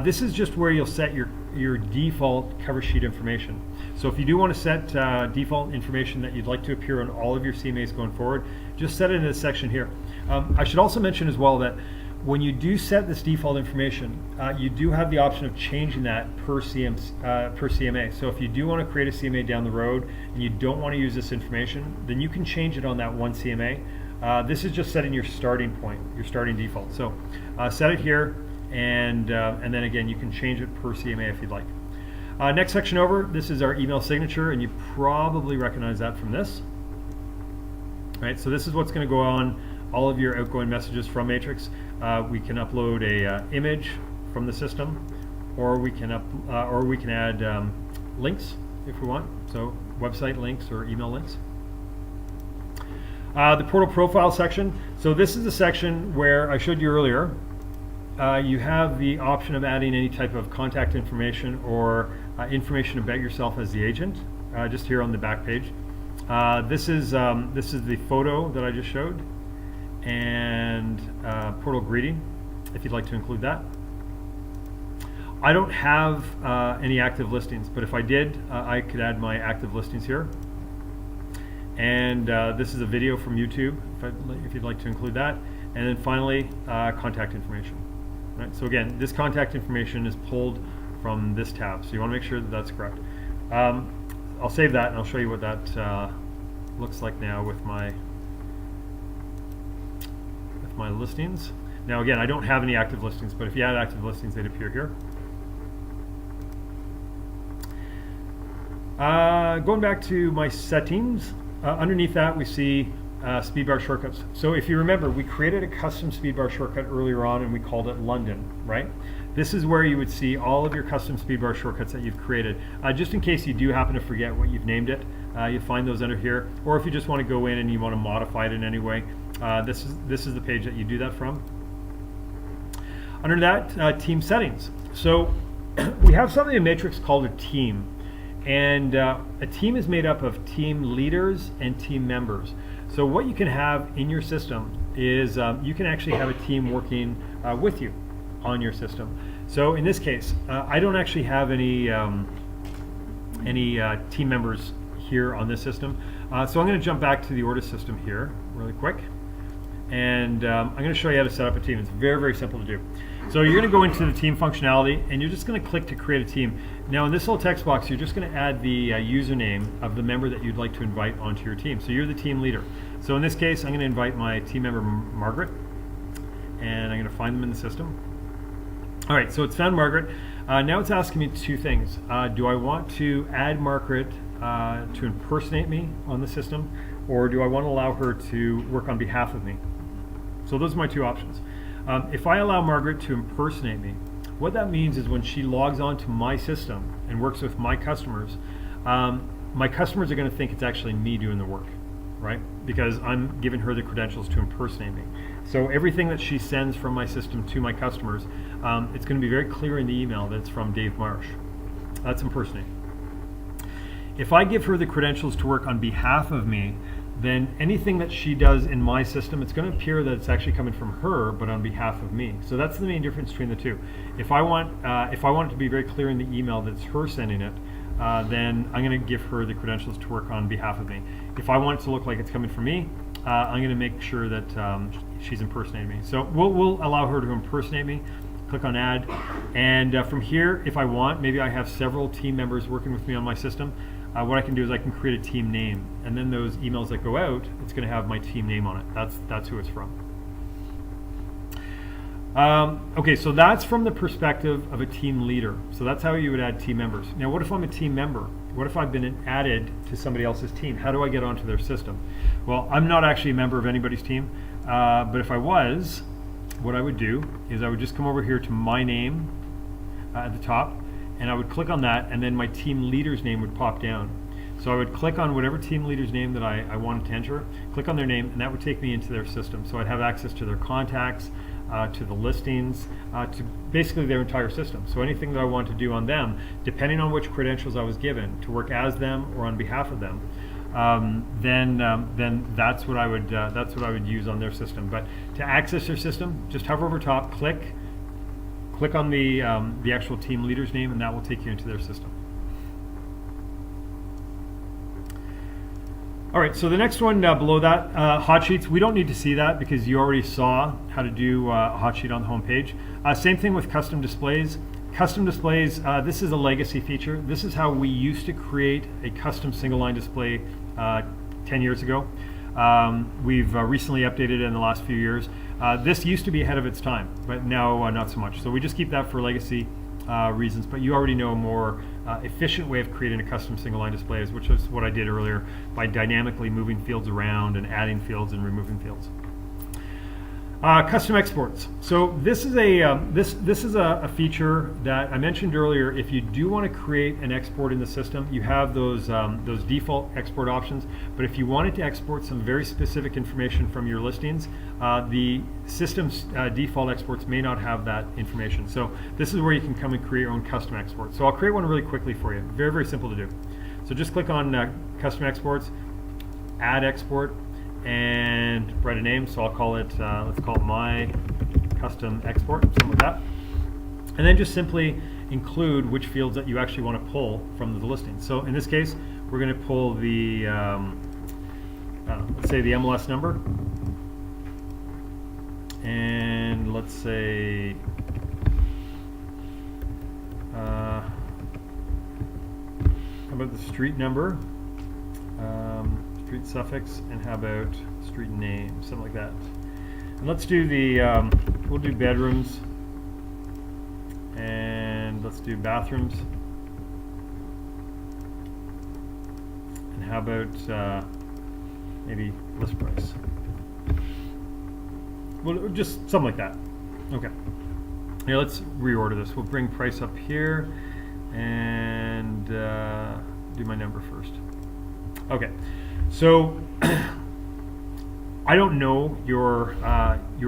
This is just where you'll set your default cover sheet information. So if you do want to set default information that you'd like to appear on all of your CMAs going forward, just set it in this section here. I should also mention as well that when you do set this default information, you do have the option of changing that per CMA. So if you do want to create a CMA down the road and you don't want to use this information, then you can change it on that one CMA. This is just setting your starting point, your starting default. So set it here, and then again, you can change it per CMA if you'd like. Next section over, this is our email signature, and you probably recognize that from this. Right, so this is what's going to go on all of your outgoing messages from Matrix. We can upload a image from the system, or we can add links if we want. So website links or email links. The portal profile section. So this is the section where I showed you earlier. You have the option of adding any type of contact information or information about yourself as the agent. Just here on the back page. This is the photo that I just showed, and portal greeting, if you'd like to include that. I don't have any active listings, but if I did, I could add my active listings here. And this is a video from YouTube, if you'd like to include that. And then finally, contact information. Right? So again, this contact information is pulled from this tab, so you want to make sure that that's correct. I'll save that, and I'll show you what that looks like now with my listings. Now again, I don't have any active listings, but if you had active listings, they'd appear here. Going back to my settings, underneath that we see speedbar shortcuts. So if you remember, we created a custom speedbar shortcut earlier on, and we called it London, right? This is where you would see all of your custom speedbar shortcuts that you've created. Just in case you do happen to forget what you've named it, you find those under here. Or if you just want to go in and you want to modify it in any way, this is the page that you do that from. Under that, team settings. So we have something in Matrix called a team. And a team is made up of team leaders and team members. So what you can have in your system is you can actually have a team working with you on your system. So in this case, I don't actually have any team members here on this system. So I'm going to jump back to the order system here really quick. And I'm going to show you how to set up a team. It's very, very simple to do. So you're going to go into the team functionality, and you're just going to click to create a team. Now in this little text box, you're just going to add the username of the member that you'd like to invite onto your team. So you're the team leader. So in this case, I'm going to invite my team member Margaret, and I'm going to find them in the system. All right, so it's found Margaret. Now it's asking me two things. Do I want to add Margaret to impersonate me on the system, or do I want to allow her to work on behalf of me? So those are my two options. If I allow Margaret to impersonate me, what that means is when she logs on to my system and works with my customers are going to think it's actually me doing the work, right? Because I'm giving her the credentials to impersonate me. So everything that she sends from my system to my customers, it's going to be very clear in the email that it's from Dave Marsh. That's impersonating. If I give her the credentials to work on behalf of me, then anything that she does in my system, it's going to appear that it's actually coming from her, but on behalf of me. So that's the main difference between the two. If I want it to be very clear in the email that it's her sending it, then I'm going to give her the credentials to work on behalf of me. If I want it to look like it's coming from me, I'm going to make sure that she's impersonating me. So we'll allow her to impersonate me. click on add, and from here, if I want, maybe I have several team members working with me on my system, what I can do is I can create a team name, and then those emails that go out, it's going to have my team name on it. That's who it's from. Okay, so that's from the perspective of a team leader. So that's how you would add team members. Now, what if I'm a team member? What if I've been added to somebody else's team? How do I get onto their system? Well, I'm not actually a member of anybody's team, but if I was, what I would do is I would just come over here to my name at the top, and I would click on that, and then my team leader's name would pop down. So I would click on whatever team leader's name that I wanted to enter, click on their name, and that would take me into their system. So I'd have access to their contacts, to the listings, to basically their entire system. So anything that I want to do on them, depending on which credentials I was given to work as them or on behalf of them, then that's what I would use on their system. But to access their system, just hover over top, click on the actual team leader's name, and that will take you into their system. All right, so the next one below that, hot sheets. We don't need to see that because you already saw how to do a hot sheet on the home page. Same thing with custom displays. Custom displays, this is a legacy feature. This is how we used to create a custom single line display 10 years ago. We've recently updated it in the last few years. This used to be ahead of its time, but now not so much. So we just keep that for legacy reasons, but you already know a more efficient way of creating a custom single line display, which is what I did earlier by dynamically moving fields around and adding fields and removing fields. Custom exports. So this is a feature that I mentioned earlier. If you do want to create an export in the system, you have those default export options. But if you wanted to export some very specific information from your listings, the system's default exports may not have that information. So this is where you can come and create your own custom export. So I'll create one really quickly for you. Very, very simple to do. So just click on custom exports, add export, and write a name. So I'll call it, let's call it my custom export, something like that. And then just simply include which fields that you actually want to pull from the listing. So in this case, we're going to pull the, let's say the MLS number. And let's say, how about the street number? Street suffix, and how about street name, something like that. And let's do the, we'll do bedrooms, and let's do bathrooms. And how about maybe list price? Well, just something like that. Okay. Now let's reorder this. We'll bring price up here, and do my number first. Okay. So I don't know your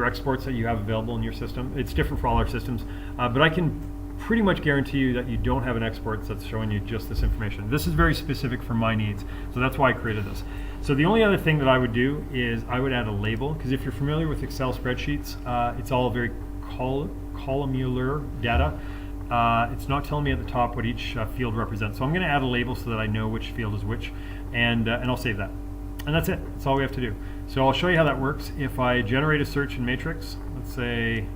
exports that you have available in your system. It's different for all our systems, but I can pretty much guarantee you that you don't have an export that's showing you just this information. This is very specific for my needs, so that's why I created this. So the only other thing that I would do is I would add a label, because if you're familiar with Excel spreadsheets, it's all very columnar data. It's not telling me at the top what each field represents. So I'm going to add a label so that I know which field is which, and I'll save that. And that's it. That's all we have to do. So I'll show you how that works. If I generate a search in Matrix, let's say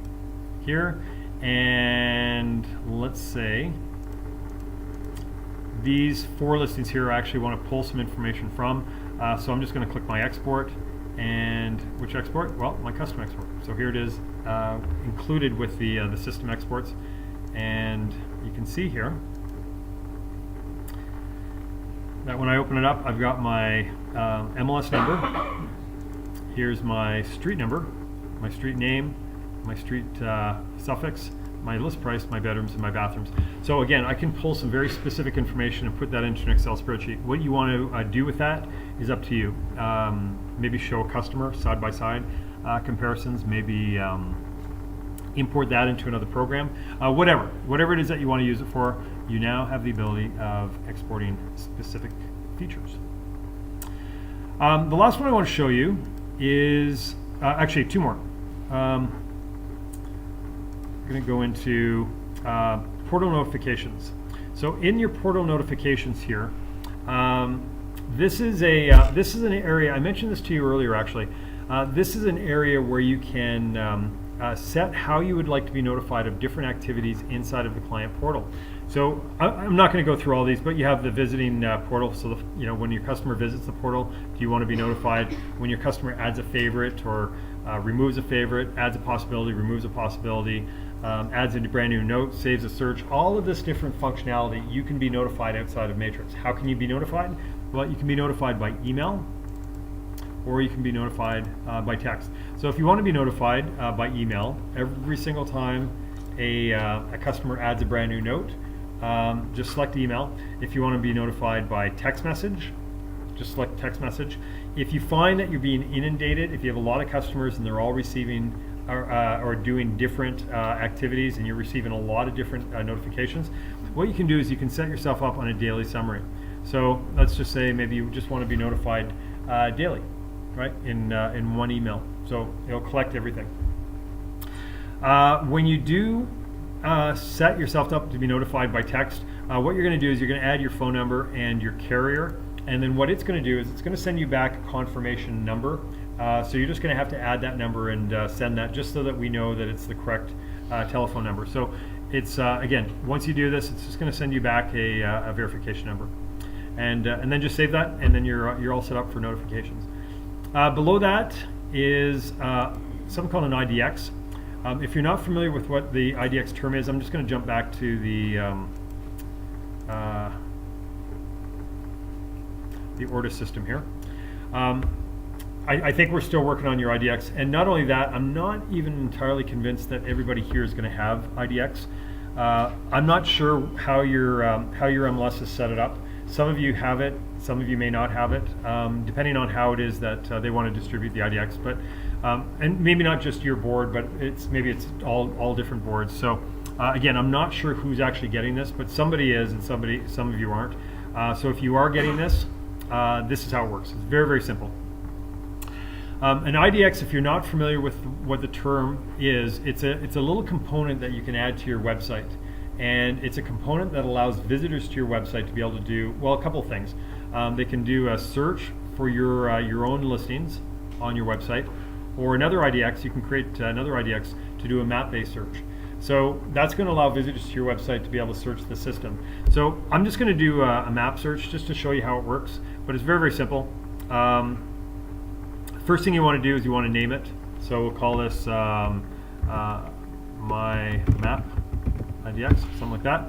here, and let's say these 4 listings here I actually want to pull some information from. So I'm just going to click my export, and which export? Well, my custom export. So here it is, included with the system exports. And you can see here that when I open it up, I've got my MLS number. Here's my street number, my street name, my street suffix, my list price, my bedrooms, and my bathrooms. So again, I can pull some very specific information and put that into an Excel spreadsheet. What you want to do with that is up to you. Maybe show a customer side-by-side comparisons, maybe import that into another program, whatever it is that you want to use it for, you now have the ability of exporting specific features. The last one I want to show you is, actually 2 more. I'm going to go into portal notifications. So in your portal notifications here, this is an area, I mentioned this to you earlier actually, this is an area where you can set how you would like to be notified of different activities inside of the client portal. So I'm not going to go through all these, but you have the visiting portal. So when your customer visits the portal, do you want to be notified when your customer adds a favorite or removes a favorite, adds a possibility, removes a possibility, adds a brand new note, saves a search, all of this different functionality, you can be notified outside of Matrix. How can you be notified? Well, you can be notified by email, or you can be notified by text. So if you want to be notified by email, every single time a customer adds a brand new note, just select email. If you want to be notified by text message, just select text message. If you find that you're being inundated, if you have a lot of customers and they're all receiving or doing different activities and you're receiving a lot of different notifications, what you can do is you can set yourself up on a daily summary. So let's just say maybe you just want to be notified daily, right, in one email. So it'll collect everything. When you do set yourself up to be notified by text, what you're going to do is you're going to add your phone number and your carrier, and then what it's going to do is it's going to send you back a confirmation number. So you're just going to have to add that number and send that, just so that we know that it's the correct telephone number. So it's again, once you do this, it's just going to send you back a verification number, and then just save that, and then you're all set up for notifications. Below that is something called an IDX. If you're not familiar with what the IDX term is, I'm just going to jump back to the Ortus system here. I think we're still working on your IDX, and not only that, I'm not even entirely convinced that everybody here is going to have IDX. I'm not sure how your MLS is set it up. Some of you have it, some of you may not have it, depending on how it is that they want to distribute the IDX. But and maybe not just your board, but maybe it's all different boards. So again, I'm not sure who's actually getting this, but somebody is, and some of you aren't. So if you are getting this, this is how it works. It's very, very simple. An IDX, if you're not familiar with what the term is, it's a little component that you can add to your website. And it's a component that allows visitors to your website to be able to do, well, a couple of things. They can do a search for your own listings on your website, or another IDX, you can create another IDX to do a map-based search. So that's going to allow visitors to your website to be able to search the system. So I'm just going to do a map search just to show you how it works, but it's very, very simple. First thing you want to do is you want to name it. So we'll call this my map IDX, something like that.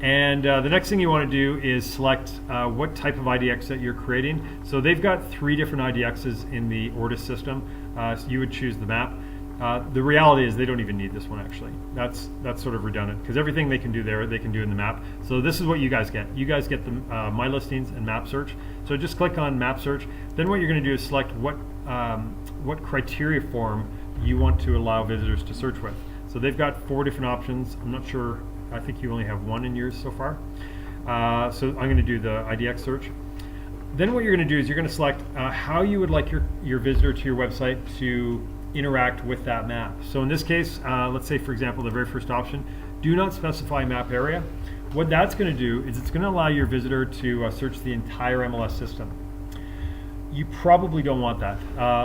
And the next thing you want to do is select what type of IDX that you're creating. So they've got 3 different IDXs in the Ortus system. So you would choose the map. The reality is they don't even need this one, actually. That's sort of redundant, because everything they can do there, they can do in the map. So this is what you guys get. You guys get the My Listings and Map Search. So just click on Map Search. Then what you're going to do is select what criteria form you want to allow visitors to search with. So they've got 4 different options. I'm not sure. I think you only have 1 in yours so far. So I'm going to do the IDX search. Then what you're going to do is you're going to select how you would like your visitor to your website to interact with that map. So in this case, let's say, for example, the very first option, do not specify map area. What that's going to do is it's going to allow your visitor to search the entire MLS system. You probably don't want that,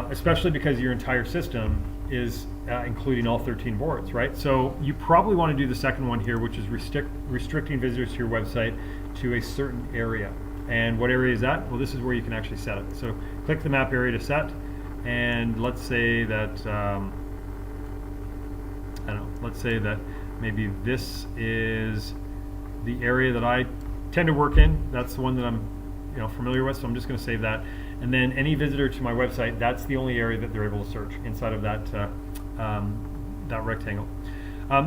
especially because your entire system is including all 13 boards, right? So you probably want to do the second one here, which is restricting visitors to your website to a certain area. And what area is that? Well, this is where you can actually set it. So click the map area to set, and let's say that I don't know. Let's say that maybe this is the area that I tend to work in. That's the one that I'm familiar with. So I'm just going to save that. And then any visitor to my website, that's the only area that they're able to search inside of that that rectangle.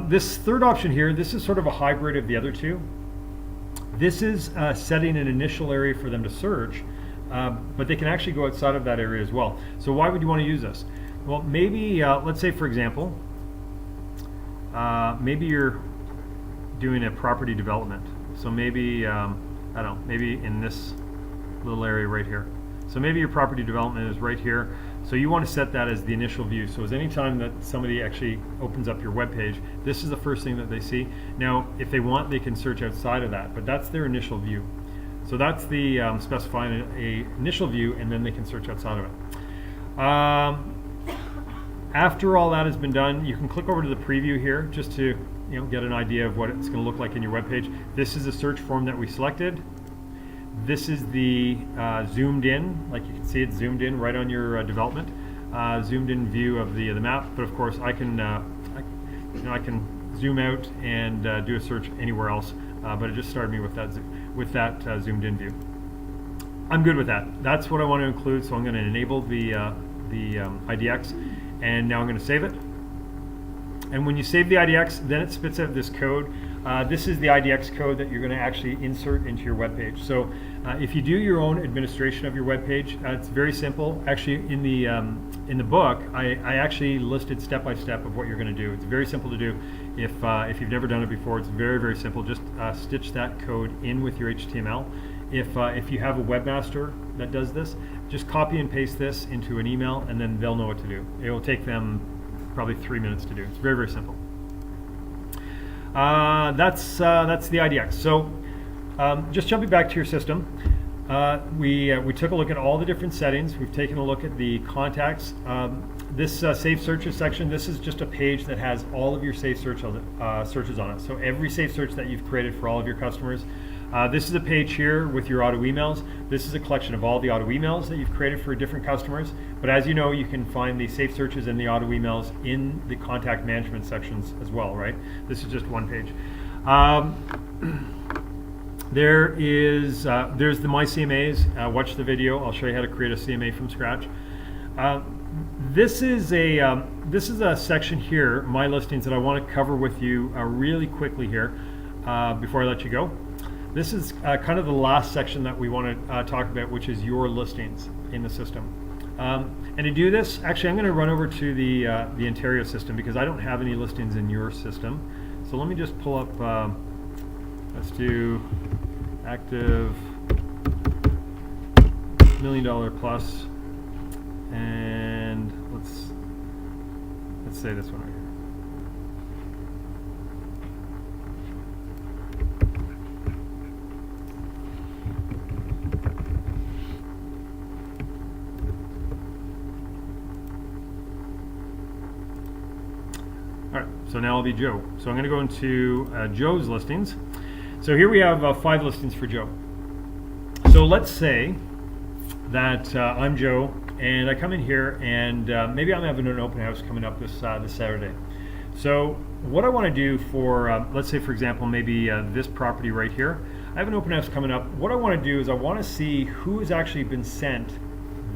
This third option here, this is sort of a hybrid of the other two. This is setting an initial area for them to search, but they can actually go outside of that area as well. So why would you want to use this? Well, maybe, let's say, for example, maybe you're doing a property development. So maybe, I don't know, maybe in this little area right here. So maybe your property development is right here. So you want to set that as the initial view. So as any time that somebody actually opens up your web page, this is the first thing that they see. Now, if they want, they can search outside of that, but that's their initial view. So that's the specifying a initial view, and then they can search outside of it. After all that has been done, you can click over to the preview here just to get an idea of what it's going to look like in your web page. This is a search form that we selected. This is the zoomed in, like you can see it's zoomed in right on your development, zoomed in view of the map. But of course, I can I can zoom out and do a search anywhere else. But it just started me with that zoomed in view. I'm good with that. That's what I want to include. So I'm going to enable the IDX, and now I'm going to save it. And when you save the IDX, then it spits out this code. This is the IDX code that you're going to actually insert into your web page. So if you do your own administration of your web page, it's very simple. Actually, in the book, I actually listed step by step of what you're going to do. It's very simple to do. If you've never done it before, it's very, very simple. Just stitch that code in with your HTML. If you have a webmaster that does this, just copy and paste this into an email, and then they'll know what to do. It will take them probably 3 minutes to do. It's very, very simple. That's the IDX. So just jumping back to your system, we took a look at all the different settings. We've taken a look at the contacts. This Save Searches section, this is just a page that has all of your saved searches on it. So every saved search that you've created for all of your customers. This is a page here with your auto emails. This is a collection of all the auto emails that you've created for different customers. But as you know, you can find the saved searches and the auto emails in the contact management sections as well, right? This is just one page. There's the My CMAs. Watch the video. I'll show you how to create a CMA from scratch. This is a section here, My Listings, that I want to cover with you really quickly here before I let you go. This is kind of the last section that we want to talk about, which is your listings in the system. And to do this, actually, I'm going to run over to the Ontario system because I don't have any listings in your system. So let me just pull up. Let's do active $1 million plus, and let's say this one right here. All right, so now I'll be Joe. So I'm going to go into Joe's listings. So here we have 5 listings for Joe. So let's say that I'm Joe, and I come in here, and maybe I'm having an open house coming up this Saturday. So what I want to do for, let's say for example, maybe this property right here, I have an open house coming up. What I want to do is I want to see who has actually been sent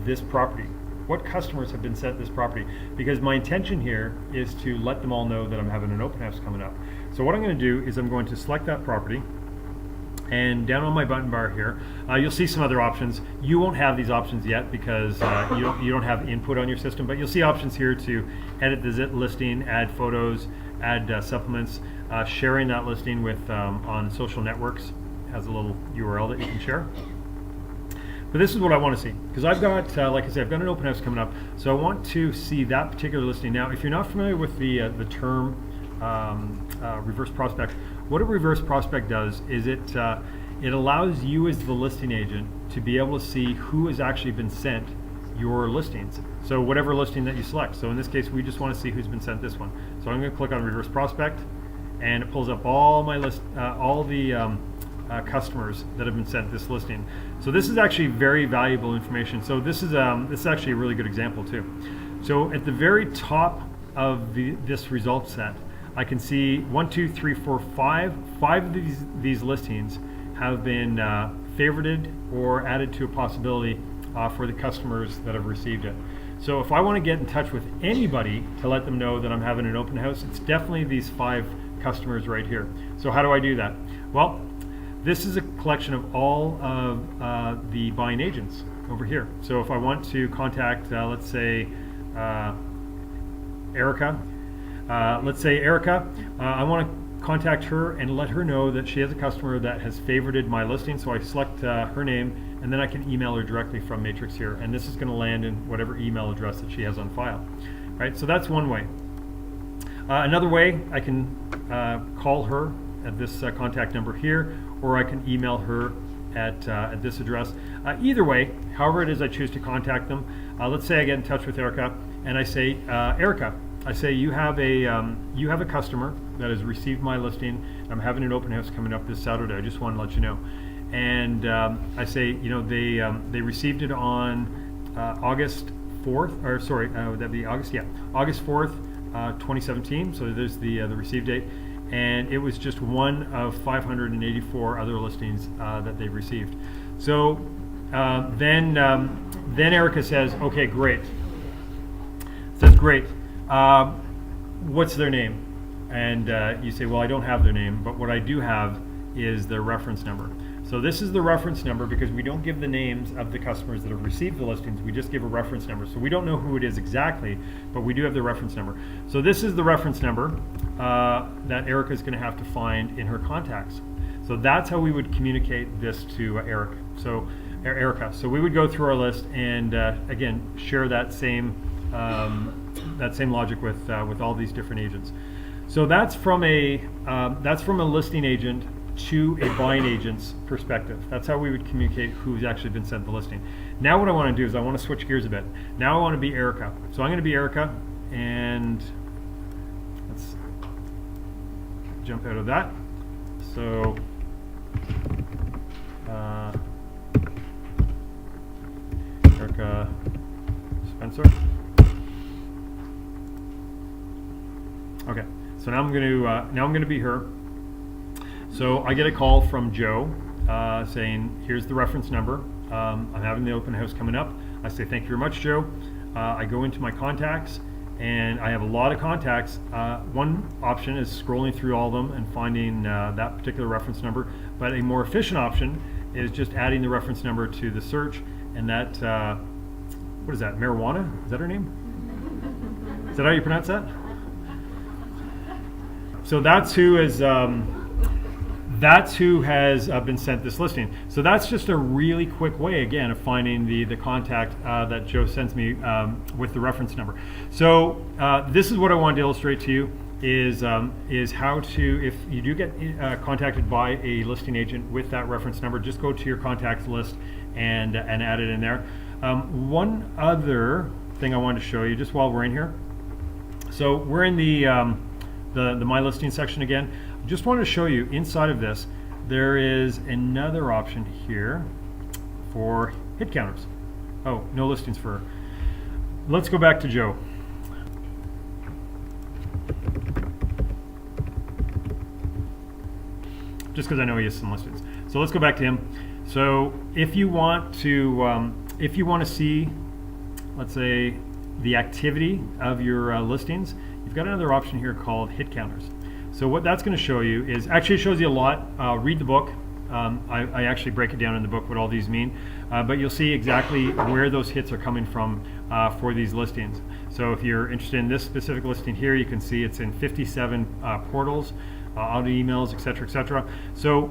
this property. What customers have been sent this property? Because my intention here is to let them all know that I'm having an open house coming up. So what I'm going to do is I'm going to select that property, and down on my button bar here, you'll see some other options. You won't have these options yet because you don't have input on your system, but you'll see options here to edit the listing, add photos, add supplements, sharing that listing with on social networks. It has a little URL that you can share. But this is what I want to see, because I've got, like I said, I've got an open house coming up, so I want to see that particular listing. Now, if you're not familiar with the term reverse prospect, what a reverse prospect does is it allows you as the listing agent to be able to see who has actually been sent your listings. So whatever listing that you select. So in this case, we just want to see who's been sent this one. So I'm going to click on reverse prospect, and it pulls up all my list, all the customers that have been sent this listing. So this is actually very valuable information. So this is actually a really good example too. So at the very top of this result set, I can see 1, 2, 3, 4, 5. 5 of these listings have been favorited or added to a possibility for the customers that have received it. So if I want to get in touch with anybody to let them know that I'm having an open house, it's definitely these 5 customers right here. So how do I do that? Well, this is a collection of all of the buying agents over here. So if I want to contact, let's say, Erica, I want to contact her and let her know that she has a customer that has favorited my listing. So I select her name, and then I can email her directly from Matrix here. And this is going to land in whatever email address that she has on file. Right? So that's one way. Another way, I can call her at this contact number here, or I can email her at this address. Either way, however it is I choose to contact them, let's say I get in touch with Erica, and I say, Erica, I say you have a customer that has received my listing. I'm having an open house coming up this Saturday. I just want to let you know. And I say, you know, they received it on August 4th, or sorry, would that be August? Yeah, August 4th, 2017. So there's the receive date, and it was just one of 584 other listings that they've received. So then Erica says, okay, great. Says great. What's their name? And you say, well, I don't have their name, but what I do have is their reference number. So this is the reference number because we don't give the names of the customers that have received the listings. We just give a reference number. So we don't know who it is exactly, but we do have the reference number. So this is the reference number that Erica is going to have to find in her contacts. So that's how we would communicate this to Erica. So we would go through our list and again share that same logic with all these different agents. So that's from a listing agent to a buying agent's perspective. That's how we would communicate who's actually been sent the listing. Now what I want to do is I want to switch gears a bit. Now I want to be Erica. So I'm going to be Erica, and let's jump out of that. So Erica Spencer. Okay, so now I'm going to be her. So I get a call from Joe saying, here's the reference number. I'm having the open house coming up. I say, thank you very much, Joe. I go into my contacts, and I have a lot of contacts. One option is scrolling through all of them and finding that particular reference number. But a more efficient option is just adding the reference number to the search, and that, what is that, marijuana? Is that her name? Is that how you pronounce that? So that's who has been sent this listing. So that's just a really quick way, again, of finding the contact that Joe sends me with the reference number. So this is what I wanted to illustrate to you is how to, if you do get contacted by a listing agent with that reference number, just go to your contacts list and add it in there. One other thing I wanted to show you just while we're in here. So we're in the My Listing section again. Just wanted to show you inside of this, there is another option here for hit counters. Oh, no listings for her. Let's go back to Joe. Just because I know he has some listings. So let's go back to him. So if you want to see, let's say, the activity of your listings, you've got another option here called hit counters. So what that's going to show you is, actually it shows you a lot. Read the book. I actually break it down in the book what all these mean, but you'll see exactly where those hits are coming from for these listings. So if you're interested in this specific listing here, you can see it's in 57 portals, auto emails, etc., etc. So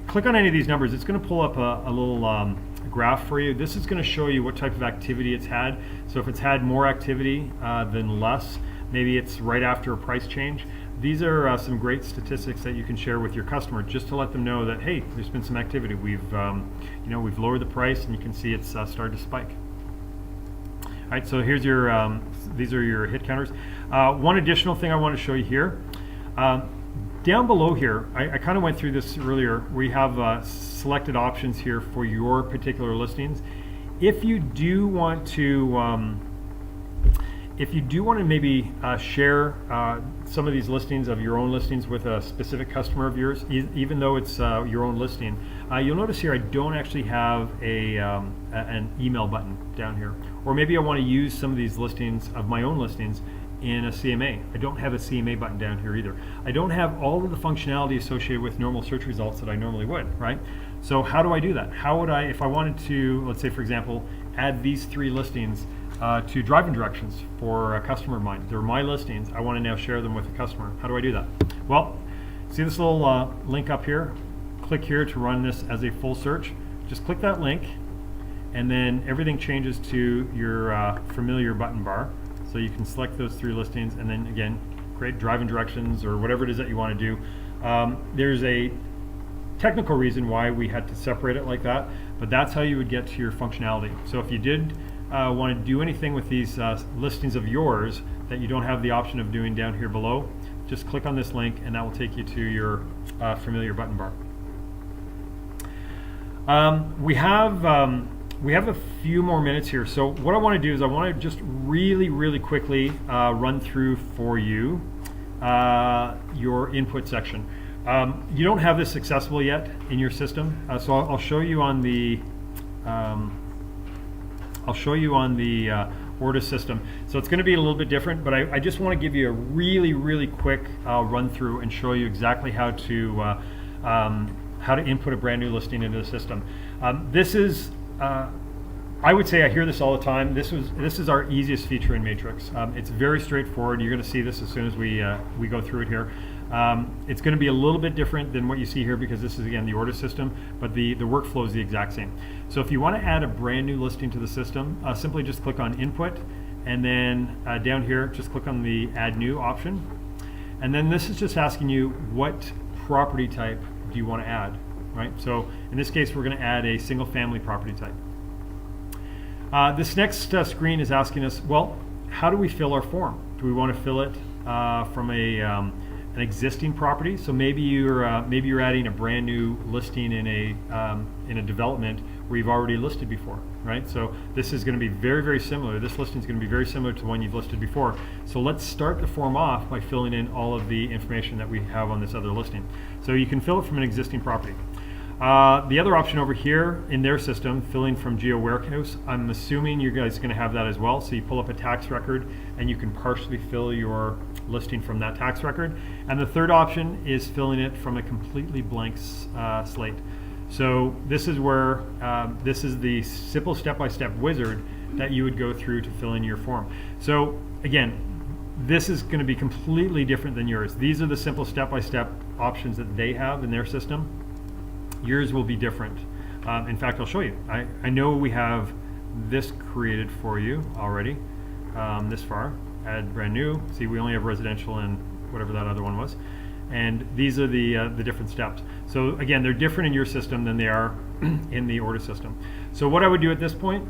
click on any of these numbers. It's going to pull up a little graph for you. This is going to show you what type of activity it's had. So if it's had more activity than less, maybe it's right after a price change. These are some great statistics that you can share with your customer, just to let them know that, hey, there's been some activity. We've lowered the price, and you can see it's started to spike. All right, so here's your these are your hit counters. One additional thing I want to show you here. Down below here, I kind of went through this earlier. We have selected options here for your particular listings. If you do want to maybe share some of these listings of your own listings with a specific customer of yours, even though it's your own listing, you'll notice here I don't actually have an email button down here. Or maybe I want to use some of these listings of my own listings in a CMA. I don't have a CMA button down here either. I don't have all of the functionality associated with normal search results that I normally would, right? So how do I do that? How would I, if I wanted to, let's say for example, add these 3 listings to driving directions for a customer of mine. They're my listings. I want to now share them with a customer. How do I do that? Well, see this little link up here? Click here to run this as a full search. Just click that link, and then everything changes to your familiar button bar. So you can select those 3 listings, and then again, create driving directions or whatever it is that you want to do. There's a technical reason why we had to separate it like that, but that's how you would get to your functionality. So if you did want to do anything with these listings of yours that you don't have the option of doing down here below, just click on this link and that will take you to your familiar button bar. We have a few more minutes here, so what I want to do is I want to just really quickly run through for you your input section. You don't have this accessible yet in your system, so I'll show you on the Orta system. So it's going to be a little bit different, but I just want to give you a really quick run through and show you exactly how to input a brand new listing into the system. This is, I would say, I hear this all the time. This is our easiest feature in Matrix. It's very straightforward. You're going to see this as soon as we go through it here. It's going to be a little bit different than what you see here because this is again the Orta system, but the workflow is the exact same. So if you want to add a brand new listing to the system, simply just click on Input, and then down here just click on the Add New option, and then this is just asking you what property type do you want to add, right? So in this case we're going to add a single family property type. This next screen is asking us, well, how do we fill our form? Do we want to fill it from an existing property? So maybe you're adding a brand new listing in a development where you've already listed before, right? So this is going to be very similar. This listing is going to be very similar to one you've listed before. So let's start the form off by filling in all of the information that we have on this other listing. So you can fill it from an existing property. The other option over here in their system, filling from Geo Warehouse, I'm assuming you guys are going to have that as well. So you pull up a tax record and you can partially fill your listing from that tax record. And the third option is filling it from a completely blank slate. So this is where this is the simple step-by-step wizard that you would go through to fill in your form. So again, this is going to be completely different than yours. These are the simple step-by-step options that they have in their system. Yours will be different. In fact, I'll show you. I know we have this created for you already, this far. Add brand new. See, we only have residential and whatever that other one was. And these are the different steps. So again, they're different in your system than they are in the Orta system. So what I would do at this point,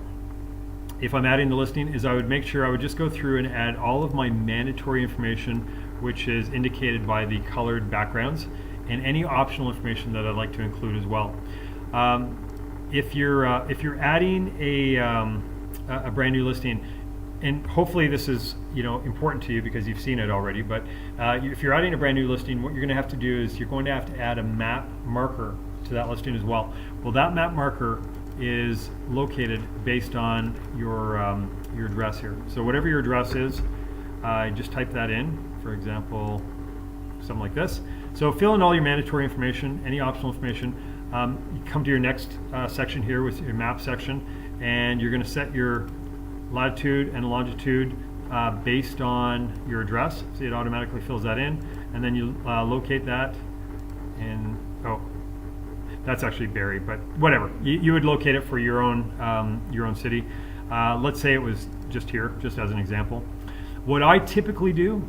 if I'm adding the listing, is I would make sure I would just go through and add all of my mandatory information, which is indicated by the colored backgrounds, and any optional information that I'd like to include as well. If you're adding a brand new listing, and hopefully this is important to you because you've seen it already, but if you're adding a brand new listing, what you're going to have to do is you're going to have to add a map marker to that listing as well. Well, that map marker is located based on your address here. So whatever your address is, just type that in. For example, something like this. So fill in all your mandatory information, any optional information. You come to your next section here with your map section, and you're going to set your latitude and longitude based on your address. See, it automatically fills that in, and then you locate that. And that's actually Barrie, but whatever. You would locate it for your own city. Let's say it was just here, just as an example. What I typically do,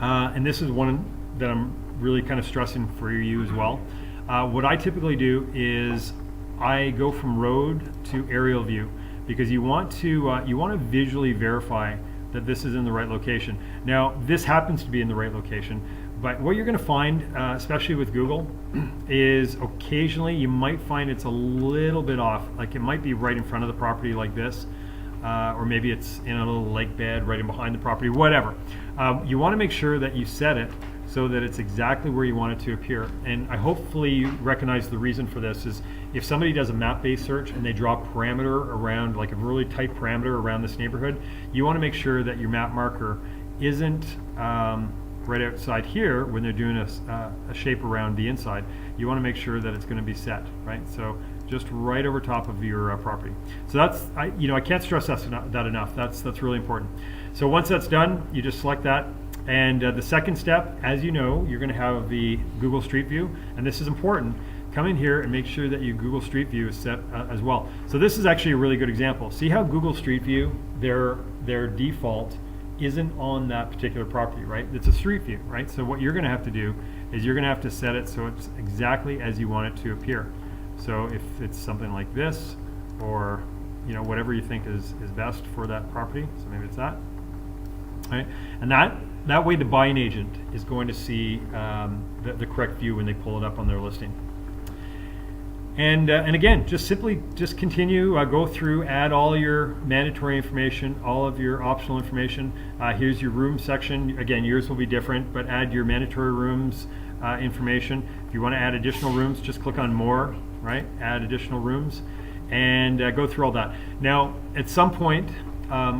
and this is one that I'm really kind of stressing for you as well. What I typically do is I go from road to aerial view because you want to visually verify that this is in the right location. Now, this happens to be in the right location, but what you're going to find, especially with Google, is occasionally you might find it's a little bit off. Like it might be right in front of the property like this, or maybe it's in a little lake bed right in behind the property, whatever. You want to make sure that you set it so that it's exactly where you want it to appear. And I hopefully you recognize the reason for this is if somebody does a map-based search and they draw a parameter around, like a really tight parameter around this neighborhood, you want to make sure that your map marker isn't right outside here when they're doing a shape around the inside. You want to make sure that it's going to be set, right? So just right over top of your property. So that's, I can't stress that enough. That's really important. So once that's done, you just select that. And the second step, as you know, you're going to have the Google Street View, and this is important. Come in here and make sure that your Google Street View is set as well. So this is actually a really good example. See how Google Street View, their default isn't on that particular property, right? It's a street view, right? So what you're going to have to do is you're going to have to set it so it's exactly as you want it to appear. So if it's something like this, or you know, whatever you think is best for that property. So maybe it's that. All right, and that way the buying agent is going to see the correct view when they pull it up on their listing. And again, just continue, go through, add all your mandatory information, all of your optional information. Here's your room section. Again, yours will be different, but add your mandatory rooms information. If you want to add additional rooms, just click on more, right? Add additional rooms, and go through all that. Now, at some point,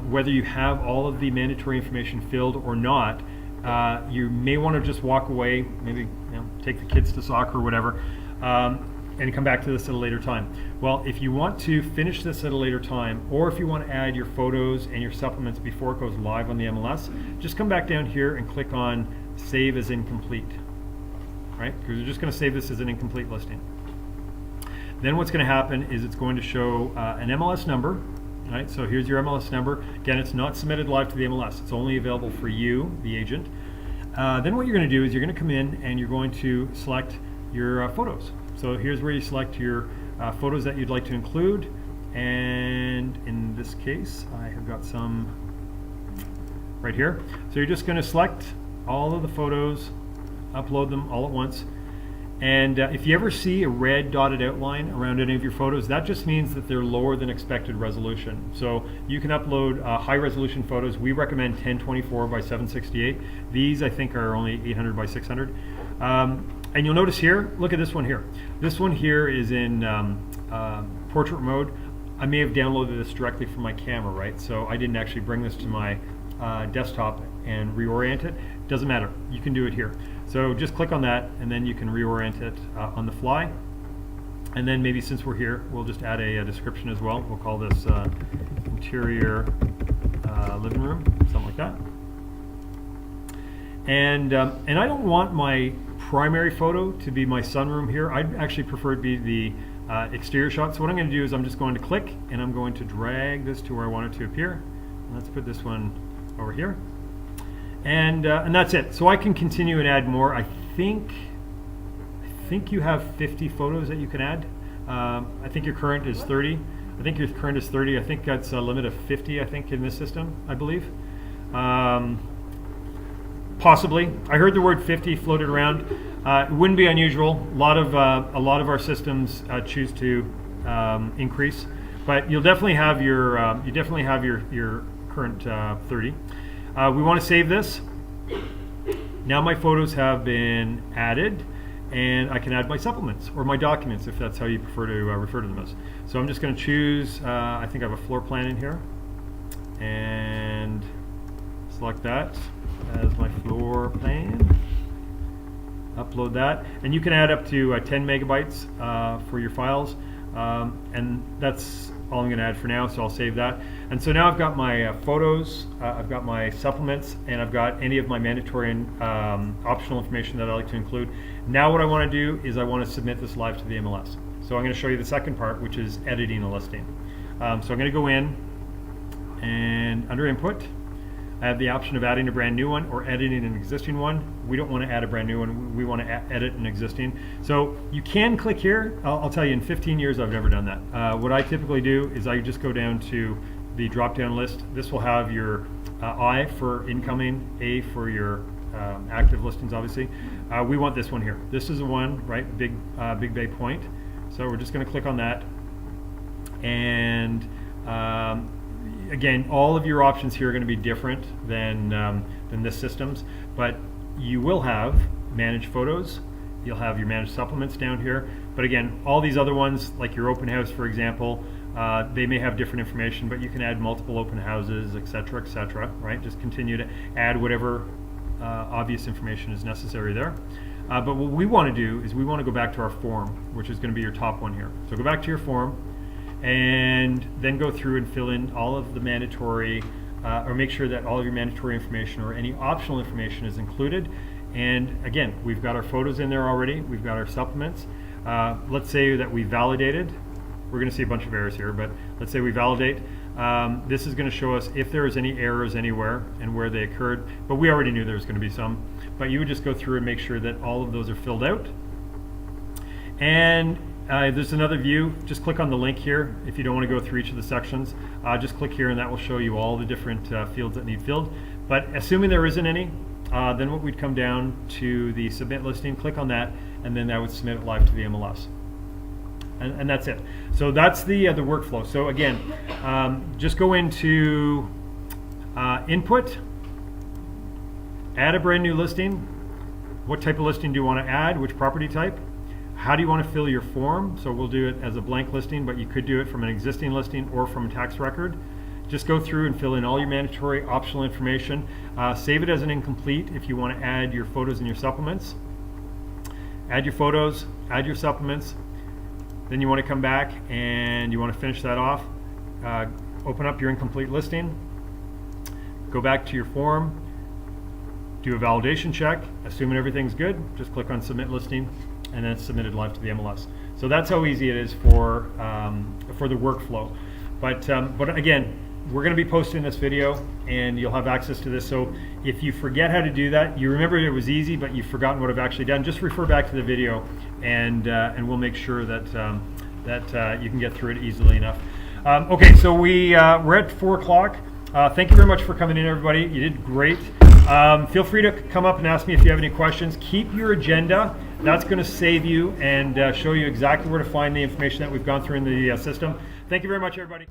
whether you have all of the mandatory information filled or not, you may want to just walk away, maybe take the kids to soccer or whatever, and come back to this at a later time. Well, if you want to finish this at a later time, or if you want to add your photos and your supplements before it goes live on the MLS, just come back down here and click on Save as Incomplete, right? Because you're just going to save this as an incomplete listing. Then what's going to happen is it's going to show an MLS number, right? So here's your MLS number. Again, it's not submitted live to the MLS. It's only available for you, the agent. Then what you're going to do is you're going to come in and you're going to select your photos. So here's where you select your photos that you'd like to include, and in this case I have got some right here. So you're just going to select all of the photos, upload them all at once, and if you ever see a red dotted outline around any of your photos, that just means that they're lower than expected resolution. So you can upload high resolution photos. We recommend 1024 by 768. These I think are only 800 by 600. And you'll notice here, look at this one here. This one here is in portrait mode. I may have downloaded this directly from my camera, right? So I didn't actually bring this to my desktop and reorient it. Doesn't matter, you can do it here. So just click on that and then you can reorient it on the fly. And then maybe since we're here, we'll just add a description as well. We'll call this interior living room, something like that. And I don't want my primary photo to be my sunroom here. I'd actually prefer it be the exterior shot. So what I'm going to do is I'm just going to click and I'm going to drag this to where I want it to appear. And let's put this one over here. And that's it. So I can continue and add more. I think you have 50 photos that you can add. I think your current is 30. I think your current is 30. I think that's a limit of 50, I think, in this system, I believe. Possibly. I heard the word 50 floated around. It wouldn't be unusual. A lot of our systems choose to increase, but you'll definitely have your your current 30. We want to save this. Now my photos have been added, and I can add my supplements or my documents if that's how you prefer to refer to them as. So I'm just going to choose. I think I have a floor plan in here, and select that as my floor plan. Upload that, and you can add up to 10 megabytes for your files, and that's all I'm going to add for now, so I'll save that. And so now I've got my photos, I've got my supplements, and I've got any of my mandatory and optional information that I like to include. Now what I want to do is I want to submit this live to the MLS. So I'm going to show you the second part, which is editing a listing. So I'm going to go in, and under input, I have the option of adding a brand new one or editing an existing one. We don't want to add a brand new one. We want to edit an existing. So you can click here. I'll tell you, in 15 years, I've never done that. What I typically do is I just go down to the drop-down list. This will have your I for incoming, A for your active listings, obviously. We want this one here. This is the one, right? Big Bay Point. So we're just going to click on that. And again, all of your options here are going to be different than this system's, but you will have managed photos, you'll have your managed supplements down here, but again, all these other ones, like your open house, for example, they may have different information, but you can add multiple open houses, etc., right? Just continue to add whatever obvious information is necessary there. But what we want to do is we want to go back to our form, which is going to be your top one here. So go back to your form, and then go through and fill in all of the mandatory, or make sure that all of your mandatory information or any optional information is included. And again, we've got our photos in there already, we've got our supplements. Let's say that we validated. We're going to see a bunch of errors here, but let's say we validate. This is going to show us if there is any errors anywhere and where they occurred, but we already knew there was going to be some. But you would just go through and make sure that all of those are filled out. And there's another view. Just click on the link here if you don't want to go through each of the sections. Just click here and that will show you all the different fields that need filled. But assuming there isn't any, then what we'd come down to the submit listing, click on that, and then that would submit it live to the MLS. And that's it. So that's the workflow. So again, just go into input, add a brand new listing. What type of listing do you want to add? Which property type? How do you want to fill your form? So we'll do it as a blank listing, but you could do it from an existing listing or from a tax record. Just go through and fill in all your mandatory optional information. Save it as an incomplete if you want to add your photos and your supplements. Add your photos, add your supplements. Then you want to come back and you want to finish that off. Open up your incomplete listing. Go back to your form. Do a validation check. Assuming everything's good, just click on submit listing and then it's submitted live to the MLS. So that's how easy it is for the workflow. But again, we're going to be posting this video and you'll have access to this. So if you forget how to do that, you remember it was easy, but you've forgotten what I've actually done, just refer back to the video and we'll make sure that, you can get through it easily enough. Okay, so we're at 4 o'clock. Thank you very much for coming in, everybody. You did great. Feel free to come up and ask me if you have any questions. Keep your agenda. That's going to save you and show you exactly where to find the information that we've gone through in the system. Thank you very much, everybody.